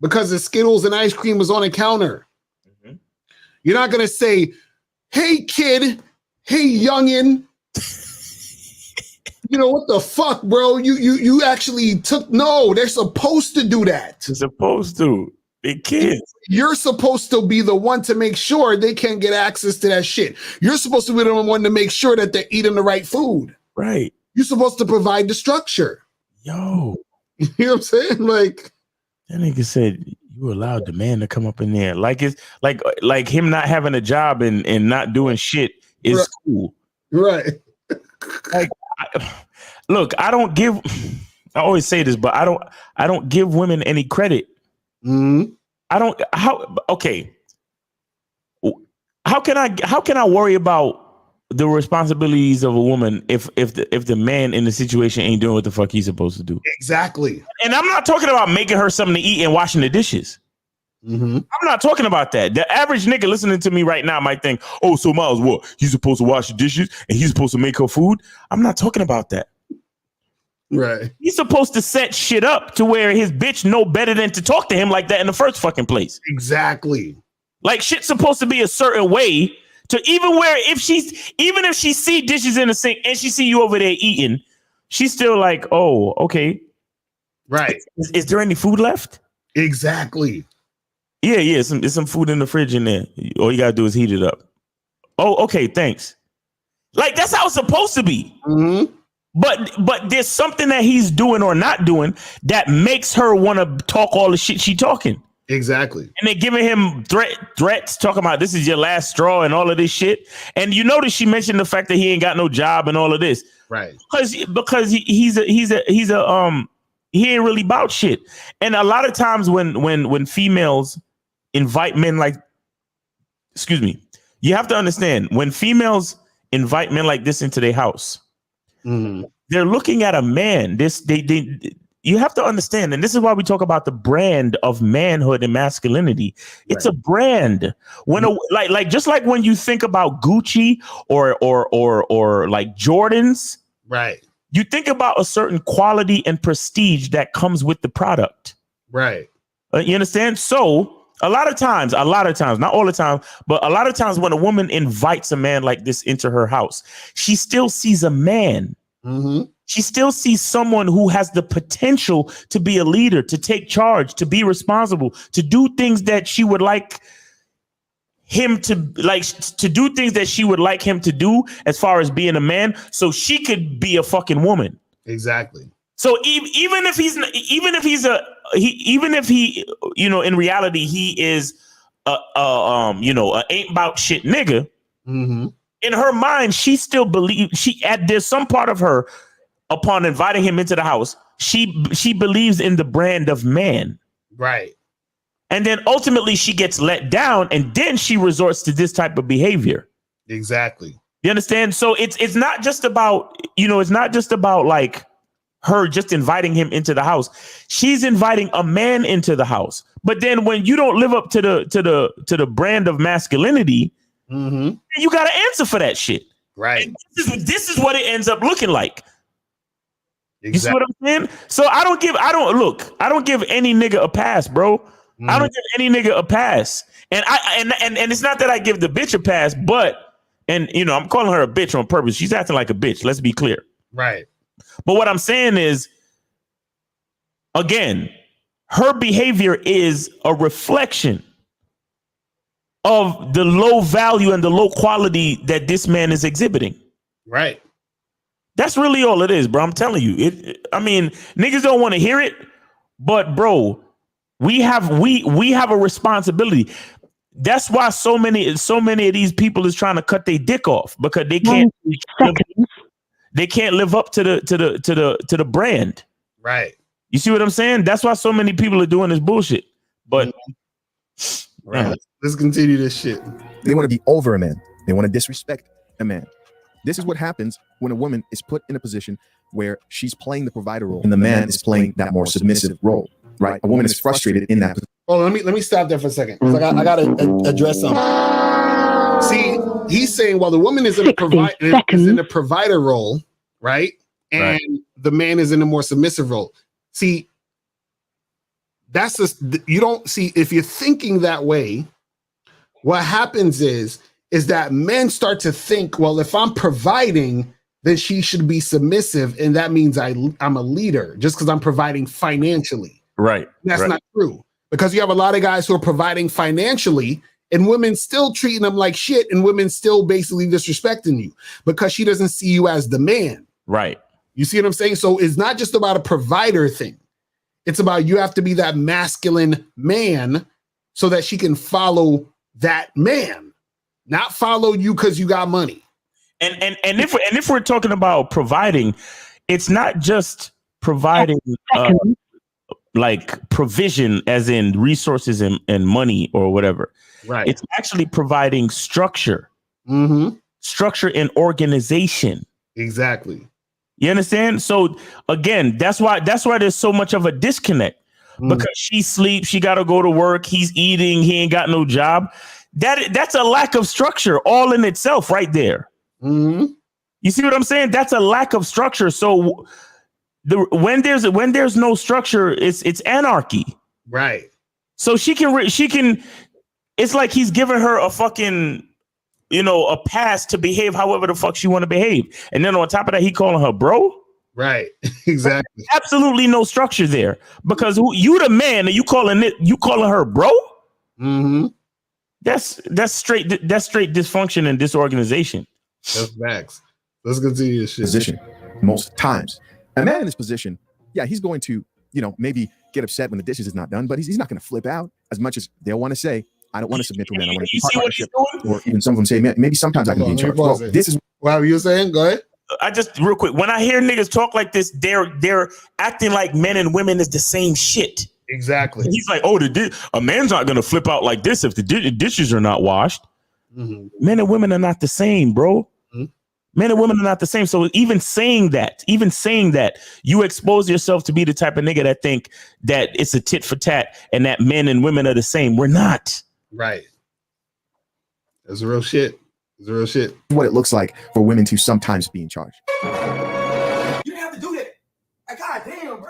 S1: because the Skittles and ice cream was on a counter, you're not gonna say, hey kid, hey youngin, you know what the fuck, bro? You actually took, no, they're supposed to do that.
S9: They're supposed to. Big kids.
S1: You're supposed to be the one to make sure they can't get access to that shit. You're supposed to be the one to make sure that they're eating the right food.
S9: Right.
S1: You're supposed to provide the structure.
S9: Yo.
S1: You know what I'm saying? Like,
S9: that nigga said you allowed the man to come up in there. Like it's like him not having a job and not doing shit is
S1: right.
S9: Cool.
S1: Right.
S9: Like look, I always say this, but I don't give women any credit.
S1: Mm-hmm.
S9: How can I worry about the responsibilities of a woman if the man in the situation ain't doing what the fuck he's supposed to do?
S1: Exactly.
S9: And I'm not talking about making her something to eat and washing the dishes.
S1: Mm-hmm.
S9: I'm not talking about that. The average nigga listening to me right now might think, oh, so Miles, what? He's supposed to wash the dishes and he's supposed to make her food? I'm not talking about that.
S1: Right.
S9: He's supposed to set shit up to where his bitch know better than to talk to him like that in the first fucking place.
S1: Exactly.
S9: Like shit's supposed to be a certain way to even if she see dishes in the sink and she see you over there eating, she's still like, oh, okay.
S1: Right.
S9: Is there any food left?
S1: Exactly.
S9: Yeah. There's some food in the fridge in there. All you gotta do is heat it up. Oh, okay, thanks. Like that's how it's supposed to be.
S1: Mm-hmm.
S9: But there's something that he's doing or not doing that makes her want to talk all the shit she talking.
S1: Exactly.
S9: And they're giving him threats, talking about this is your last straw and all of this shit. And you notice she mentioned the fact that he ain't got no job and all of this.
S1: Right.
S9: Because he ain't really about shit. And a lot of times when females invite men like, excuse me, you have to understand when females invite men like this into their house, they're looking at a man. You have to understand, and this is why we talk about the brand of manhood and masculinity. It's a brand. When just like when you think about Gucci or like Jordans,
S1: right?
S9: You think about a certain quality and prestige that comes with the product,
S1: right?
S9: You understand? So a lot of times, not all the time, but a lot of times when a woman invites a man like this into her house, she still sees a man.
S1: Mm-hmm.
S9: She still sees someone who has the potential to be a leader, to take charge, to be responsible, to do things that she would like him to do things that she would like him to do as far as being a man, so she could be a fucking woman.
S1: Exactly.
S9: So even if he, in reality, he is a ain't about shit nigga.
S1: Mm-hmm.
S9: In her mind, she still believes there's some part of her, upon inviting him into the house, she believes in the brand of man.
S1: Right.
S9: And then ultimately she gets let down, and then she resorts to this type of behavior.
S1: Exactly.
S9: You understand? So it's not just about, like her just inviting him into the house. She's inviting a man into the house. But then when you don't live up to the brand of masculinity, you got to answer for that shit.
S1: Right.
S9: This is what it ends up looking like.
S1: Exactly.
S9: You see what I'm saying? So I don't give any nigga a pass, bro. I don't give any nigga a pass. And it's not that I give the bitch a pass, but I'm calling her a bitch on purpose. She's acting like a bitch. Let's be clear.
S1: Right.
S9: But what I'm saying is, again, her behavior is a reflection of the low value and the low quality that this man is exhibiting.
S1: Right.
S9: That's really all it is, bro. I'm telling you. Niggas don't want to hear it, but bro, we have a responsibility. That's why so many of these people is trying to cut their dick off, because they can't live up to the brand.
S1: Right.
S9: You see what I'm saying? That's why so many people are doing this bullshit. But
S1: right, let's continue this shit.
S24: They want to be over a man. They want to disrespect a man. This is what happens when a woman is put in a position where she's playing the provider role and the man is playing that more submissive role. Right? A woman is frustrated in that position.
S1: Oh, let me stop there for a second. I got to address something. See, he's saying, well, the woman is in the provider role, right? And the man is in a more submissive role. See, that's just, you don't see, if you're thinking that way, what happens is that men start to think, well, if I'm providing, then she should be submissive, and that means I'm a leader just because I'm providing financially.
S9: Right.
S1: That's not true, because you have a lot of guys who are providing financially and women still treating them like shit, and women still basically disrespecting you because she doesn't see you as the man.
S9: Right.
S1: You see what I'm saying? So it's not just about a provider thing. It's about you have to be that masculine man so that she can follow that man, not follow you because you got money.
S9: And if we're talking about providing, it's not just providing like provision as in resources and money or whatever.
S1: Right.
S9: It's actually providing structure, structure and organization.
S1: Exactly.
S9: You understand? So again, that's why there's so much of a disconnect, because she sleeps, she got to go to work, he's eating, he ain't got no job. That's a lack of structure all in itself right there. You see what I'm saying? That's a lack of structure. So when there's no structure, it's anarchy.
S1: Right.
S9: So she can it's like he's giving her a fucking, a pass to behave however the fuck she want to behave. And then on top of that, he calling her bro.
S1: Right. Exactly.
S9: Absolutely no structure there, because you the man and you calling her bro. That's straight dysfunction and disorganization.
S1: That's facts. Let's continue this shit.
S24: Position most times. A man in this position, yeah, he's going to, maybe get upset when the dishes is not done, but he's not going to flip out as much as they'll want to say, I don't want to submit to a man. I want to be partnership. Or even some of them say, maybe sometimes I can be in charge. Well, this is
S1: what you were saying. Go ahead.
S9: I just real quick. When I hear niggas talk like this, they're acting like men and women is the same shit.
S1: Exactly.
S9: He's like, oh, a man's not gonna flip out like this if the dishes are not washed. Men and women are not the same, bro. Men and women are not the same. So even saying that, you expose yourself to be the type of nigga that think that it's a tit for tat and that men and women are the same. We're not.
S1: Right. That's real shit. It's real shit.
S24: What it looks like for women to sometimes be in charge.
S5: You didn't have to do that. Like, God damn, bro.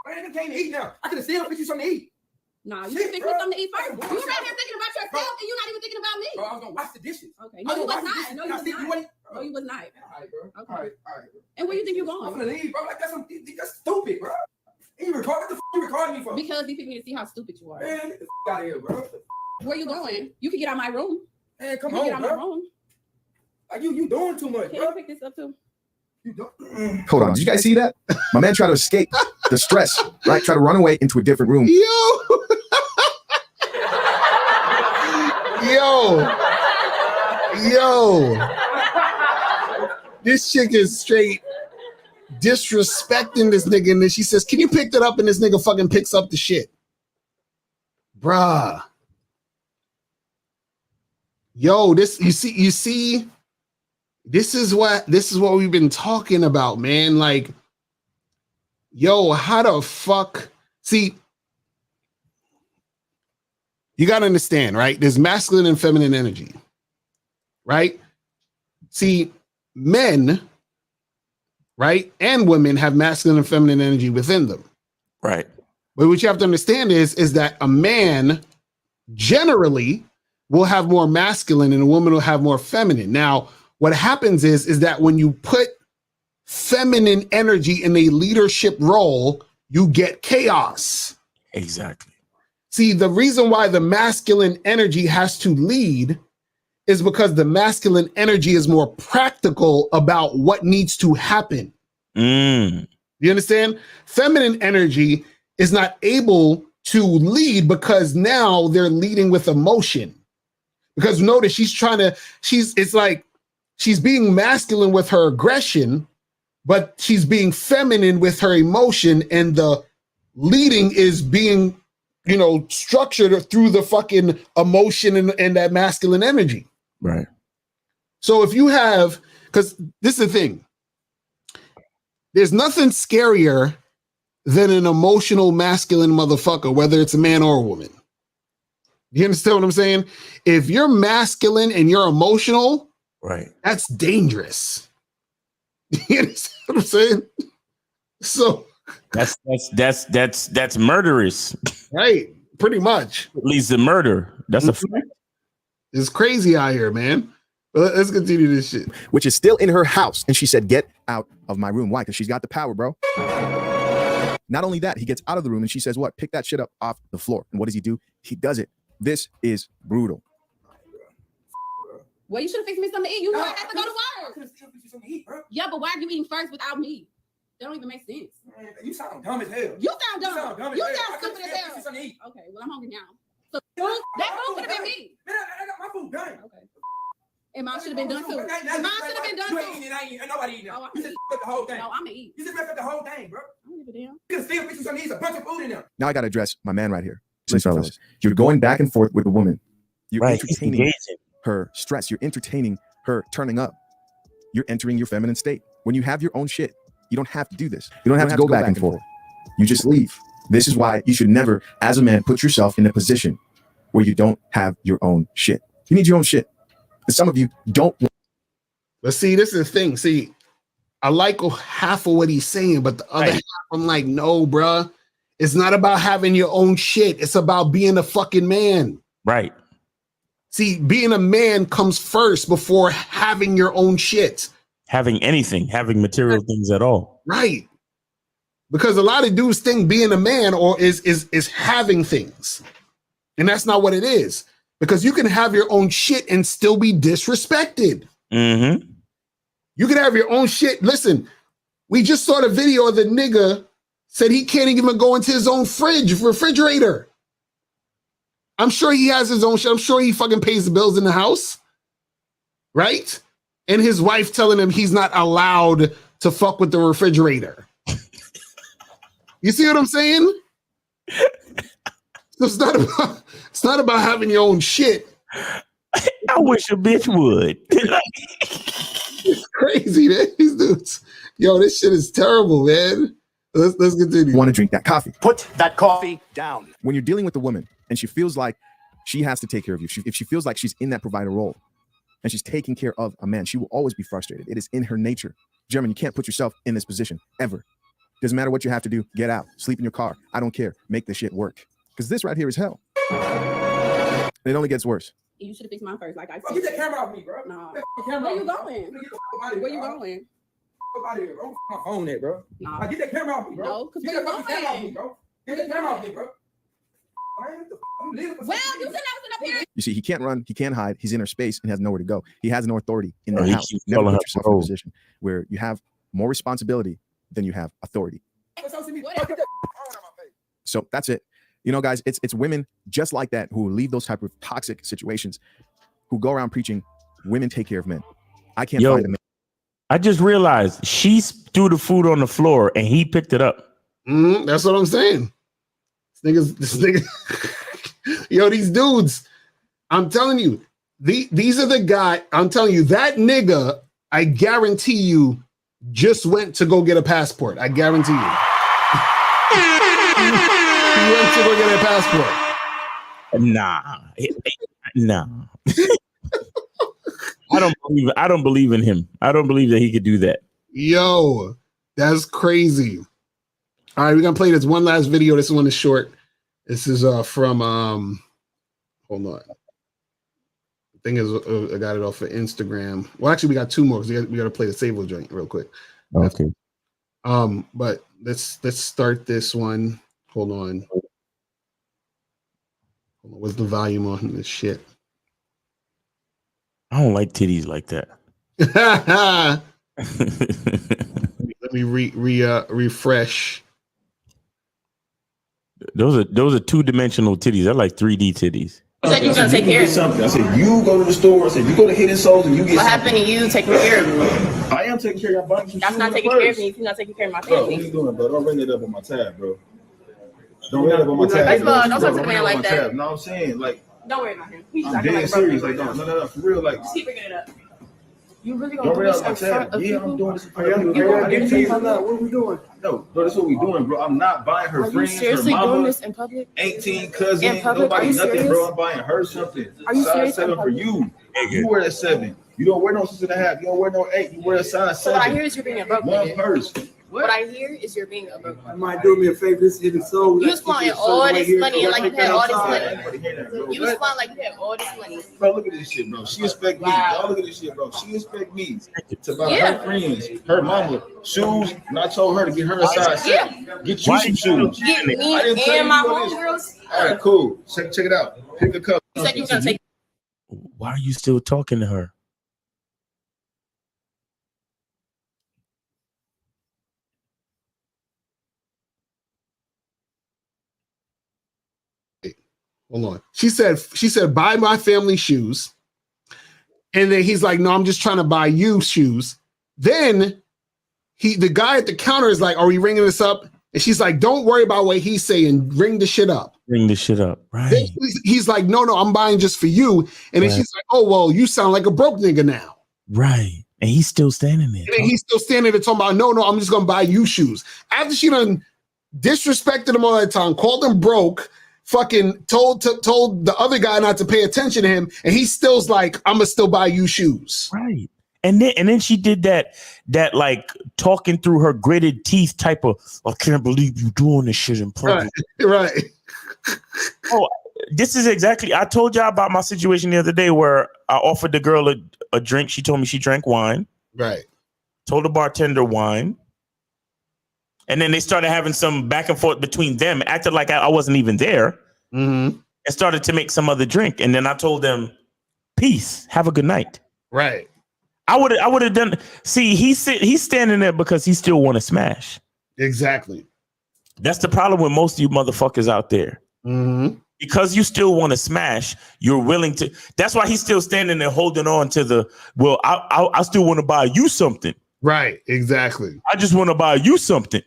S5: I ain't came to eat now. I could have still fixed you something to eat.
S23: Nah, you can fix me something to eat first. You around here thinking about yourself and you're not even thinking about me.
S5: Bro, I was gonna wash the dishes.
S23: Okay. No, you was not. No, you was not. No, you was not.
S5: All right, bro.
S23: Okay.
S5: All right.
S23: And where you think you're going?
S5: I'm gonna leave, bro. Like, that's stupid, bro. You recording? What the f you recording me for?
S23: Because you picked me to see how stupid you are.
S5: Man, get the f out of here, bro.
S23: Where you going? You can get out of my room.
S5: Man, come
S23: you
S5: on,
S23: get out
S5: bro.
S23: my room.
S5: Like, you doing too much,
S23: Can
S5: bro.
S23: you pick this up too?
S24: Hold on. Did you guys see that? My man tried to escape the stress, right? Try to run away into a different room.
S1: Yo. This chick is straight disrespecting this nigga, and then she says, can you pick that up? And this nigga fucking picks up the shit. Bruh. Yo, you see, this is what we've been talking about, man. Like, yo, how the fuck? See, you got to understand, right? There's masculine and feminine energy, right? See, men, right, and women have masculine and feminine energy within them.
S9: Right.
S1: But what you have to understand is that a man generally will have more masculine and a woman will have more feminine. Now, what happens is that when you put feminine energy in a leadership role, you get chaos.
S9: Exactly.
S1: See, the reason why the masculine energy has to lead is because the masculine energy is more practical about what needs to happen. You understand? Feminine energy is not able to lead because now they're leading with emotion. Because notice it's like she's being masculine with her aggression, but she's being feminine with her emotion, and the leading is being, you know, structured through the fucking emotion and that masculine energy.
S9: Right.
S1: So if you have, because this is the thing, there's nothing scarier than an emotional masculine motherfucker, whether it's a man or a woman. You understand what I'm saying? If you're masculine and you're emotional,
S9: right,
S1: that's dangerous. You understand what I'm saying? So
S9: that's murderous.
S1: Right, pretty much.
S9: It leads to murder. That's a fact.
S1: It's crazy out here, man. But let's continue this shit.
S24: Which is still in her house. And she said, get out of my room. Why? Because she's got the power, bro. Not only that, he gets out of the room and she says, what? Pick that shit up off the floor. And what does he do? He does it. This is brutal.
S23: Well, you should have fixed me something to eat. You know I have to go to work. Yeah, but why are you eating first without me? That don't even make sense.
S5: Man, you sound dumb as hell.
S23: You sound dumb. You
S5: as hell.
S23: sound stupid as hell. Okay, well, I'm hungry now. So
S5: Yeah,
S23: that food could have been me.
S5: Man, I got my food done.
S23: Okay. And mine should have been done too. Mine should have been done
S5: too.
S23: too.
S5: Ain't nobody eating.
S23: Oh,
S5: You just messed up the whole thing.
S23: No, I'm gonna eat.
S5: You just messed up the whole thing, bro.
S23: I don't give a damn.
S5: You can still fix you something. There's a bunch of food in there.
S24: Now I got to address my man right here. Listen, fellas, you're going back and forth with a woman. You're entertaining her stress. You're entertaining her turning up. You're entering your feminine state. When you have your own shit, you don't have to do this. You don't have to go back and forth. You just leave. This is why you should never, as a man, put yourself in a position where you don't have your own shit. You need your own shit. And some of you don't.
S1: But see, this is the thing. See, I like half of what he's saying, but the other half, I'm like, no, bruh. It's not about having your own shit. It's about being a fucking man.
S9: Right.
S1: See, being a man comes first before having your own shit.
S9: Having anything, having material things at all.
S1: Right. Because a lot of dudes think being a man or is having things. And that's not what it is. Because you can have your own shit and still be disrespected.
S9: Mm-hmm.
S1: You can have your own shit. Listen, we just saw the video of the nigga said he can't even go into his own refrigerator. I'm sure he has his own shit. I'm sure he fucking pays the bills in the house. Right? And his wife telling him he's not allowed to fuck with the refrigerator. You see what I'm saying? So it's not about having your own shit.
S9: I wish a bitch would.
S1: It's crazy, man. These dudes. Yo, this shit is terrible, man. Let's continue.
S24: Want to drink that coffee.
S7: Put that coffee down.
S24: When you're dealing with a woman and she feels like she has to take care of you, if she feels like she's in that provider role and she's taking care of a man, she will always be frustrated. It is in her nature. Gentlemen, you can't put yourself in this position ever. Doesn't matter what you have to do. Get out. Sleep in your car. I don't care. Make this shit work. Because this right here is hell. And it only gets worse.
S23: You should have fixed mine first. Like I
S5: Bro, get that camera off me, bro.
S23: Nah.
S5: Where
S23: you going? Where you going?
S5: Out of here, bro. My phone there, bro.
S23: Nah.
S5: Get that camera off me, bro.
S23: No, because
S5: get that fucking camera off me, bro. Get that camera off me, bro.
S23: Well, you said I was up here.
S24: You see, he can't run, he can't hide, he's in her space and has nowhere to go. He has no authority in the
S9: He
S24: house.
S9: keeps
S24: Never
S9: telling
S24: put
S9: her,
S24: yourself in a position where you have more responsibility than you have authority. So that's it. You know, guys, it's women just like that who leave those type of toxic situations, who go around preaching women take care of men. I can't find a man.
S9: I just realized she threw the food on the floor and he picked it up.
S1: That's what I'm saying. This nigga. Yo, these dudes. I'm telling you, these are the guy. I'm telling you, that nigga, I guarantee you, just went to go get a passport. I guarantee you. He went to go get a passport.
S9: Nah. I don't believe in him. I don't believe that he could do that.
S1: Yo, that's crazy. All right, we're gonna play this one last video. This one is short. This is from hold on. The thing is, I got it off of Instagram. Well, actually, we got two more because we got to play the Sable joint real quick.
S9: Okay.
S1: But let's start this one. Hold on. What's the volume on this shit?
S9: I don't like titties like that.
S1: Let me refresh.
S9: Those are two-dimensional titties. I like 3D titties.
S8: You said you was gonna take care of me.
S7: I said you go to the store. I said you go to Hidden Souls and you get
S8: What happened to you taking care of me?
S7: I
S8: am taking care of your body.
S23: That's not taking care of me. You're not taking care of my
S8: Bro,
S23: family.
S8: what are you doing, bro? Don't ring it up on my tab, bro. Don't ring it up on my tab.
S23: First of all,
S8: bro.
S23: don't talk to the man like that.
S8: Tab. No, I'm saying, like,
S23: Don't worry about him. He's
S8: I'm
S23: acting
S8: dead
S23: like
S8: serious.
S23: broke.
S8: Like, no, for real. Like,
S23: Just keep bringing it up. You really
S8: don't
S23: gonna do
S8: ring it
S23: this
S8: up on
S23: in
S8: my
S23: front
S8: tab.
S23: of
S8: Yeah,
S23: people?
S8: I'm doing this in front of people.
S23: I didn't tell you
S8: What are we doing? No, bro, that's what we doing, bro. I'm not buying her
S23: Are you
S8: friends, her
S23: seriously
S8: mama,
S23: doing this in public?
S8: 18 cousin,
S23: In public? Are
S8: nobody,
S23: you
S8: nothing,
S23: serious?
S8: bro. I'm buying her something.
S23: Are you
S8: Size
S23: serious?
S8: 7 for you. You wear that 7. You don't wear no 6.5. You don't wear no 8. You wear a size 7.
S23: So what I hear is you're being a broke
S8: One
S23: nigga.
S8: purse.
S23: What I hear is you're being a broke nigga.
S5: You might do me a favor, just hit the soul.
S23: You was flaunting all this money and like you had all this money. You was
S8: What?
S23: flaunting like you had all this money.
S8: Bro, look at this shit, bro. She expect me. Y'all look at this shit, bro. She expect me to buy
S23: Yeah.
S8: her friends, her mama, shoes, and I told her to get her a size 7. Get you some shoes.
S23: Get me
S8: I didn't tell
S23: and
S8: you
S23: my
S8: what it is.
S23: homegirls.
S8: All right, cool. Check it out. Pick a cup.
S23: You said you were gonna take.
S9: Why are you still talking to her?
S1: Hold on. She said, buy my family shoes. And then he's like, no, I'm just trying to buy you shoes. Then the guy at the counter is like, are we ringing this up? And she's like, don't worry about what he's saying. Ring the shit up.
S9: Ring the shit up. Right.
S1: Then he's like, no, I'm buying just for you. And then she's like, oh, well, you sound like a broke nigga now.
S9: Right. And he's still standing there.
S1: And then he's still standing there talking about, no, I'm just going to buy you shoes. After she done disrespected him all that time, called him broke, fucking told the other guy not to pay attention to him, and he still's like, I'm gonna still buy you shoes.
S9: Right. And then she did that like talking through her gritted teeth type of, I can't believe you doing this shit in public.
S1: Right.
S9: Oh, this is exactly, I told y'all about my situation the other day where I offered the girl a drink. She told me she drank wine.
S1: Right.
S9: Told the bartender wine. And then they started having some back and forth between them, acted like I wasn't even there, and started to make some other drink. And then I told them, peace, have a good night.
S1: Right.
S9: I would have done. See, he's standing there because he still want to smash.
S1: Exactly.
S9: That's the problem with most of you motherfuckers out there. Because you still want to smash, you're willing to. That's why he's still standing there holding on to the, well, I still want to buy you something.
S1: Right. Exactly.
S9: I just want to buy you something.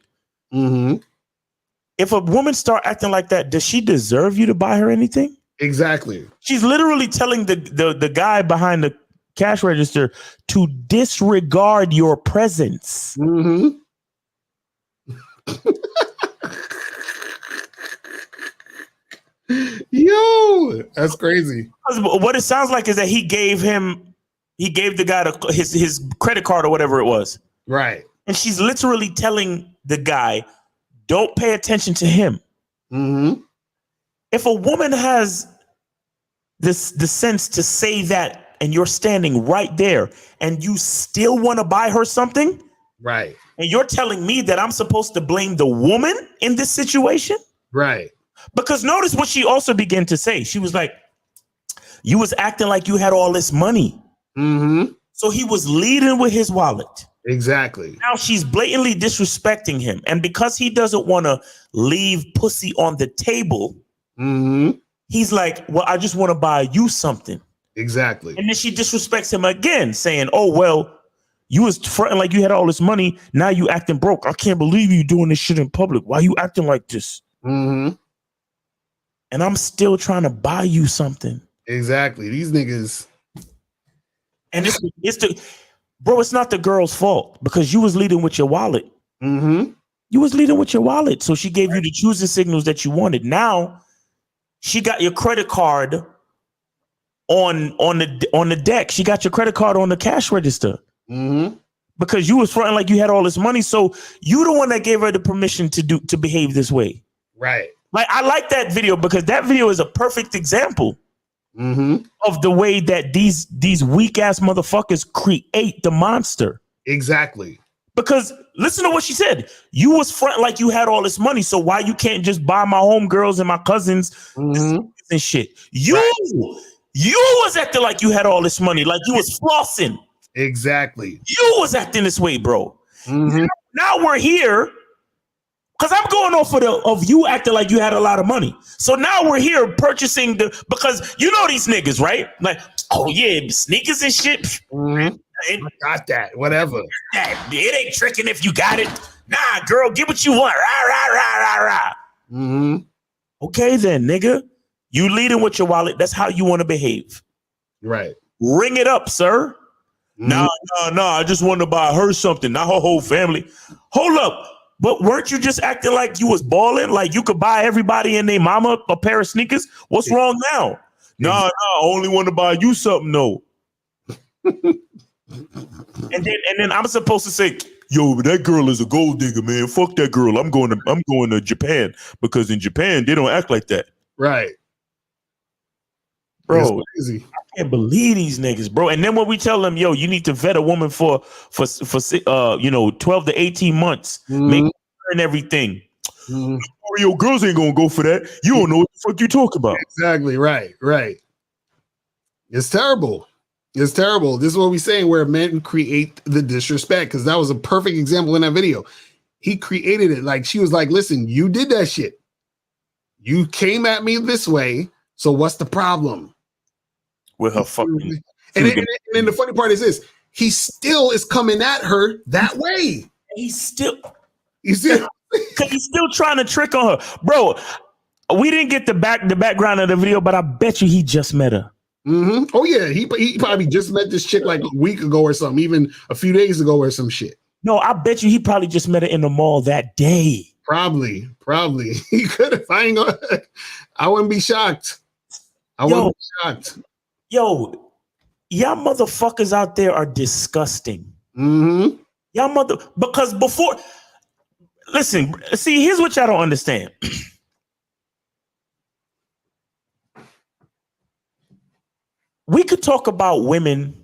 S9: If a woman start acting like that, does she deserve you to buy her anything?
S1: Exactly.
S9: She's literally telling the guy behind the cash register to disregard your presence.
S1: Yo, that's crazy.
S9: What it sounds like is that he gave the guy his credit card or whatever it was.
S1: Right.
S9: And she's literally telling the guy, don't pay attention to him. If a woman has the sense to say that, and you're standing right there and you still want to buy her something,
S1: right?
S9: And you're telling me that I'm supposed to blame the woman in this situation?
S1: Right.
S9: Because notice what she also began to say. She was like, you was acting like you had all this money. So he was leading with his wallet.
S1: Exactly.
S9: Now she's blatantly disrespecting him. And because he doesn't want to leave pussy on the table, he's like, well, I just want to buy you something.
S1: Exactly.
S9: And then she disrespects him again, saying, oh, well, you was fronting like you had all this money. Now you acting broke. I can't believe you doing this shit in public. Why you acting like this? And I'm still trying to buy you something.
S1: Exactly. These niggas.
S9: And it's not the girl's fault because you was leading with your wallet. You was leading with your wallet. So she gave you the choosing signals that you wanted. Now she got your credit card on the deck. She got your credit card on the cash register. Because you was fronting like you had all this money. So you the one that gave her the permission to behave this way.
S1: Right.
S9: Like, I like that video because that video is a perfect example of the way that these weak ass motherfuckers create the monster.
S1: Exactly.
S9: Because listen to what she said. You was front like you had all this money. So why you can't just buy my homegirls and my cousins and shit? You was acting like you had all this money, like you was flossing.
S1: Exactly.
S9: You was acting this way, bro. Now we're here. Because I'm going off of you acting like you had a lot of money. So now we're here purchasing because you know these niggas, right? Like, oh yeah, sneakers and shit. That's
S1: I got that. Whatever.
S9: It ain't tricking if you got it. Nah, girl, get what you want. Rah, rah, rah, rah, rah.
S1: Mm-hmm.
S9: Okay, then, nigga. You leading with your wallet. That's how you want to behave.
S1: Right.
S9: Ring it up, sir. Nah. I just want to buy her something, not her whole family. Hold up. But weren't you just acting like you was balling? Like you could buy everybody and their mama a pair of sneakers? What's wrong now? Nah, I only want to buy you something, though. and then I'm supposed to say, yo, that girl is a gold digger, man. Fuck that girl. I'm going to Japan because in Japan they don't act like that.
S1: Right.
S9: Bro,
S1: crazy.
S9: I can't believe these niggas, bro. And then when we tell them, yo, you need to vet a woman for 12 to 18 months, make her and everything. Yo, girls ain't gonna go for that. You don't know what the fuck you talk about.
S1: Exactly. Right. It's terrible. It's terrible. This is what we're saying, where men create the disrespect, because that was a perfect example in that video. He created it. Like, she was like, listen, you did that shit. You came at me this way. So what's the problem?
S9: With her fucking.
S1: And then the funny part is this: he still is coming at her that way.
S9: He's still trying to trick on her, bro. We didn't get the background of the video, but I bet you he just met her.
S1: Mm-hmm. Oh yeah, he probably just met this chick like a week ago or something, even a few days ago or some shit.
S9: No, I bet you he probably just met her in the mall that day.
S1: Probably. He could have. I wouldn't be shocked. Wouldn't be shocked.
S9: Yo, y'all motherfuckers out there are disgusting.
S1: Mm-hmm.
S9: Because before, listen, see, here's what y'all don't understand. We could talk about women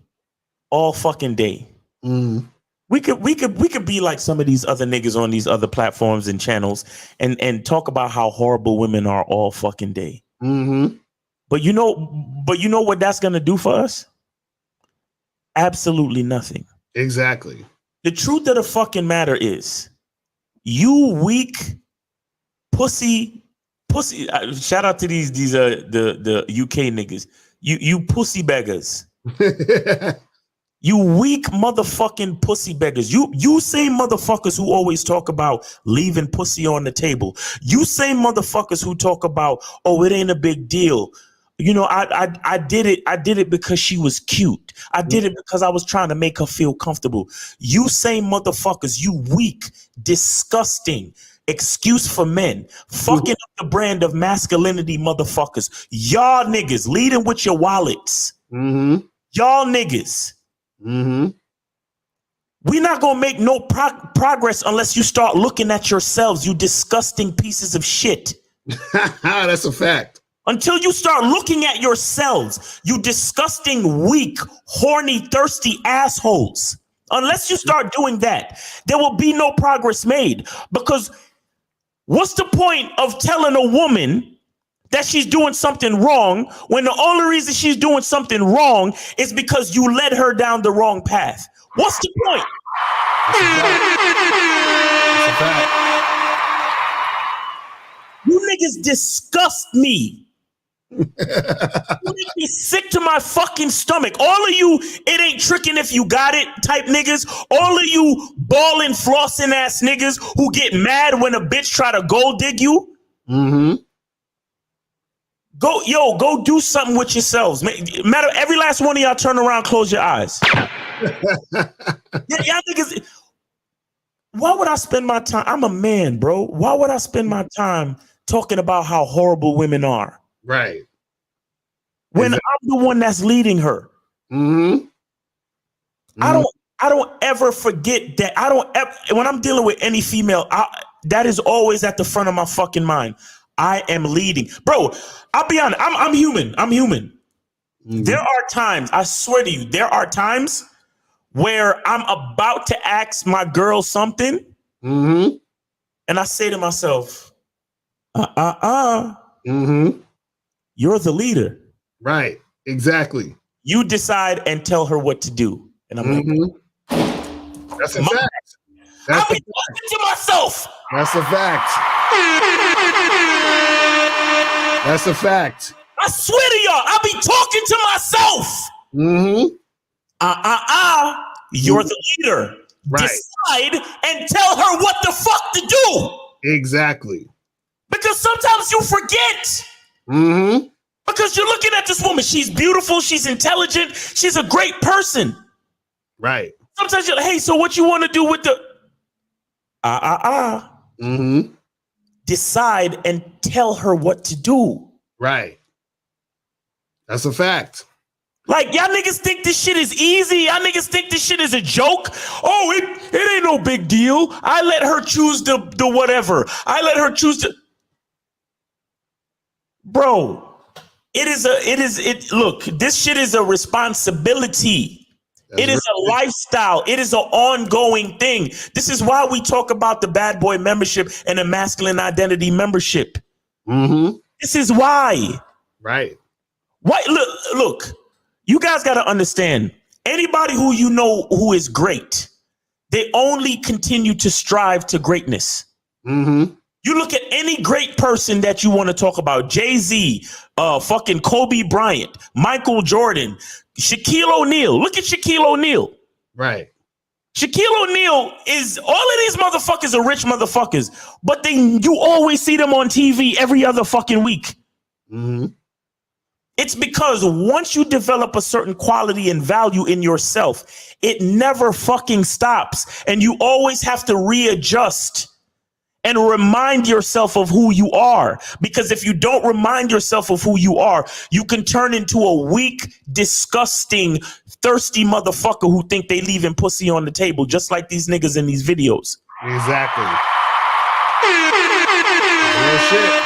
S9: all fucking day.
S1: Mm.
S9: We could be like some of these other niggas on these other platforms and channels and talk about how horrible women are all fucking day.
S1: Mm-hmm.
S9: But you know what that's gonna do for us? Absolutely nothing.
S1: Exactly.
S9: The truth of the fucking matter is, you weak pussy. Shout out to these the UK niggas. You pussy beggars. You weak motherfucking pussy beggars. You same motherfuckers who always talk about leaving pussy on the table. You same motherfuckers who talk about, oh, it ain't a big deal. You know, I did it. I did it because she was cute. I did it because I was trying to make her feel comfortable. You same motherfuckers, you weak, disgusting, excuse for men, fucking up the brand of masculinity motherfuckers. Y'all niggas leading with your wallets.
S1: Mm-hmm.
S9: Y'all niggas.
S1: Mm-hmm.
S9: We're not gonna make no progress unless you start looking at yourselves, you disgusting pieces of shit.
S1: That's a fact.
S9: Until you start looking at yourselves, you disgusting, weak, horny, thirsty assholes. Unless you start doing that, there will be no progress made. Because what's the point of telling a woman that she's doing something wrong when the only reason she's doing something wrong is because you led her down the wrong path? What's the point? You niggas disgust me. You make me sick to my fucking stomach. All of you, it ain't tricking if you got it type niggas. All of you ballin', flossing ass niggas who get mad when a bitch try to gold dig you.
S1: Mm-hmm.
S9: Go do something with yourselves. Matter, every last one of y'all turn around, close your eyes. Y'all niggas, why would I spend my time? I'm a man, bro. Why would I spend my time talking about how horrible women are?
S1: Right.
S9: When I'm the one that's leading her.
S1: Mm-hmm.
S9: I don't ever forget that. When I'm dealing with any female, that is always at the front of my fucking mind. I am leading. Bro, I'll be honest. I'm human. Mm-hmm. There are times, I swear to you, there are times where I'm about to ask my girl something.
S1: Mm-hmm.
S9: And I say to myself,
S1: Mm-hmm.
S9: You're the leader.
S1: Right. Exactly.
S9: You decide and tell her what to do. And I'm like,
S1: that's a fact.
S9: I'll be talking to myself.
S1: That's a fact. That's a fact.
S9: I swear to y'all, I'll be talking to myself.
S1: Mm-hmm.
S9: You're the leader.
S1: Right.
S9: Decide and tell her what the fuck to do.
S1: Exactly.
S9: Because sometimes you forget.
S1: Mm-hmm.
S9: Because you're looking at this woman. She's beautiful. She's intelligent. She's a great person.
S1: Right.
S9: Sometimes you're like, hey, so what you want to do with the
S1: Mm-hmm.
S9: Decide and tell her what to do.
S1: Right. That's a fact.
S9: Like, y'all niggas think this shit is easy. Y'all niggas think this shit is a joke. Oh, it ain't no big deal. I let her choose the whatever. I let her choose the. Bro, look, this shit is a responsibility. It is a lifestyle. It is an ongoing thing. This is why we talk about the bad boy membership and the masculine identity membership.
S1: Mm-hmm.
S9: This is why.
S1: Right.
S9: Why? Look, you guys got to understand, anybody who you know who is great, they only continue to strive to greatness.
S1: Mm-hmm.
S9: You look at any great person that you want to talk about, Jay-Z, fucking Kobe Bryant, Michael Jordan, Shaquille O'Neal. Look at Shaquille O'Neal.
S1: Right.
S9: Shaquille O'Neal is, all of these motherfuckers are rich motherfuckers, but you always see them on TV every other fucking week.
S1: Mm-hmm.
S9: It's because once you develop a certain quality and value in yourself, it never fucking stops. And you always have to readjust and remind yourself of who you are. Because if you don't remind yourself of who you are, you can turn into a weak, disgusting, thirsty motherfucker who think they leaving pussy on the table, just like these niggas in these videos.
S1: Exactly. Real shit.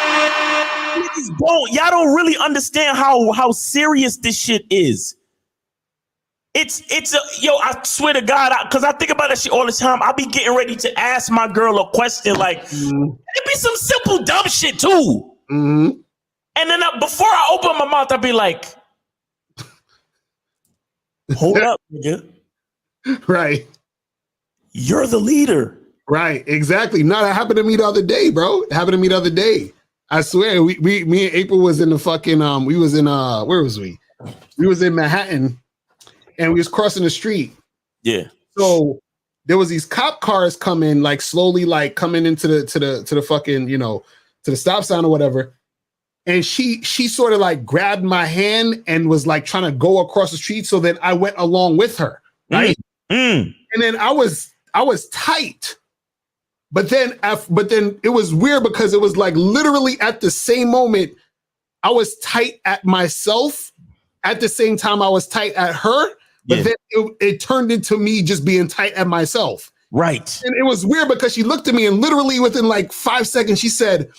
S9: Y'all don't really understand how serious this shit is. I swear to God, because I think about that shit all the time. I'll be getting ready to ask my girl a question like, it be some simple dumb shit too.
S1: Mm-hmm.
S9: And then before I open my mouth, I'll be like, hold up, nigga.
S1: Right.
S9: You're the leader.
S1: Right. Exactly. No, that happened to me the other day, bro. It happened to me the other day. I swear, me and April was in the fucking, we was in, where was we? We was in Manhattan. And we was crossing the street.
S9: Yeah.
S1: So there was these cop cars coming, like slowly, like coming into the fucking, to the stop sign or whatever. And she sort of like grabbed my hand and was like trying to go across the street. So then I went along with her. Right. And then I was tight. But then it was weird because it was like literally at the same moment I was tight at myself. At the same time I was tight at her. But then it turned into me just being tight at myself.
S9: Right.
S1: And it was weird because she looked at me and literally within like 5 seconds, she said,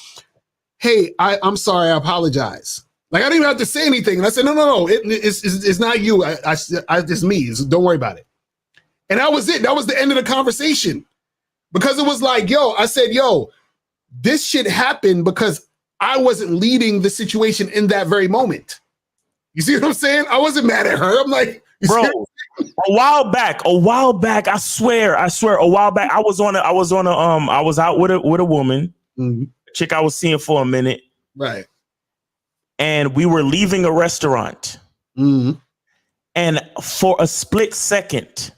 S1: hey, I'm sorry, I apologize. Like I didn't even have to say anything. And I said, no, it's not you. It's me. So don't worry about it. And that was it. That was the end of the conversation. Because it was like, I said, this shit happened because I wasn't leading the situation in that very moment. You see what I'm saying? I wasn't mad at her. I'm like,
S9: bro, a while back, I swear, a while back, I was out with a woman, chick I was seeing for a minute.
S1: Right.
S9: And we were leaving a restaurant.
S1: Mm-hmm.
S9: And for a split second,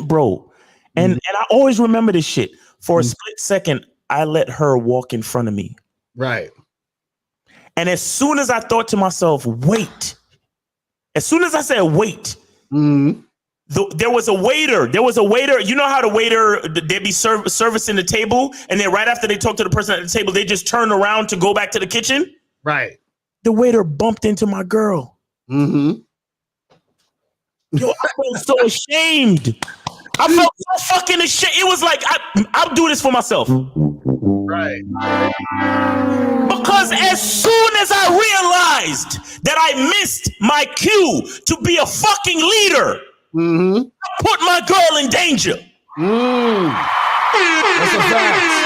S9: bro. And I always remember this shit. For a split second, I let her walk in front of me.
S1: Right.
S9: And as soon as I thought to myself, wait, as soon as I said, wait, there was a waiter. You know how the waiter, they'd be servicing the table. And then right after they talk to the person at the table, they just turn around to go back to the kitchen.
S1: Right.
S9: The waiter bumped into my girl.
S1: Mm-hmm.
S9: Yo, I felt so ashamed. I felt so fucking ashamed. It was like, I'll do this for myself.
S1: Right.
S9: Because as soon as I realized that I missed my cue to be a fucking leader, I put my girl in danger.
S1: That's a fact.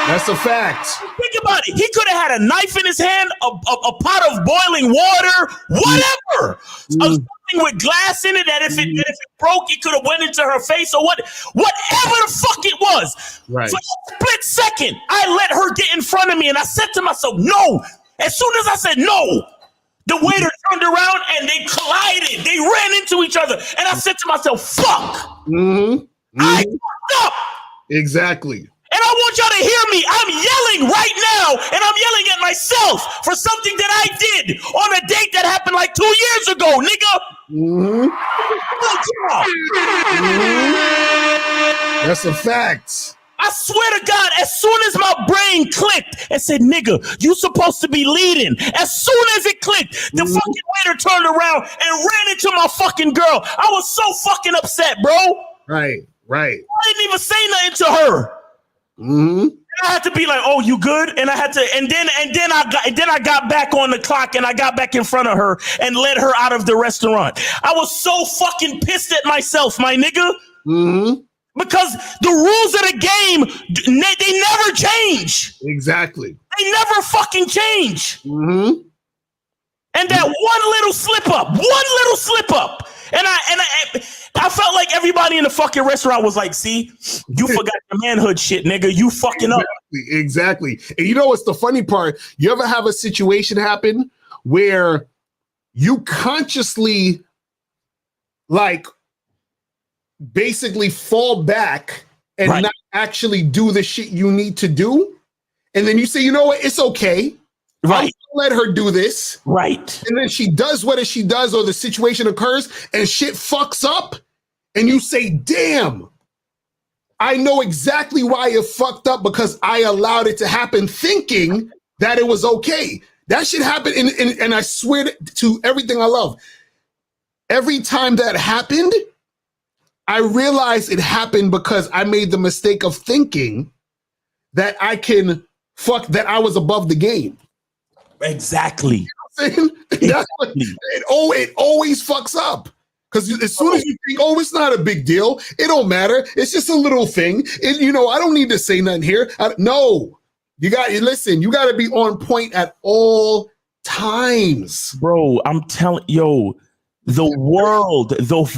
S1: That's a fact.
S9: Think about it. He could have had a knife in his hand, a pot of boiling water, whatever. Something with glass in it that if it broke, it could have went into her face or whatever the fuck it was.
S1: Right.
S9: For a split second, I let her get in front of me and I said to myself, no. As soon as I said no, the waiter turned around and they collided. They ran into each other. And I said to myself, fuck. I fucked up.
S1: Exactly.
S9: And I want y'all to hear me. I'm yelling right now, and I'm yelling at myself for something that I did on a date that happened like 2 years ago, nigga.
S1: That's a fact.
S9: I swear to God, as soon as my brain clicked and said, nigga, you supposed to be leading. As soon as it clicked, the fucking waiter turned around and ran into my fucking girl. I was so fucking upset, bro.
S1: Right.
S9: I didn't even say nothing to her. And I had to be like, "Oh, you good?" And I had to, and then I got back on the clock, and I got back in front of her and led her out of the restaurant. I was so fucking pissed at myself, my nigga, because the rules of the game they never change.
S1: Exactly.
S9: They never fucking change. And that one little slip up, and I felt like everybody in the fucking restaurant was like, "See, you forgot the manhood shit, nigga. You fucking up."
S1: Exactly. And you know what's the funny part? You ever have a situation happen where you consciously, like, basically fall back and not actually do the shit you need to do, and then you say, "You know what? It's okay.
S9: Right.
S1: Let her do this."
S9: Right.
S1: And then she does what she does, or the situation occurs and shit fucks up. And you say, "Damn, I know exactly why it fucked up because I allowed it to happen thinking that it was okay." That shit happened. And I swear to everything I love, every time that happened, I realized it happened because I made the mistake of thinking that that I was above the game.
S9: Exactly.
S1: You know it always fucks up. Because as soon as you think, "Oh, it's not a big deal. It don't matter. It's just a little thing. I don't need to say nothing here." No. You got to be on point at all times.
S9: Bro, I'm telling the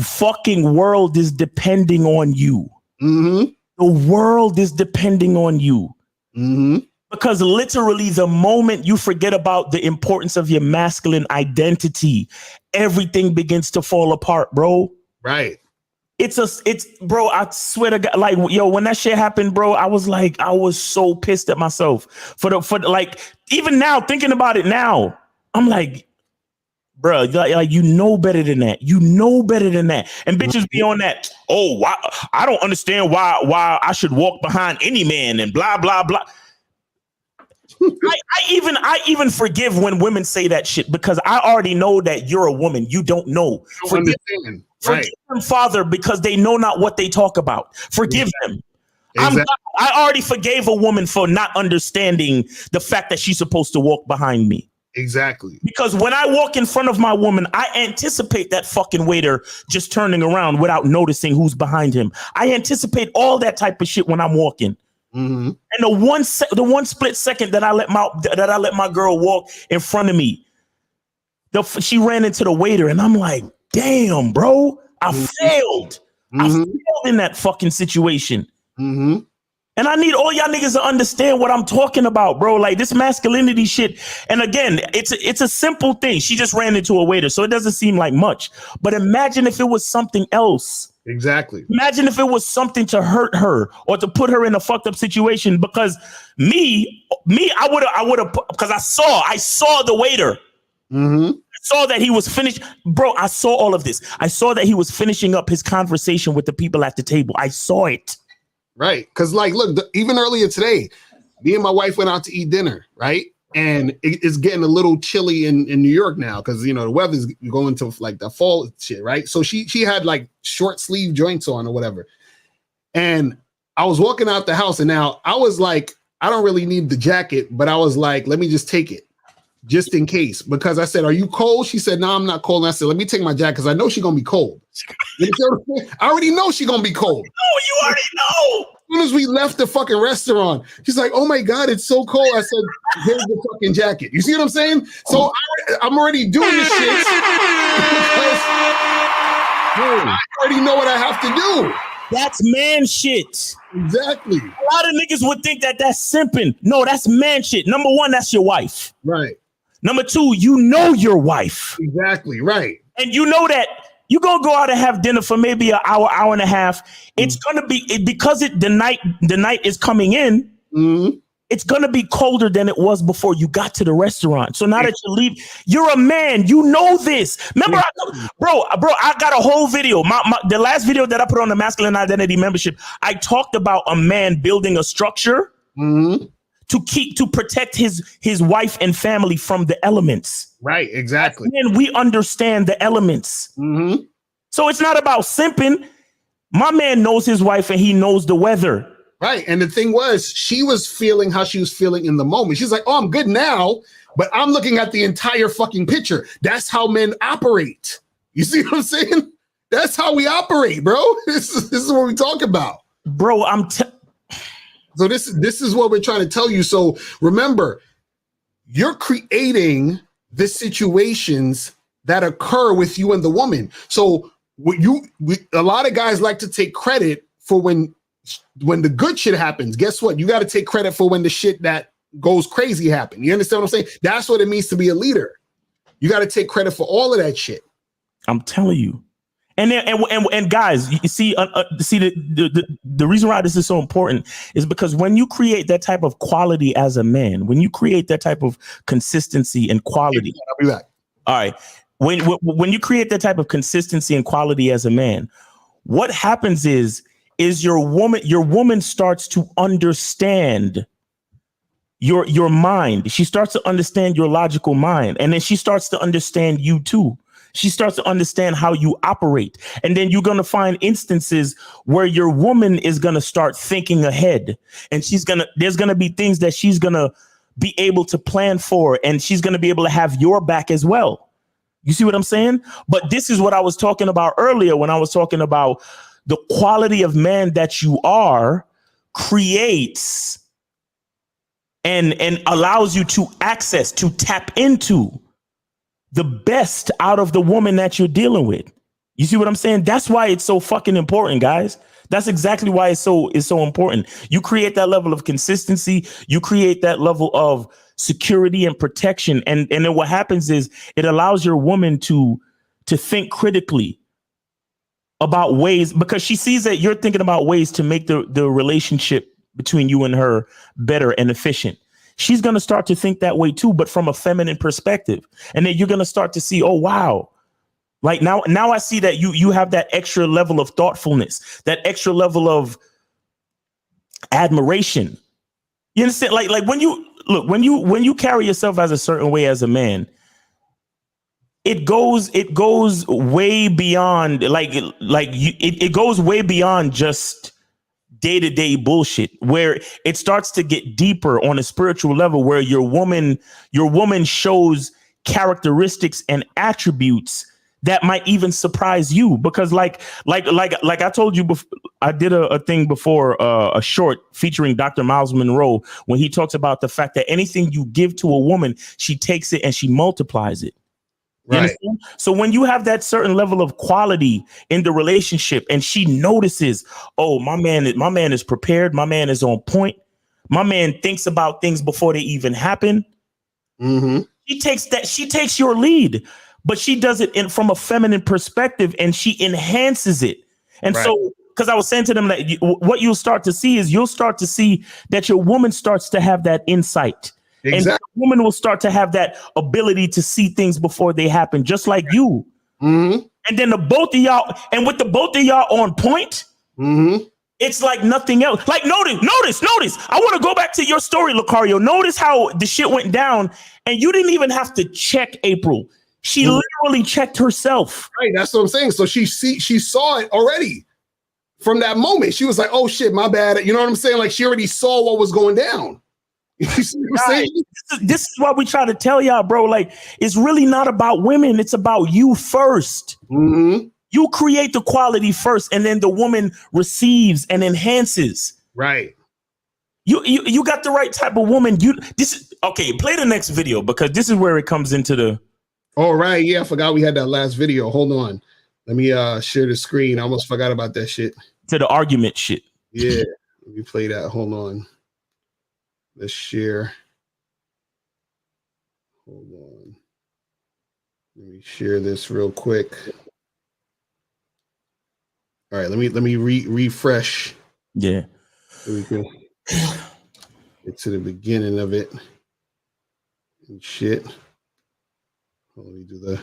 S9: fucking world is depending on you. The world is depending on you. Because literally the moment you forget about the importance of your masculine identity, everything begins to fall apart, bro.
S1: Right.
S9: Bro, I swear to God, like, when that shit happened, bro, I was so pissed at myself for like, even now, thinking about it now, I'm like, bro, like, you know better than that. You know better than that. And bitches be on that, "Oh, why, I don't understand why I should walk behind any man," and blah, blah, blah. I even forgive when women say that shit, because I already know that you're a woman. You don't know. Forgive them, Father, because they know not what they talk about. Forgive them. Exactly. I already forgave a woman for not understanding the fact that she's supposed to walk behind me.
S1: Exactly.
S9: Because when I walk in front of my woman, I anticipate that fucking waiter just turning around without noticing who's behind him. I anticipate all that type of shit when I'm walking. And the one split second that I let my girl walk in front of me, she ran into the waiter, and I'm like, "Damn, bro, I failed. I failed in that fucking situation." And I need all y'all niggas to understand what I'm talking about, bro. Like, this masculinity shit. And again, it's a simple thing. She just ran into a waiter, so it doesn't seem like much. But imagine if it was something else.
S1: Exactly.
S9: Imagine if it was something to hurt her or to put her in a fucked up situation. Because I would have, because I saw the waiter. I saw that he was finished. Bro, I saw all of this. I saw that he was finishing up his conversation with the people at the table. I saw it.
S1: Right. Because, like, look, even earlier today, me and my wife went out to eat dinner, right? And it's getting a little chilly in New York now because, the weather's going to, like, the fall shit, right? So she had, like, short sleeve joints on or whatever. And I was walking out the house, and now I was like, I don't really need the jacket, but I was like, let me just take it just in case. Because I said, "Are you cold?" She said, "No, I'm not cold." And I said, "Let me take my jacket because I know she's going to be cold." I already know she's going to be cold.
S9: Oh, you already know.
S1: As soon as we left the fucking restaurant, she's like, "Oh my God, it's so cold." I said, "Here's the fucking jacket." You see what I'm saying? So I'm already doing this shit because I already know what I have to do.
S9: That's man shit.
S1: Exactly.
S9: A lot of niggas would think that that's simping. No, that's man shit. Number one, that's your wife.
S1: Right.
S9: Number two, you know your wife.
S1: Exactly, right.
S9: And you know that you're gonna go out and have dinner for maybe an hour, hour and a half. It's gonna be because the night is coming in. It's gonna be colder than it was before you got to the restaurant. So now that you leave, you're a man. You know this. Remember, bro, I got a whole video. The last video that I put on the masculine identity membership, I talked about a man building a structure to protect his wife and family from the elements.
S1: Right, exactly.
S9: And we understand the elements. So it's not about simping. My man knows his wife and he knows the weather.
S1: Right. And the thing was, she was feeling how she was feeling in the moment. She's like, oh, I'm good now, but I'm looking at the entire fucking picture. That's how men operate. You see what I'm saying? That's how we operate, bro. This is what we talk about.
S9: Bro,
S1: so this is what we're trying to tell you. So remember, you're creating the situations that occur with you and the woman. So a lot of guys like to take credit for when the good shit happens. Guess what? You got to take credit for when the shit that goes crazy happen. You understand what I'm saying? That's what it means to be a leader. You got to take credit for all of that shit.
S9: I'm telling you. And guys, you see, the reason why this is so important is because when you create that type of quality as a man, when you create that type of consistency and quality,
S1: I'll be back.
S9: All right. When you create that type of consistency and quality as a man, what happens is your woman starts to understand your mind. She starts to understand your logical mind, and then she starts to understand you too. She starts to understand how you operate. And then you're going to find instances where your woman is going to start thinking ahead, and there's going to be things that she's going to be able to plan for, and she's going to be able to have your back as well. You see what I'm saying? But this is what I was talking about earlier when I was talking about the quality of man that you are creates and allows you to tap into the best out of the woman that you're dealing with. You see what I'm saying? That's why it's so fucking important, guys. That's exactly why it's so important. You create that level of consistency. You create that level of security and protection. And then what happens is it allows your woman to think critically about ways, because she sees that you're thinking about ways to make the relationship between you and her better and efficient. She's going to start to think that way too, but from a feminine perspective. And then you're going to start to see, oh, wow. Like now I see that you have that extra level of thoughtfulness, that extra level of admiration. You understand? Like when you carry yourself as a certain way as a man, it goes way beyond it goes way beyond just day-to-day bullshit, where it starts to get deeper on a spiritual level, where your woman shows characteristics and attributes that might even surprise you. Because like I told you before, I did a thing before, a short featuring Dr. Miles Monroe, when he talks about the fact that anything you give to a woman, she takes it and she multiplies it. Right. So when you have that certain level of quality in the relationship, and she notices, oh, my man is prepared, my man is on point, my man thinks about things before they even happen. She takes your lead, but she does it from a feminine perspective, and she enhances it. And so, because I was saying to them that what you'll start to see that your woman starts to have that insight. Exactly. And the woman will start to have that ability to see things before they happen, just like you. And then with the both of y'all on point, it's like nothing else. Like notice. I want to go back to your story, Lucario. Notice how the shit went down, and you didn't even have to check April. She literally checked herself. Right, that's what I'm saying. So she saw it already from that moment. She was like, "Oh shit, my bad." You know what I'm saying? Like she already saw what was going down. You see what I'm saying? This is what we try to tell y'all, bro. Like, it's really not about women. It's about you first. You create the quality first, and then the woman receives and enhances. Right. You got the right type of woman. Okay. Play the next video, because this is where it comes into the. All right. Yeah, I forgot we had that last video. Hold on. Let me share the screen. I almost forgot about that shit. To the argument shit. Yeah. Let me play that. Hold on. Let's share.
S1: Hold on. Let me share this real quick. All right, let me refresh.
S2: Yeah.
S1: So we can get to the beginning of it. And shit. Let me do the.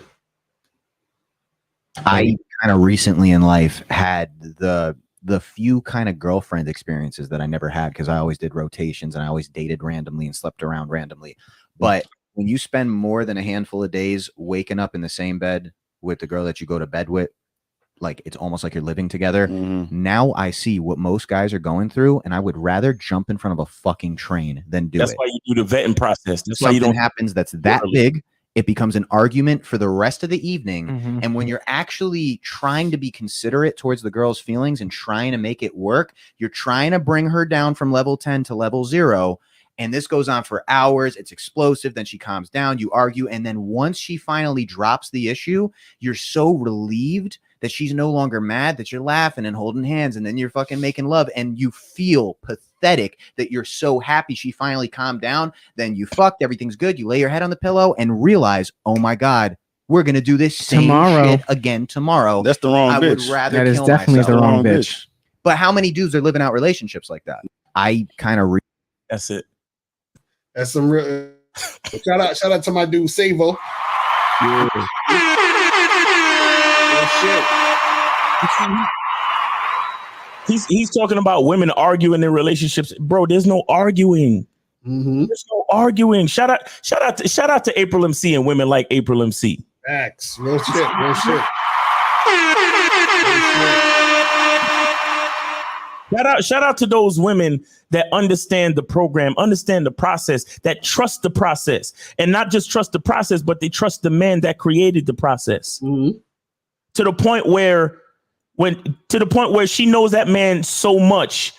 S11: I kind of recently in life had the few kind of girlfriend experiences that I never had because I always did rotations and I always dated randomly and slept around randomly. But when you spend more than a handful of days waking up in the same bed with the girl that you go to bed with, like it's almost like you're living together. Now I see what most guys are going through, and I would rather jump in front of a fucking train than do
S2: That's
S11: it.
S2: why you do the vetting process. That's why you
S11: Something
S2: don't
S11: happens that's that big. It becomes an argument for the rest of the evening. And when you're actually trying to be considerate towards the girl's feelings and trying to make it work, you're trying to bring her down from level 10 to level 0. And this goes on for hours. It's explosive. Then she calms down. You argue. And then once she finally drops the issue, you're so relieved that she's no longer mad, that you're laughing and holding hands, and then you're fucking making love, and you feel pathetic that you're so happy she finally calmed down. Then you fucked, everything's good. You lay your head on the pillow and realize, oh my God, we're gonna do this same shit again tomorrow.
S8: That's the wrong
S11: I
S8: bitch.
S11: would rather
S14: That is
S11: kill
S14: definitely
S11: myself.
S14: the wrong bitch.
S11: But how many dudes are living out relationships like that? I kind of
S2: That's it.
S1: That's some real. Shout out to my dude Savo.
S2: He's talking about women arguing in relationships, bro. There's no arguing. There's no arguing. Shout out to April MC and women like April MC.
S1: Facts, real shit, real shit.
S2: Shout out to those women that understand the program, understand the process, that trust the process, and not just trust the process, but they trust the man that created the process. To the point where she knows that man so much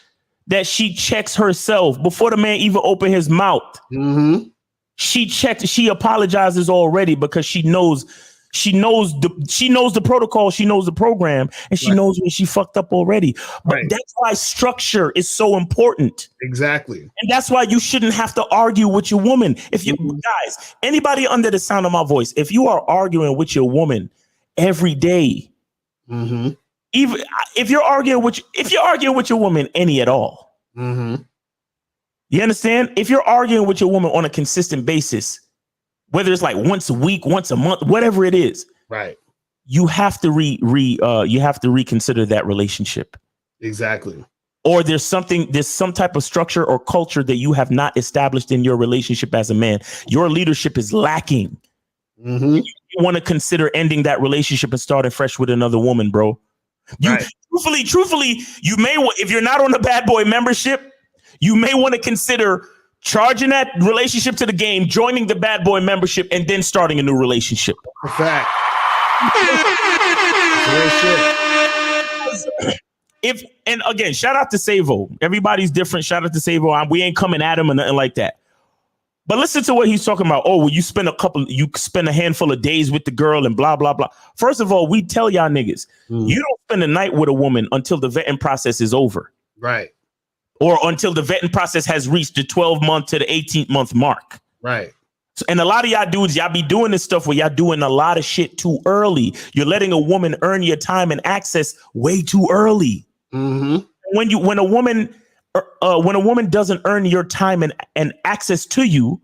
S2: that she checks herself before the man even open his mouth. She apologizes already because she knows the protocol, she knows the program, and she knows when she fucked up already. But that's why structure is so important.
S1: Exactly.
S2: And that's why you shouldn't have to argue with your woman. If you guys, anybody under the sound of my voice, if you are arguing with your woman every day, even if you're arguing with your woman any at all, you understand? If you're arguing with your woman on a consistent basis, whether it's like once a week, once a month, whatever it is,
S1: right?
S2: You have to reconsider that relationship.
S1: Exactly.
S2: Or there's some type of structure or culture that you have not established in your relationship as a man. Your leadership is lacking. You want to consider ending that relationship and starting fresh with another woman, bro. Truthfully, you may, if you're not on the Bad Boy membership, you may want to consider charging that relationship to the game, joining the Bad Boy membership, and then starting a new relationship.
S1: Fact.
S2: And again, shout out to Savo. Everybody's different. Shout out to Savo. We ain't coming at him or nothing like that. But listen to what he's talking about. Oh, well, you spend a handful of days with the girl and blah, blah, blah. First of all, we tell y'all niggas, you don't spend a night with a woman until the vetting process is over.
S1: Right.
S2: Or until the vetting process has reached the 12-month to the 18-month mark.
S1: Right.
S2: So, and a lot of y'all dudes, y'all be doing this stuff where y'all doing a lot of shit too early. You're letting a woman earn your time and access way too early. When a woman doesn't earn your time and access to you,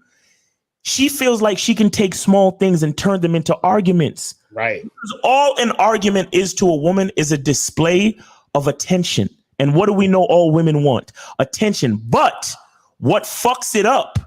S2: she feels like she can take small things and turn them into arguments.
S1: Right.
S2: Because all an argument is to a woman is a display of attention. And what do we know all women want? Attention. But what fucks it up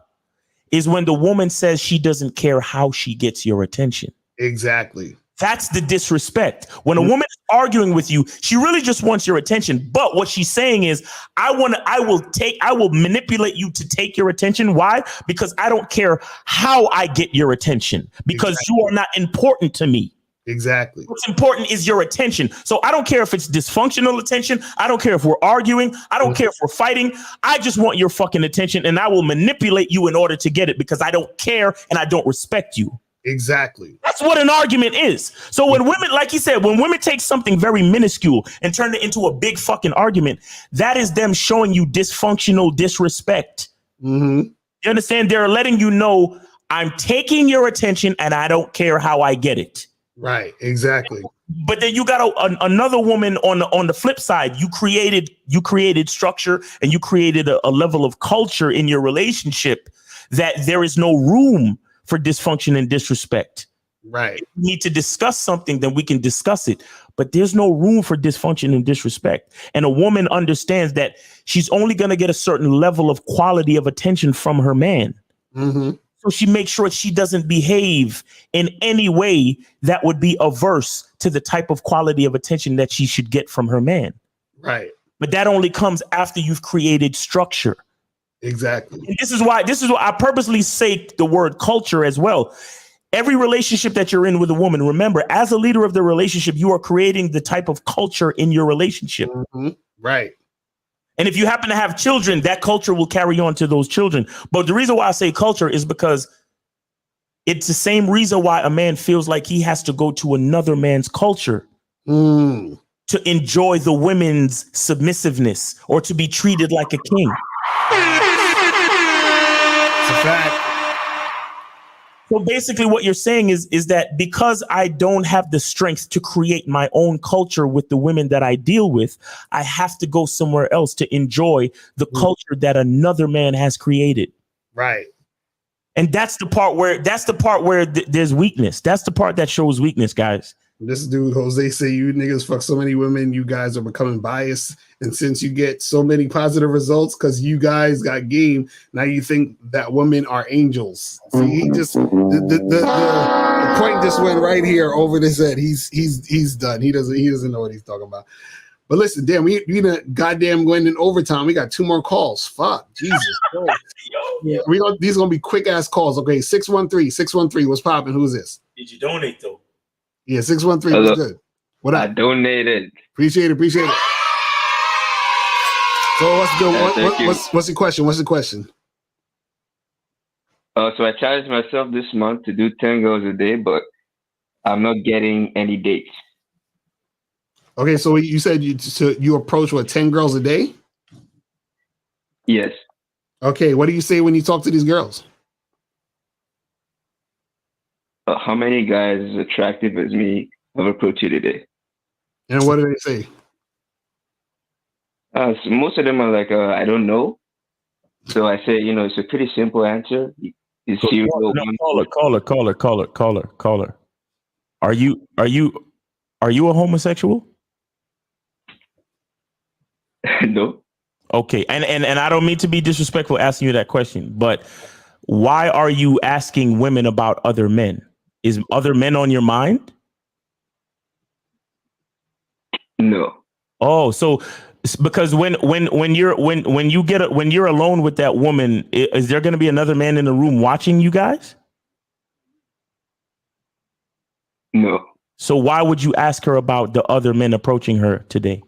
S2: is when the woman says she doesn't care how she gets your attention.
S1: Exactly.
S2: That's the disrespect. When a woman is arguing with you, she really just wants your attention. But what she's saying is, I will manipulate you to take your attention. Why? Because I don't care how I get your attention, because you are not important to me.
S1: Exactly.
S2: What's important is your attention. So I don't care if it's dysfunctional attention. I don't care if we're arguing. I don't care if we're fighting. I just want your fucking attention, and I will manipulate you in order to get it because I don't care and I don't respect you.
S1: Exactly.
S2: That's what an argument is. So when women, like he said, when women take something very minuscule and turn it into a big fucking argument, that is them showing you dysfunctional disrespect. You understand? They're letting you know,
S9: I'm taking your attention and I don't care how I get it.
S1: Right, exactly.
S9: But then you got another woman on the flip side. You created structure and you created a level of culture in your relationship that there is no room for dysfunction and disrespect.
S1: Right.
S9: If we need to discuss something, then we can discuss it. But there's no room for dysfunction and disrespect. And a woman understands that she's only going to get a certain level of quality of attention from her man.
S1: Mm-hmm.
S9: So she makes sure she doesn't behave in any way that would be averse to the type of quality of attention that she should get from her man.
S1: Right.
S9: But that only comes after you've created structure.
S1: Exactly.
S9: And this is why I purposely say the word culture as well. Every relationship that you're in with a woman, remember, as a leader of the relationship, you are creating the type of culture in your relationship.
S1: Mm-hmm. Right.
S9: And if you happen to have children, that culture will carry on to those children. But the reason why I say culture is because it's the same reason why a man feels like he has to go to another man's culture to enjoy the women's submissiveness or to be treated like a king.
S1: It's a fact.
S9: So basically what you're saying is that because I don't have the strength to create my own culture with the women that I deal with, I have to go somewhere else to enjoy the culture that another man has created.
S1: Right.
S9: And that's the part where there's weakness. That's the part that shows weakness, guys.
S1: This dude, Jose, say you niggas fuck so many women, you guys are becoming biased. And since you get so many positive results because you guys got game, now you think that women are angels. See, he just the point just went right here over his head. He's done. He doesn't know what he's talking about. But listen, damn, we goddamn going in overtime. We got 2 more calls. Fuck, Jesus. Yeah, these are gonna be quick ass calls. Okay, 613. What's popping? Who's this?
S2: Did you donate though?
S1: Yeah, 613 was good. What up?
S3: I donated.
S1: Appreciate it. So what's good? What's the question?
S3: So I challenged myself this month to do 10 girls a day, but I'm not getting any dates.
S1: Okay, so you said you approach 10 girls a day?
S3: Yes.
S1: Okay, what do you say when you talk to these girls?
S3: How many guys as attractive as me have approached you today?
S1: And what do they say?
S3: So most of them are like, I don't know. So I say, it's a pretty simple answer. It's
S9: Caller. Are you a homosexual?
S3: No.
S9: Okay, and I don't mean to be disrespectful asking you that question, but why are you asking women about other men? Is other men on your mind?
S3: No.
S9: Oh, so because when you're alone with that woman, is there going to be another man in the room watching you guys?
S3: No.
S9: So why would you ask her about the other men approaching her today?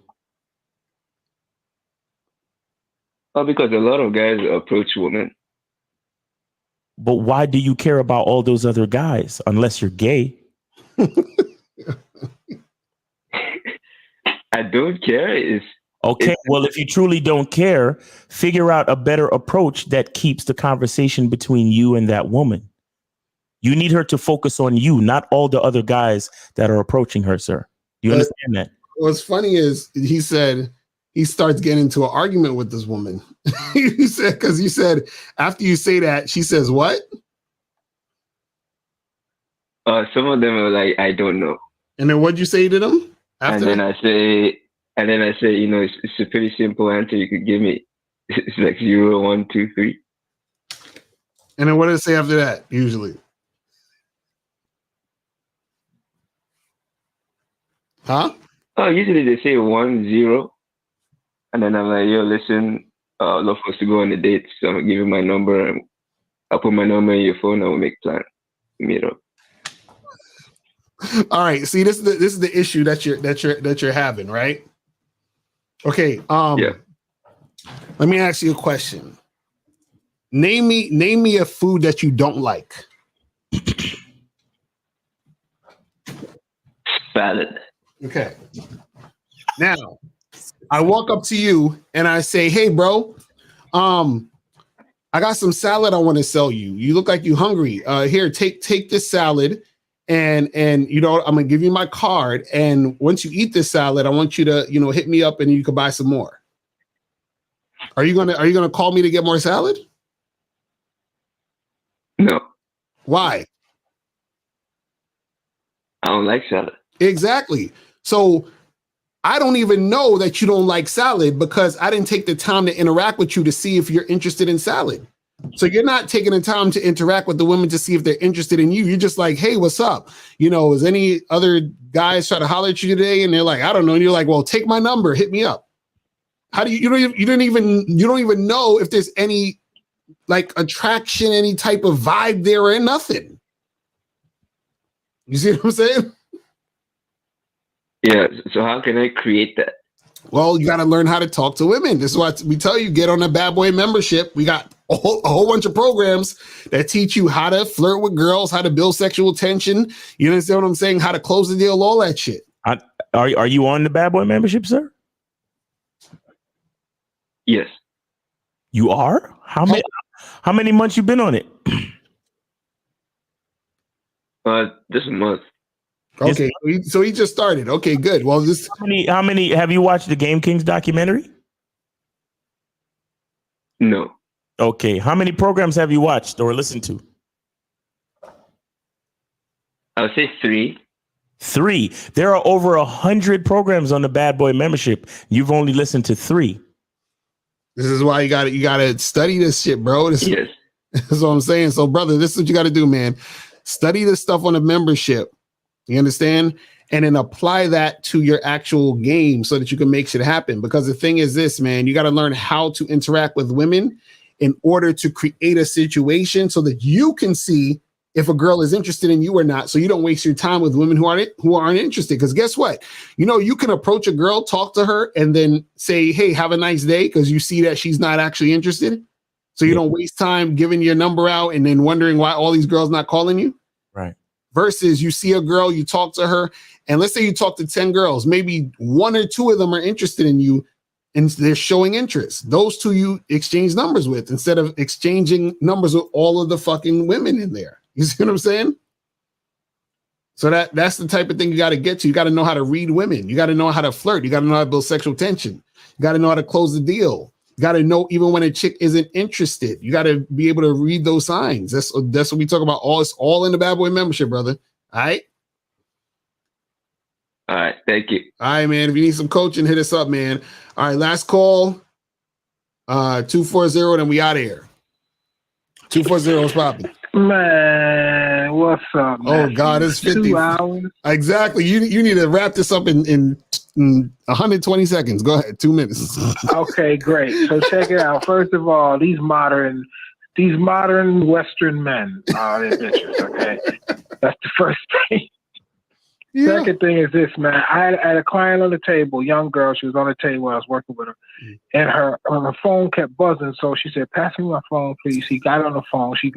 S3: Oh, because a lot of guys approach women.
S9: But why do you care about all those other guys unless you're gay?
S3: I don't care.
S9: Okay, well, if you truly don't care, figure out a better approach that keeps the conversation between you and that woman. You need her to focus on you, not all the other guys that are approaching her, sir. You understand that?
S1: What's funny is he said he starts getting into an argument with this woman. You said after you say that, she says what?
S3: Some of them are like, I don't know.
S1: And then what'd you say to them?
S3: And then I say, it's a pretty simple answer you could give me. It's like 0, 1, 2, 3.
S1: And then what do they say after that, usually? Huh?
S3: Oh, usually they say 1, 0. And then I'm like, yo, listen, I'd love for us to go on a date. So I'm gonna give you my number and I'll put my number in your phone and we'll make plan. Meet up.
S1: All right. See, this is the issue that you're having, right? Okay.
S3: Yeah.
S1: Let me ask you a question. Name me a food that you don't like.
S3: Salad.
S1: Okay. Now, I walk up to you and I say, "Hey, bro, I got some salad I want to sell you. You look like you hungry. Here, take this salad, and you know, I'm gonna give you my card. And once you eat this salad, I want you to, you know, hit me up and you can buy some more. Are you gonna call me to get more salad?
S3: No.
S1: Why?
S3: I don't like salad.
S1: Exactly. So I don't even know that you don't like salad because I didn't take the time to interact with you to see if you're interested in salad. So you're not taking the time to interact with the women to see if they're interested in you. You're just like, hey, what's up? You know, is any other guys try to holler at you today? And they're like, I don't know. And you're like, well, take my number, hit me up. How do you don't even know if there's any like attraction, any type of vibe there or nothing. You see what I'm saying?
S3: Yeah. So how can I create that?
S1: Well, you got to learn how to talk to women. This is why we tell you, get on a Bad Boy membership. We got a whole bunch of programs that teach you how to flirt with girls, how to build sexual tension. You understand what I'm saying? How to close the deal, all that shit.
S2: Are you on the Bad Boy membership, sir?
S3: Yes.
S2: You are? How many months you been on it?
S3: This month.
S1: Okay, so he just started. Okay, good. Well, this
S2: how many have you watched the Game Kings documentary?
S3: No.
S2: Okay, how many programs have you watched or listened to?
S3: I would say 3.
S2: 3. There are over 100 programs on the Bad Boy membership. You've only listened to 3.
S1: This is why you gotta study this shit, bro.
S3: Yes.
S1: That's what I'm saying. So, brother, this is what you got to do, man. Study this stuff on the membership. You understand? And then apply that to your actual game so that you can make shit happen. Because the thing is this, man, you got to learn how to interact with women in order to create a situation so that you can see if a girl is interested in you or not. So you don't waste your time with women who aren't interested. Because guess what? You know, you can approach a girl, talk to her, and then say, hey, have a nice day, because you see that she's not actually interested. So you don't waste time giving your number out and then wondering why all these girls not calling you.
S2: Right.
S1: Versus you see a girl, you talk to her, and let's say you talk to 10 girls, maybe 1 or 2 of them are interested in you and they're showing interest. Those 2 you exchange numbers with instead of exchanging numbers with all of the fucking women in there. You see what I'm saying? So that's the type of thing you got to get to. You got to know how to read women. You got to know how to flirt. You got to know how to build sexual tension. You got to know how to close the deal. You got to know even when a chick isn't interested. You got to be able to read those signs. That's what we talk about. It's all in the Bad Boy membership, brother. All right?
S3: All right. Thank you.
S1: All right, man. If you need some coaching, hit us up, man. All right, last call. 240, then we out of here. 240 is popping.
S18: Man, what's up, man?
S1: Oh, God, it's 50.
S18: 2 hours.
S1: Exactly. You need to wrap this up in 120 seconds. Go ahead. 2 minutes.
S18: Okay, great. So check it out. First of all, these modern Western men are bitches, okay? That's the first thing. Yeah. Second thing is this, man. I had a client on the table, young girl. She was on the table. I was working with her, and her phone kept buzzing. So she said, "Pass me my phone, please." She got on the phone. She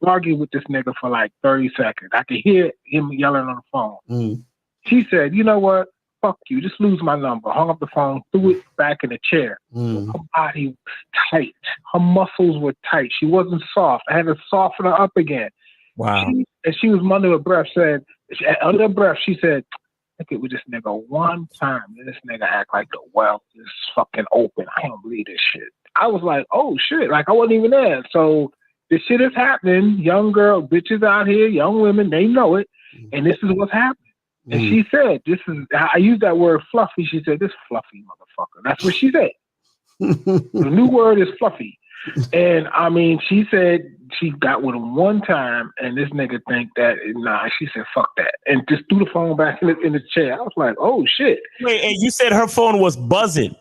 S18: argued with this nigga for like 30 seconds. I could hear him yelling on the phone. She said, "You know what? Fuck you. Just lose my number." Hung up the phone, threw it back in the chair. Her body was tight. Her muscles were tight. She wasn't soft. I had to soften her up again.
S2: Wow.
S18: She was under her breath under her breath, she said, "I get with this nigga one time, and this nigga act like the well is fucking open. I don't believe this shit." I was like, "Oh shit!" Like I wasn't even there. So this shit is happening. Young girl, bitches out here, young women, they know it, and this is what's happening. And she said, "This is." I used that word fluffy. She said, "This fluffy motherfucker." That's what she said. The new word is fluffy. And I mean, she said she got with him one time, and this nigga think that she said fuck that, and just threw the phone back in the chair. I was like, oh shit.
S2: Wait, and you said her phone was buzzing?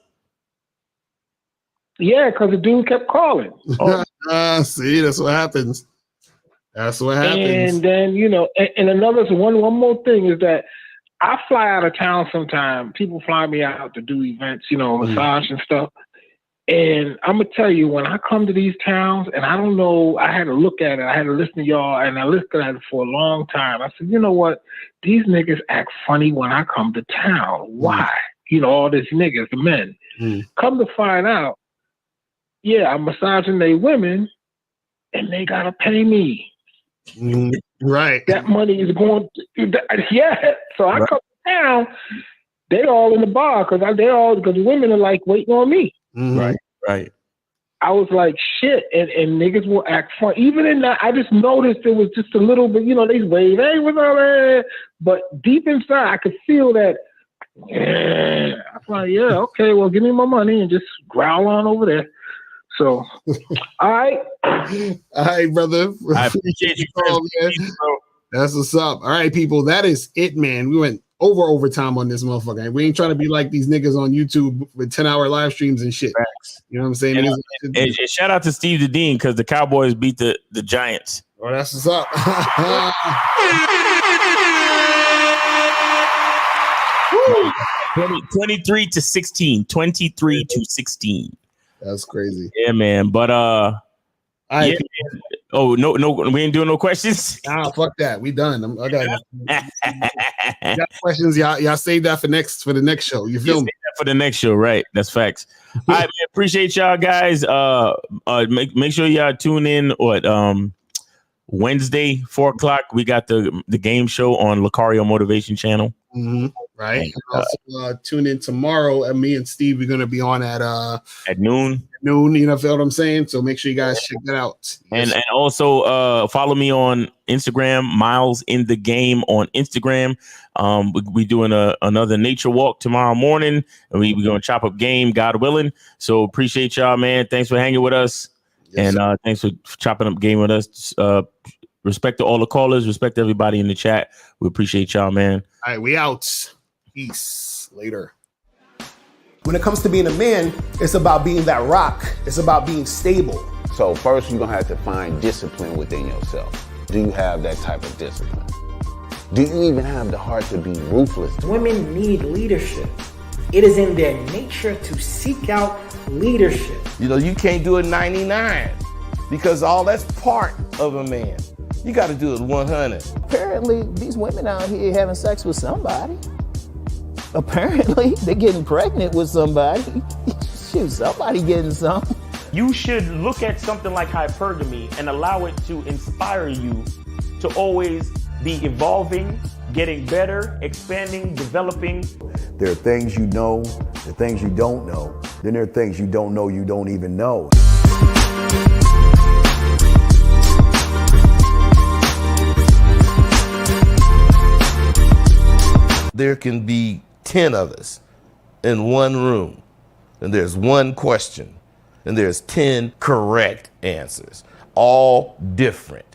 S18: Yeah, because the dude kept calling.
S1: See, that's what happens. That's what happens.
S18: And then and another one more thing is that I fly out of town sometime. People fly me out to do events, massage and stuff. And I'm going to tell you, when I come to these towns, and I don't know, I had to look at it. I had to listen to y'all, and I listened at it for a long time. I said, you know what? These niggas act funny when I come to town. Why? All these niggas, the men. Come to find out, yeah, I'm massaging they women, and they gotta pay me.
S1: Right.
S18: That money is going to, yeah. So I come down, they all in the bar because women are like waiting on me.
S9: Right.
S18: I was like, shit, and niggas will act fun. Even in that, I just noticed it was just a little bit, they wave, hey, what's up, man? But deep inside, I could feel that. Yeah, I was like, yeah, okay, well, give me my money and just growl on over there. So, all right,
S1: brother.
S9: I appreciate you, bro.
S1: That's what's up. All right, people, that is it, man. We went overtime on this motherfucker. We ain't trying to be like these niggas on YouTube with 10-hour live streams and shit. You know what I'm saying?
S9: And shout out to Steve the Dean because the Cowboys beat the Giants.
S1: Oh, that's what's up.
S9: 23-16. 23-16.
S1: That's crazy.
S9: Yeah, man. But yeah. Oh, no, we ain't doing no questions.
S1: Nah, fuck that. We done. I got questions. Y'all save that for the next show. You feel me?
S9: For the next show, right? That's facts. All right, man. Appreciate y'all guys. Make sure y'all tune in Wednesday, 4:00. We got the game show on Lucario Motivation Channel.
S1: Right. And also tune in tomorrow. Me and Steve are gonna be on at
S9: noon.
S1: You feel what I'm saying? So make sure you guys check that out.
S9: And also follow me on Instagram, Miles in the Game on Instagram. We doing another nature walk tomorrow morning, and we're gonna chop up game, God willing. So appreciate y'all, man. Thanks for hanging with us, and thanks for chopping up game with us. Respect to all the callers, respect to everybody in the chat. We appreciate y'all, man.
S1: All right, we out. Peace. Later.
S13: When it comes to being a man, it's about being that rock. It's about being stable.
S14: So first, you're going to have to find discipline within yourself. Do you have that type of discipline? Do you even have the heart to be ruthless?
S15: Women need leadership. It is in their nature to seek out leadership.
S16: You can't do it 99 because all that's part of a man. You got to do it 100.
S25: Apparently, these women out here having sex with somebody. Apparently, they're getting pregnant with somebody. Shoot, somebody getting some.
S2: You should look at something like hypergamy and allow it to inspire you to always be evolving, getting better, expanding, developing.
S26: There are things you know, there are things you don't know. Then there are things you don't know you don't even know.
S16: There can be 10 of us in one room, and there's one question, and there's 10 correct answers, all different.